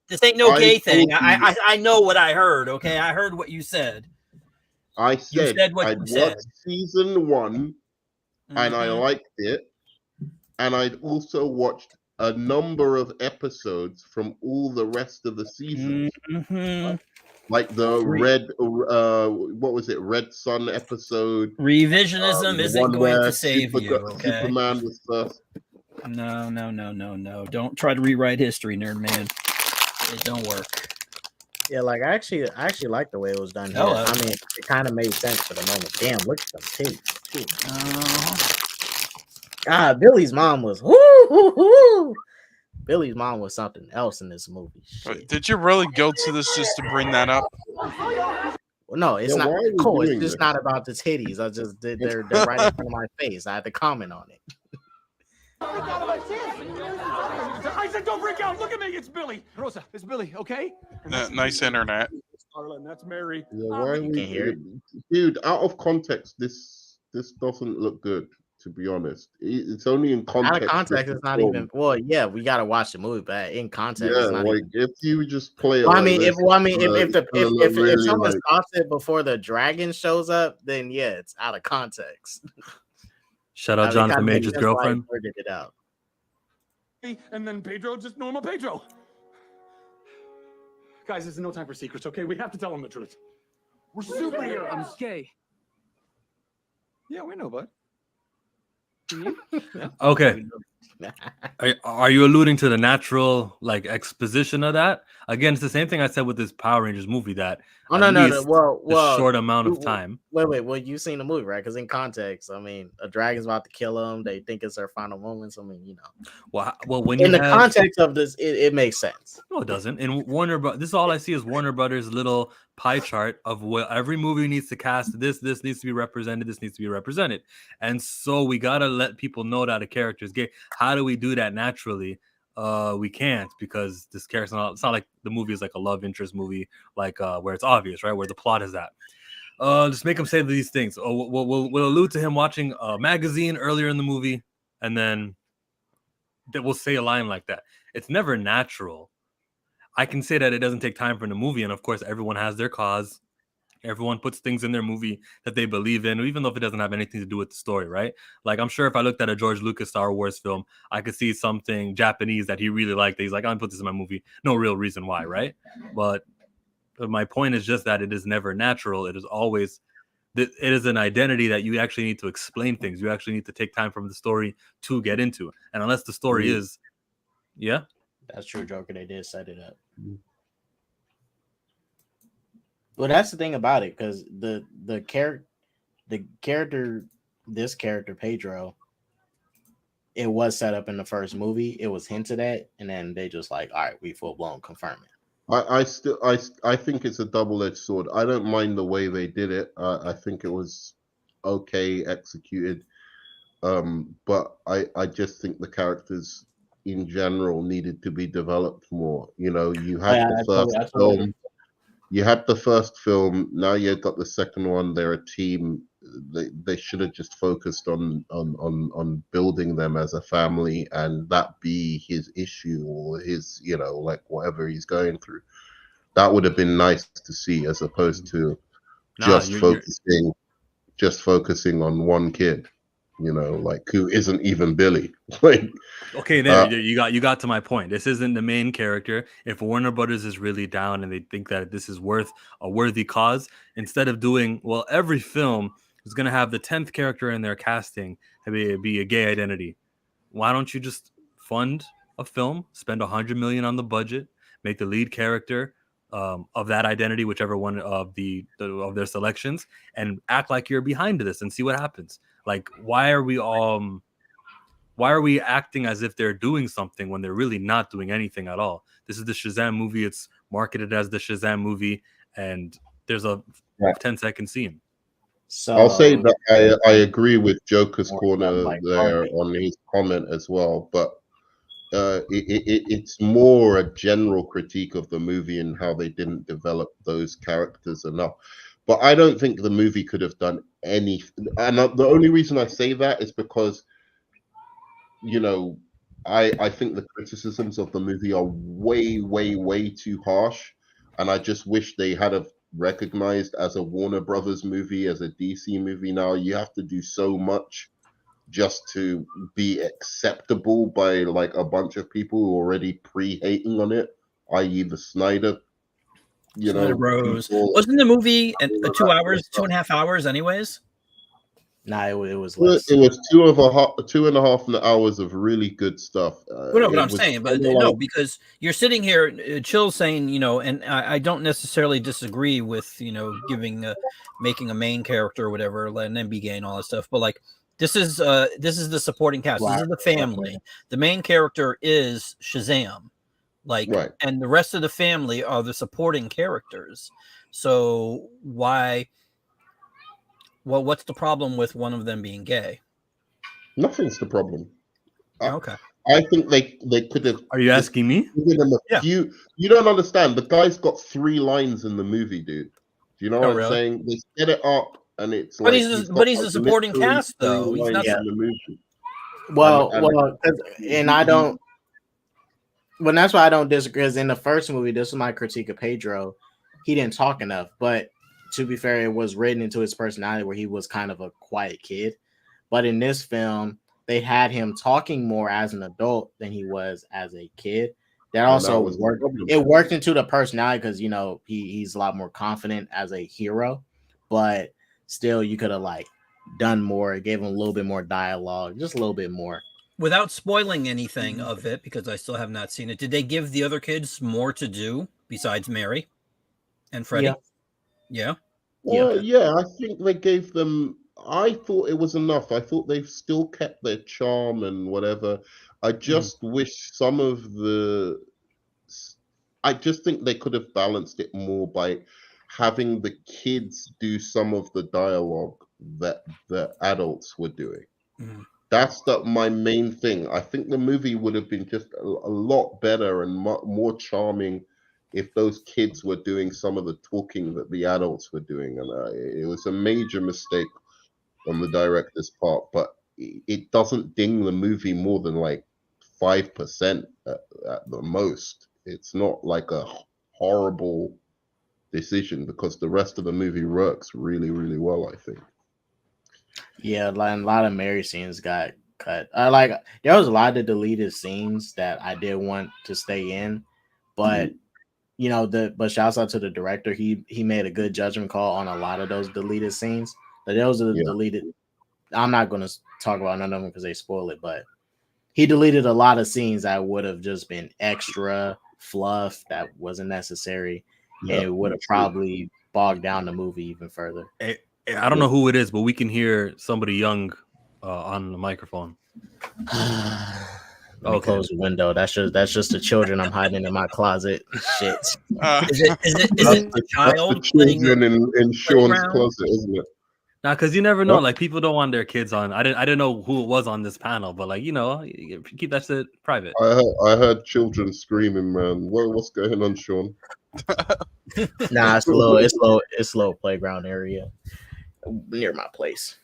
This ain't no gay thing. I know what I heard, okay? I heard what you said. I said I'd watched season 1 and I liked it. And I'd also watched a number of episodes from all the rest of the seasons. Like the Red Sun episode. Revisionism isn't going to save you, okay? Superman was first. No. Don't try to rewrite history, nerd man. It don't work. Yeah, like I actually like the way it was done here. I mean, it kind of made sense for the moment. Damn, look at them titties. God, Billy's mom was Billy's mom was something else in this movie. Shit. Did you really go to this just to bring that up? Well, no, it's not cool. It's just not about the titties. I just did they're right in front of my face. I had to comment on it. I said don't freak out. Look at me. It's Billy. Rosa, it's Billy, okay? Nice internet. Arlen, that's Mary. Yeah, why we can't hear it? Dude, out of context, this doesn't look good. To be honest, it's only in context. Out of context, it's not even. Well, yeah, we gotta watch the movie, but in context, yeah, it's not like even, if you just play it. Well, I mean, if someone stops it before the dragon shows up, then yeah, it's out of context. Shout out Jonathan Major's girlfriend. Figured it out. And then Pedro, just normal Pedro. Guys, this is no time for secrets, okay? We have to tell them the truth. We're superheroes. I'm gay. Yeah, we know, bud. Okay. Are you alluding to the natural like exposition of that? Again, it's the same thing I said with this Power Rangers movie that no. Well, short amount of time. Wait. Well, you've seen the movie, right? Because in context, I mean, a dragon's about to kill them. They think it's their final moments. I mean, you know. Well, when in the context of this, it makes sense. No, it doesn't. In this is all I see is Warner Brothers' little pie chart of what every movie needs to cast. This needs to be represented. This needs to be represented. And so we gotta let people know that a character is gay. How do we do that naturally? We can't, because this character, it's not like the movie is like a love interest movie, like where it's obvious, right? Where the plot is at. Just make him say these things. We'll allude to him watching a magazine earlier in the movie, and then we'll say a line like that. It's never natural. I can say that it doesn't take time for the movie, and of course, everyone has their cause. Everyone puts things in their movie that they believe in, even though if it doesn't have anything to do with the story, right? Like, I'm sure if I looked at a George Lucas Star Wars film, I could see something Japanese that he really liked. He's like, I'm going to put this in my movie. No real reason why, right? But my point is just that it is never natural. It is always, it is an identity that you actually need to explain things. You actually need to take time from the story to get into it. And unless the story is, yeah? That's true, Joker. They did set it up. Well, that's the thing about it, because this character Pedro, it was set up in the first movie. It was hinted at, and then they just like, all right, we full blown confirm it. I think it's a double-edged sword. I don't mind the way they did it. I think it was okay executed, but I just think the characters in general needed to be developed more. You know, you had the first film. you had the first film, now you've got the second one. They're a team. They should have just focused on building them as a family, and that be his issue or his, you know, like whatever he's going through. That would have been nice to see, as opposed to just focusing on one kid, you know, like who isn't even Billy. Like, okay, you got to my point. This isn't the main character. If Warner Brothers is really down and they think that this is worth a worthy cause, instead of doing, well, every film is going to have the 10th character in their casting be a gay identity. Why don't you just fund a film, spend $100 million on the budget, make the lead character of that identity, whichever one of their selections, and act like you're behind this and see what happens. Like, why are we acting as if they're doing something when they're really not doing anything at all? This is the Shazam movie. It's marketed as the Shazam movie, and there's a 10-second scene. So I'll say that I agree with Joker's Corner there on his comment as well, but it's more a general critique of the movie and how they didn't develop those characters enough. But I don't think the movie could have done anything. And the only reason I say that is because, you know, I think the criticisms of the movie are way, way, way too harsh. And I just wish they had have recognized, as a Warner Brothers movie, as a DC movie, now you have to do so much just to be acceptable by like a bunch of people who are already pre-hating on it, i.e. the Snyder, you know, Bros. Wasn't the movie 2 hours, 2.5 hours anyways? Nah, it was less. It was 2.5 hours of really good stuff. Well, no, but I'm saying, but no, because you're sitting here, Chill's saying, you know, and I don't necessarily disagree with, you know, making a main character or whatever, letting them be gay and all that stuff, but like, this is the supporting cast. This is the family. The main character is Shazam, like, and the rest of the family are the supporting characters. So why? Well, what's the problem with one of them being gay? Nothing's the problem. Okay. I think they could have. Are you asking me? You don't understand. The guy's got 3 lines in the movie, dude. Do you know what I'm saying? They set it up. And it's but he's a supporting cast, though. He's not in the movie. Well, and I don't. Well, that's why I don't disagree. Because in the first movie, this is my critique of Pedro. He didn't talk enough, but to be fair, it was written into his personality where he was kind of a quiet kid. But in this film, they had him talking more as an adult than he was as a kid. That also worked. It worked into the personality because, you know, he's a lot more confident as a hero, but still, you could have like done more. It gave him a little bit more dialogue, just a little bit more. Without spoiling anything of it, because I still have not seen it, did they give the other kids more to do besides Mary and Freddie? Yeah. Yeah, I think they gave them. I thought it was enough. I thought they've still kept their charm and whatever. I just wish some of the. I just think they could have balanced it more by having the kids do some of the dialogue that the adults were doing. That's my main thing. I think the movie would have been just a lot better and more charming if those kids were doing some of the talking that the adults were doing. And it was a major mistake on the director's part, but it doesn't ding the movie more than like 5% at the most. It's not like a horrible decision because the rest of the movie works really, really well, I think. Yeah, a lot of Mary scenes got cut. There was a lot of deleted scenes that I did want to stay in, but you know, but shouts out to the director. He made a good judgment call on a lot of those deleted scenes. But those are deleted. I'm not going to talk about none of them because they spoil it, but he deleted a lot of scenes that would have just been extra fluff that wasn't necessary. And it would have probably bogged down the movie even further. I don't know who it is, but we can hear somebody young on the microphone. Close the window. That's just the children I'm hiding in my closet. Shit. Is it a child? The children in Sean's closet, isn't it? Nah, because you never know. Like, people don't want their kids on. I didn't know who it was on this panel, but like, you know, keep that shit private. I heard children screaming, man. What's going on, Sean? Nah, it's a little playground area near my place.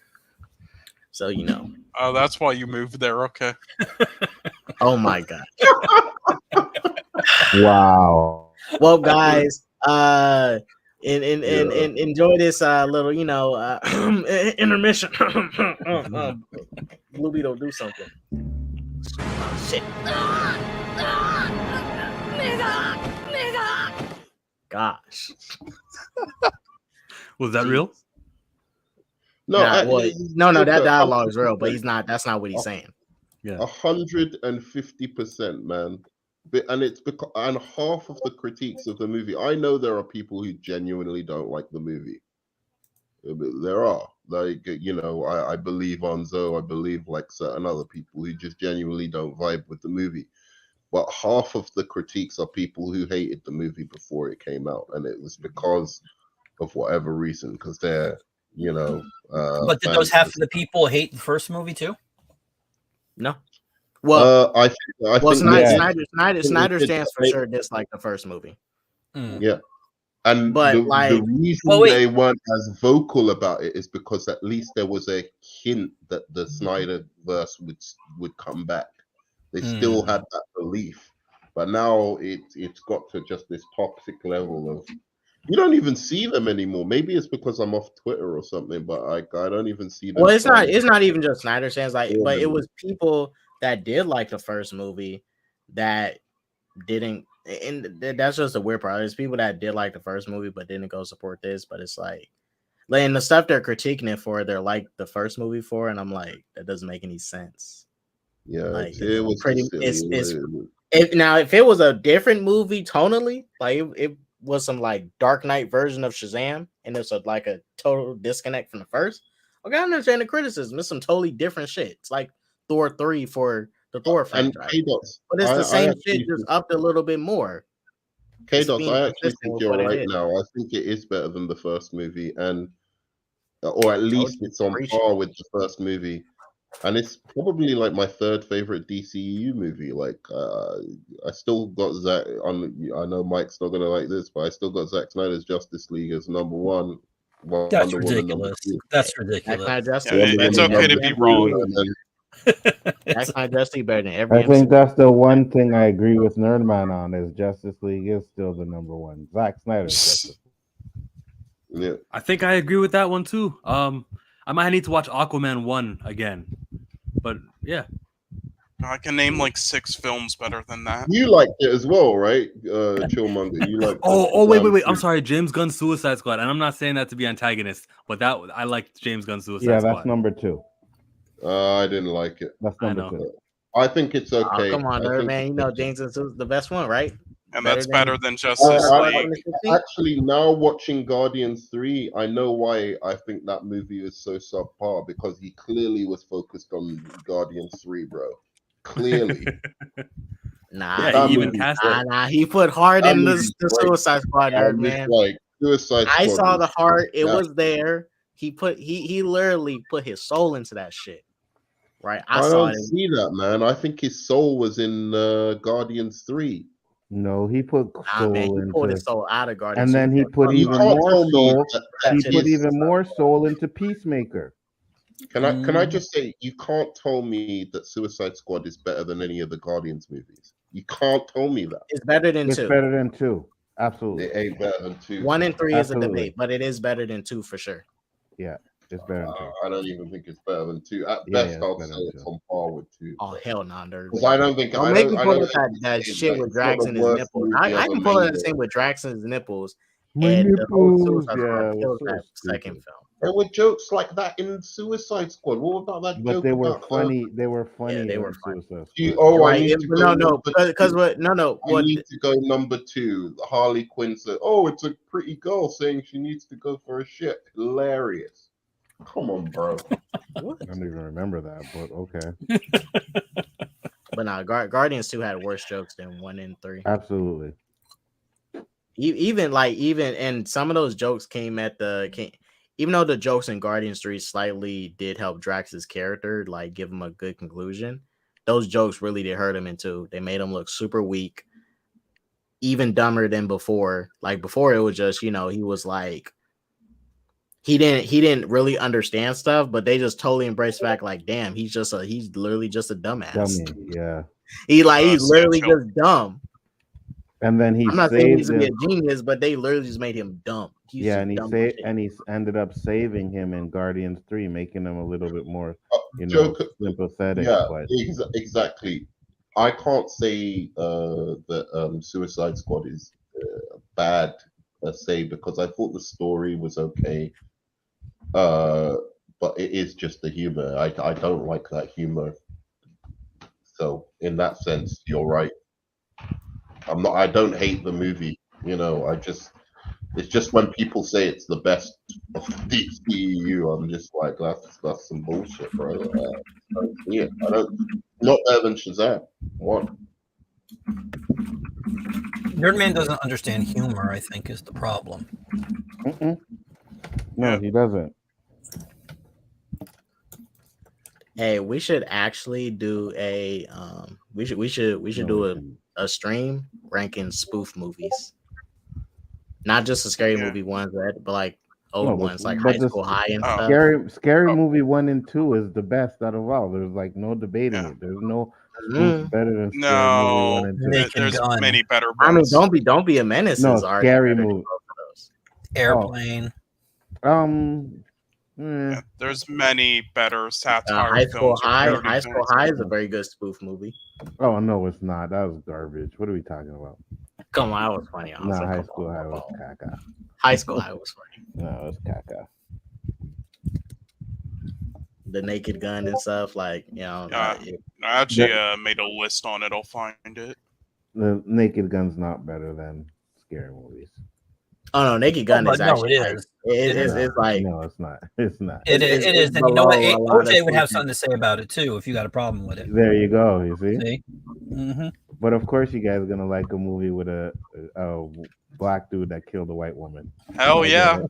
So you know. Oh, that's why you moved there. Okay. Oh my god. Wow. Well, guys, enjoy this little, you know, intermission. Bluey, don't do something. Shit. Gosh. Was that real? No, no, that dialogue is real, but he's not. That's not what he's saying. Yeah, 150%, man. And it's because half of the critiques of the movie, I know there are people who genuinely don't like the movie. There are, like, you know, I believe Onzo, I believe like certain other people who just genuinely don't vibe with the movie. But half of the critiques are people who hated the movie before it came out, and it was because of whatever reason, because they're, you know. But did those half of the people hate the first movie too? No. Well, I think Snyder stands for sure dislike the first movie. Yeah. And but the reason they weren't as vocal about it is because at least there was a hint that the Snyderverse would come back. They still had that belief, but now it's got to just this toxic level of you don't even see them anymore. Maybe it's because I'm off Twitter or something, but I don't even see them. Well, it's not even just Snyder stands but it was people that did like the first movie that didn't, and that's just a weird part. There's people that did like the first movie but didn't go support this, but it's like and the stuff they're critiquing it for, they're like the first movie for, and I'm like, that doesn't make any sense. Yeah, like, it was pretty. If it was a different movie tonally, like it was some like Dark Knight version of Shazam, and it's like a total disconnect from the first. Okay, I understand the criticism. It's some totally different shit. It's like Thor 3 for the Thor franchise, but it's the same shit, just upped a little bit more. K-Dots, I actually think you're right now. I think it is better than the first movie, and or at least it's on par with the first movie. And it's probably like my third favorite DCEU movie. Like, I still got Zack on. I know Mike's not gonna like this, but I still got Zack Snyder's Justice League as number one. That's ridiculous. That's ridiculous. It's okay to be wrong. That's not Justice better than every. I think that's the one thing I agree with Nerdman on is Justice League is still the number one. Zack Snyder's Justice League. Yeah, I think I agree with that one too. I might need to watch Aquaman 1 again, but yeah. I can name like 6 films better than that. You liked it as well, right, Chillmonger? You like? Wait! I'm sorry, James Gunn's Suicide Squad, and I'm not saying that to be antagonist, but that I liked James Gunn's Suicide Squad. Yeah, that's number 2. I didn't like it. That's number 2. I think it's okay. Come on, man. You know James is the best one, right? And that's better than Justice League. Actually, now watching Guardians 3, I know why I think that movie is so subpar, because he clearly was focused on Guardians 3, bro. Clearly. He put heart in the Suicide Squad, man. Like, Suicide Squad, I saw the heart. It was there. He literally put his soul into that shit. Right? I don't see that, man. I think his soul was in Guardians 3. No, he put soul he pulled his soul out of Guardians, and then he put even more soul. He put even more soul into Peacemaker. Can I just say, you can't tell me that Suicide Squad is better than any of the Guardians movies. You can't tell me that. It's better than 2. It's better than 2. Absolutely. It ain't better than 2. 1 and 3 is a debate, but it is better than 2 for sure. Yeah, it's better than 2. I don't even think it's better than 2. At best, I'll say it's on par with 2. Oh, hell no, nerd. Because I don't think... Don't make me pull up that shit with Drax and his nipples. I can pull up the same with Drax and his nipples. And the whole Suicide Squad kills that second film. There were jokes like that in Suicide Squad. What about that joke? But they were funny. They were funny. Yeah, they were funny. I need to go because what? No. I need to go number 2. Harley Quinn said, "Oh, it's a pretty girl saying she needs to go for a shit." Hilarious. Come on, bro. What? I don't even remember that, but okay. But no, Guardians 2 had worse jokes than 1 and 3. Absolutely. Even and some of those jokes came at even though the jokes in Guardians 3 slightly did help Drax's character, like give him a good conclusion, those jokes really did hurt him in 2. They made him look super weak. even dumber than before. Like before, it was just he was like he didn't really understand stuff, but they just totally embraced the fact like, damn, he's literally just a dumbass. Dummy, yeah. He's literally just dumb. And then I'm not saying he's gonna be a genius, but they literally just made him dumb. He's and he ended up saving him in Guardians 3, making him a little bit more, sympathetic. Yeah, but exactly. I can't say that Suicide Squad is bad per se, because I thought the story was okay. But it is just the humor. I don't like that humor. So in that sense, you're right. I don't hate the movie. It's just when people say it's the best of the DCEU, I'm just like, that's some bullshit, bro. I don't. Not better than Shazam. What? Nerdman doesn't understand humor, I think, is the problem. No, he doesn't. Hey, we should actually do a we should do a stream ranking spoof movies. Not just the scary movie ones, but like old ones like High School High and stuff. Scary movie 1 and 2 is the best out of all. There's like no debating it. There's no better than Scary Movie 1 and 2. There's many better ones. I mean, don't be a menace. No, Scary Movie. Airplane. Yeah, there's many better satire High School films. High School High is a very good spoof movie. Oh no, it's not. That was garbage. What are we talking about? Come on, that was funny. No, High School High was caca. High School High was funny. No, it was caca. The Naked Gun and stuff, like I actually made a list on it. I'll find it. The Naked Gun's not better than scary movies. Oh no, Naked Gun is actually it is. It's like no, it's not. It's not. It is. And you know what? OJ would have something to say about it too if you got a problem with it. There you go. You see. Mm-hmm. But of course, you guys are gonna like a movie with a black dude that killed a white woman. Hell yeah.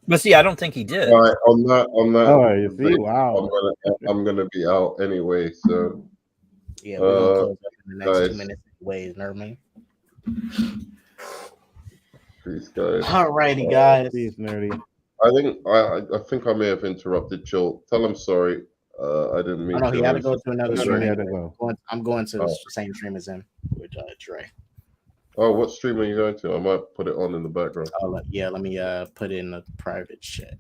But see, I don't think he did. All right, on that. Oh, you see, wow. I'm gonna be out anyway, so. Yeah, we're gonna close up in the next 2 minutes. Ways, Nerdman. Peace, guys. Alrighty, guys. Peace, nerdy. I think I may have interrupted Chill. Tell him sorry. I didn't mean. Oh, no, he had to go to another stream. Go. I'm going to the same stream as him with Dre. Oh, what stream are you going to? I might put it on in the background. Let me put it in the private chat.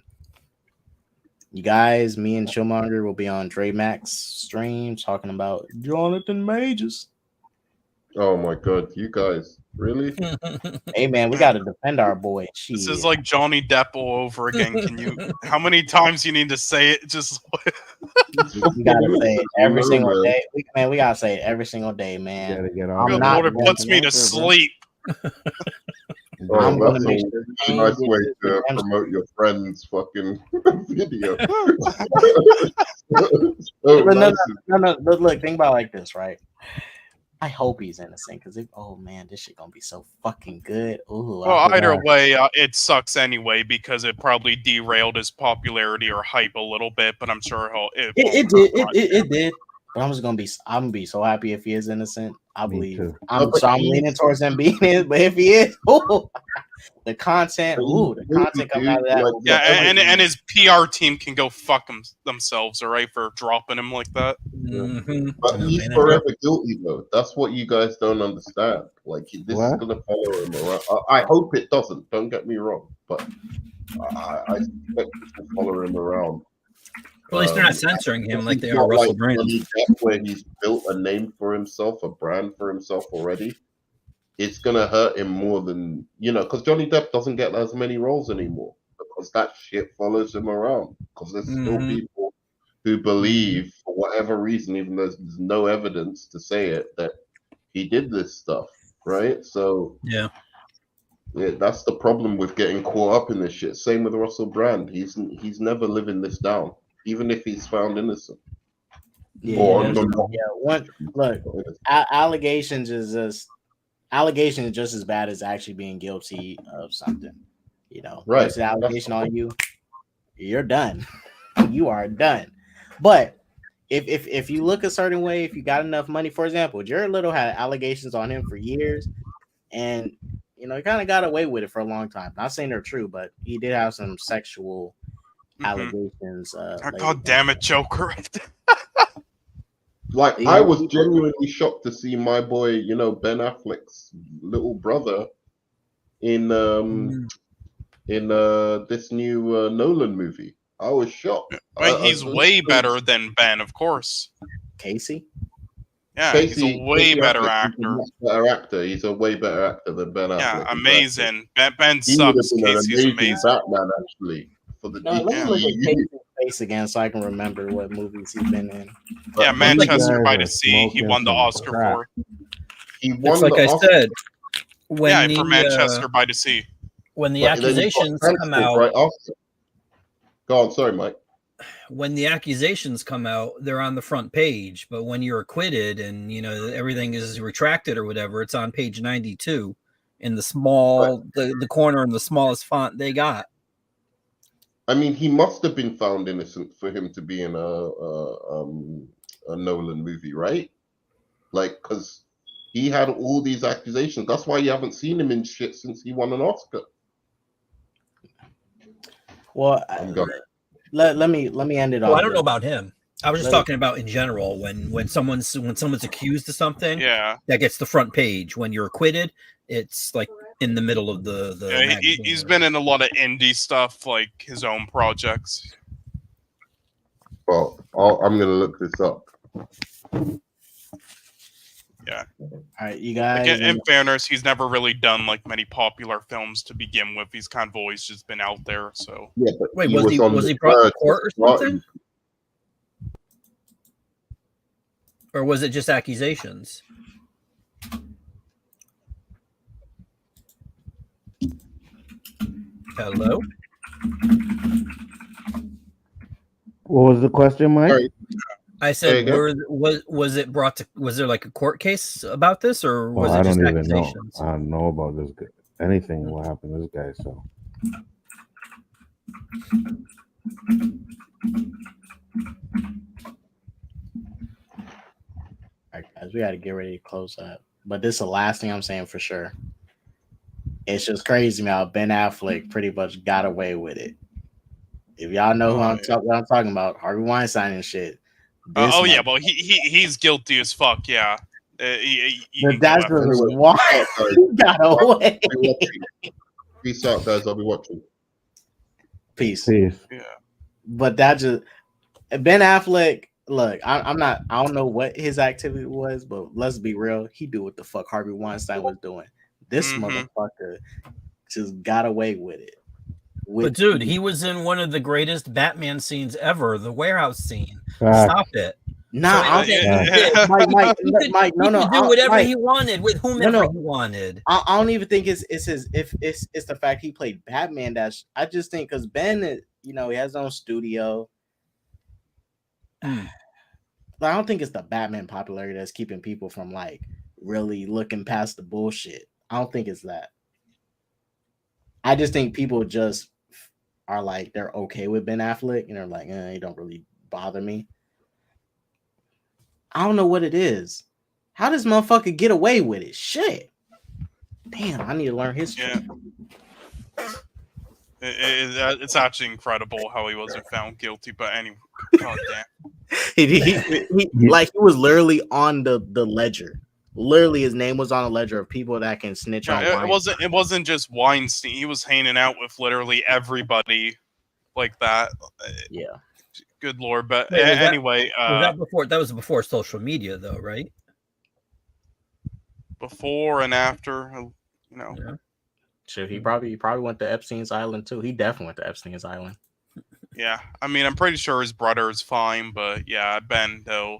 You guys, me and Chillmonger will be on Dre Max stream talking about Jonathan Majors. Oh my god, you guys, really? Hey man, we gotta defend our boy. This is like Johnny Depp all over again. Can you? How many times you need to say it? Just we gotta say it every single day. We gotta say it every single day, man. Gotta get Good Lord, it puts me to sleep. I'm gonna make a nice way to promote your friend's fucking video. No. Look, think about it like this, right? I hope he's innocent because this shit gonna be so fucking good. Ooh, well, either way, it sucks anyway because it probably derailed his popularity or hype a little bit. But I'm sure it did. But I'm gonna be so happy if he is innocent. I believe. I'm leaning towards him being it, but if he is, the content coming out of that. Yeah, and his PR team can go fuck themselves, all right, for dropping him like that. Mm-hmm. But he's forever guilty, though. That's what you guys don't understand. Like, this is gonna follow him around. I hope it doesn't. Don't get me wrong, but I expect it to follow him around. Well, at least they're not censoring him like they are Russell Brand. Where he's built a name for himself, a brand for himself already. It's gonna hurt him more than because Johnny Depp doesn't get as many roles anymore because that shit follows him around. Because there's still people who believe, for whatever reason, even though there's no evidence to say it, that he did this stuff, right? So yeah, that's the problem with getting caught up in this shit. Same with Russell Brand. He's never living this down, even if he's found innocent. Allegations is just as bad as actually being guilty of something. Right? Once the allegation on you, you're done. You are done. But if you look a certain way, if you got enough money, for example, Jared Leto had allegations on him for years, and he kind of got away with it for a long time. Not saying they're true, but he did have some sexual allegations. God damn it, Joker! Like, I was genuinely shocked to see my boy, Ben Affleck's little brother in this new Nolan movie. I was shocked. But he's way better than Ben, of course. Casey? Yeah, he's a way better actor. He's a way better actor than Ben Affleck. Yeah, amazing. Ben He sucks. would have been an Casey's amazing amazing. Batman, actually. For the Let me look at Casey's face again so I can remember what movies he's been in. Yeah, Manchester by the Sea. He won the Oscar for. He won It's like the I Oscar. said. When For Manchester by the Sea. When the But then he got accusations come cancelled out, right after. Go on, sorry, Mike. when the accusations come out, they're on the front page. But when you're acquitted and everything is retracted or whatever, it's on page 92 in the small, the corner in the smallest font they got. I mean, he must have been found innocent for him to be in a Nolan movie, right? Like, because he had all these accusations. That's why you haven't seen him in shit since he won an Oscar. Well, let me end it off. Well, I don't know about him. I was just talking about in general when someone's accused of something, that gets the front page. When you're acquitted, it's like in the middle of the. Yeah, he's been in a lot of indie stuff, like his own projects. Well, I'm gonna look this up. Yeah. All right, you guys. Like, in fairness, he's never really done like many popular films to begin with. He's kind of always just been out there. So yeah, but wait, was he brought to court or something? Or was it just accusations? Hello? What was the question, Mike? Sorry. I said, was it brought to? Was there like a court case about this, or was I it just don't even accusations? know. I don't know about this guy. Anything will happen to this guy. So. All right, guys, we got to get ready to close up. But this is the last thing I'm saying for sure. It's just crazy, man. Ben Affleck pretty much got away with it. If y'all know what I'm talking about, Harvey Weinstein and shit. yeah, well, he's guilty as fuck. Yeah, that's why he got away. Peace out, guys. I'll be watching. Peace. Yeah. But that just Ben Affleck. Look, I don't know what his activity was, but let's be real. He do what the fuck Harvey Weinstein was doing. This motherfucker just got away with it. But dude, he was in one of the greatest Batman scenes ever, the warehouse scene. Stop it. Nah, Mike, no, he could do whatever he wanted with whomever he wanted. I don't even think it's the fact he played Batman. I just think because Ben, he has his own studio. But I don't think it's the Batman popularity that's keeping people from like really looking past the bullshit. I don't think it's that. I just think people just are like they're okay with Ben Affleck and they're like, he don't really bother me. I don't know what it is. How does motherfucker get away with it? Shit. Damn, I need to learn history. Yeah. It's actually incredible how he wasn't found guilty, but anyway, god damn. he was literally on the ledger. Literally, his name was on a ledger of people that can snitch on. It wasn't just Weinstein. He was hanging out with literally everybody like that. Yeah. Good lord, but Wait, anyway, that was before social media, though, right? Before and after, Yeah. Shit, he probably went to Epstein's Island too. He definitely went to Epstein's Island. Yeah, I mean, I'm pretty sure his brother is fine, but yeah, Ben though.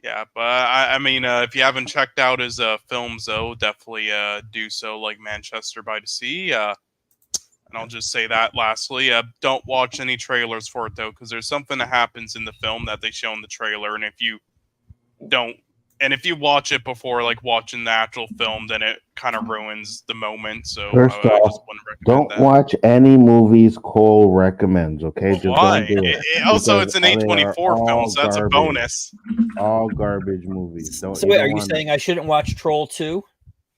Yeah, but I mean, if you haven't checked out his films though, definitely do so. Like Manchester by the Sea. And I'll just say that lastly, don't watch any trailers for it though, because there's something that happens in the film that they show in the trailer, and if you don't and if you watch it before like watching the actual film, then it kind of ruins the moment. So First I off, just wouldn't recommend don't that. watch any movies Cole recommends. Okay, just Why? don't do it. Also, Because it's an they are A24 film, all so that's a garbage. bonus. All garbage movies. Don't. So wait, don't are you want saying I shouldn't watch Troll 2?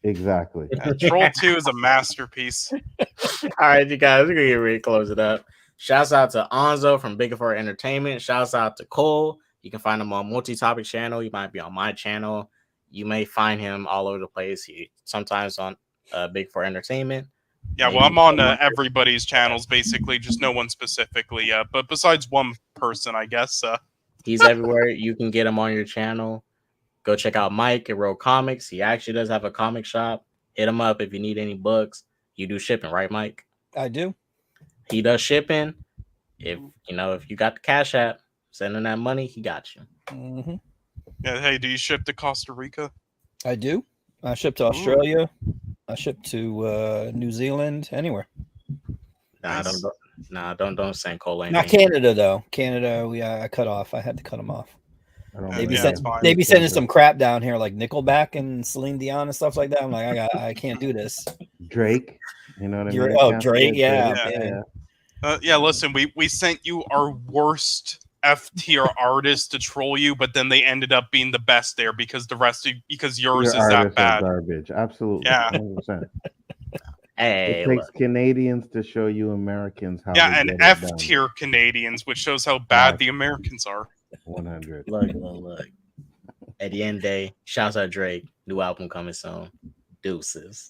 exactly? Troll 2 is a masterpiece. All right, you guys, we're gonna get ready to close it up. Shouts out to Onzo from Big for Entertainment. Shouts out to Cole. You can find him on Multi-Topic channel. You might be on my channel. You may find him all over the place. He sometimes on Big for Entertainment. Yeah, well, I'm on everybody's channels, basically, just no one specifically. But besides one person, I guess. He's everywhere. You can get him on your channel. Go check out Mike at Road Comics. He actually does have a comic shop. Hit him up if you need any books. You do shipping, right, Mike? I do. He does shipping. If you got the Cash App, sending that money, he got you. Mm-hmm. Yeah. Hey, do you ship to Costa Rica? I do. I ship to Australia. I ship to New Zealand. Anywhere. Nah, Nice. don't send Cole anything. Not Canada though. Canada, I cut off. I had to cut them off. Maybe fine. sending some crap down here like Nickelback and Celine Dion and stuff like that. I'm like, I can't do this. Drake, you know what I mean? Oh, Drake, yeah. Yeah, listen, we sent you our worst F tier artists to troll you, but then they ended up being the best there because because yours Your is that artists are bad. garbage. Absolutely. Yeah. 100%. Hey, it takes Canadians to show you Americans how. Yeah, to and get it F done. tier Canadians, which shows how bad the Americans are. 100. Look. At the end of the day, shouts out Drake. New album coming soon. Deuces.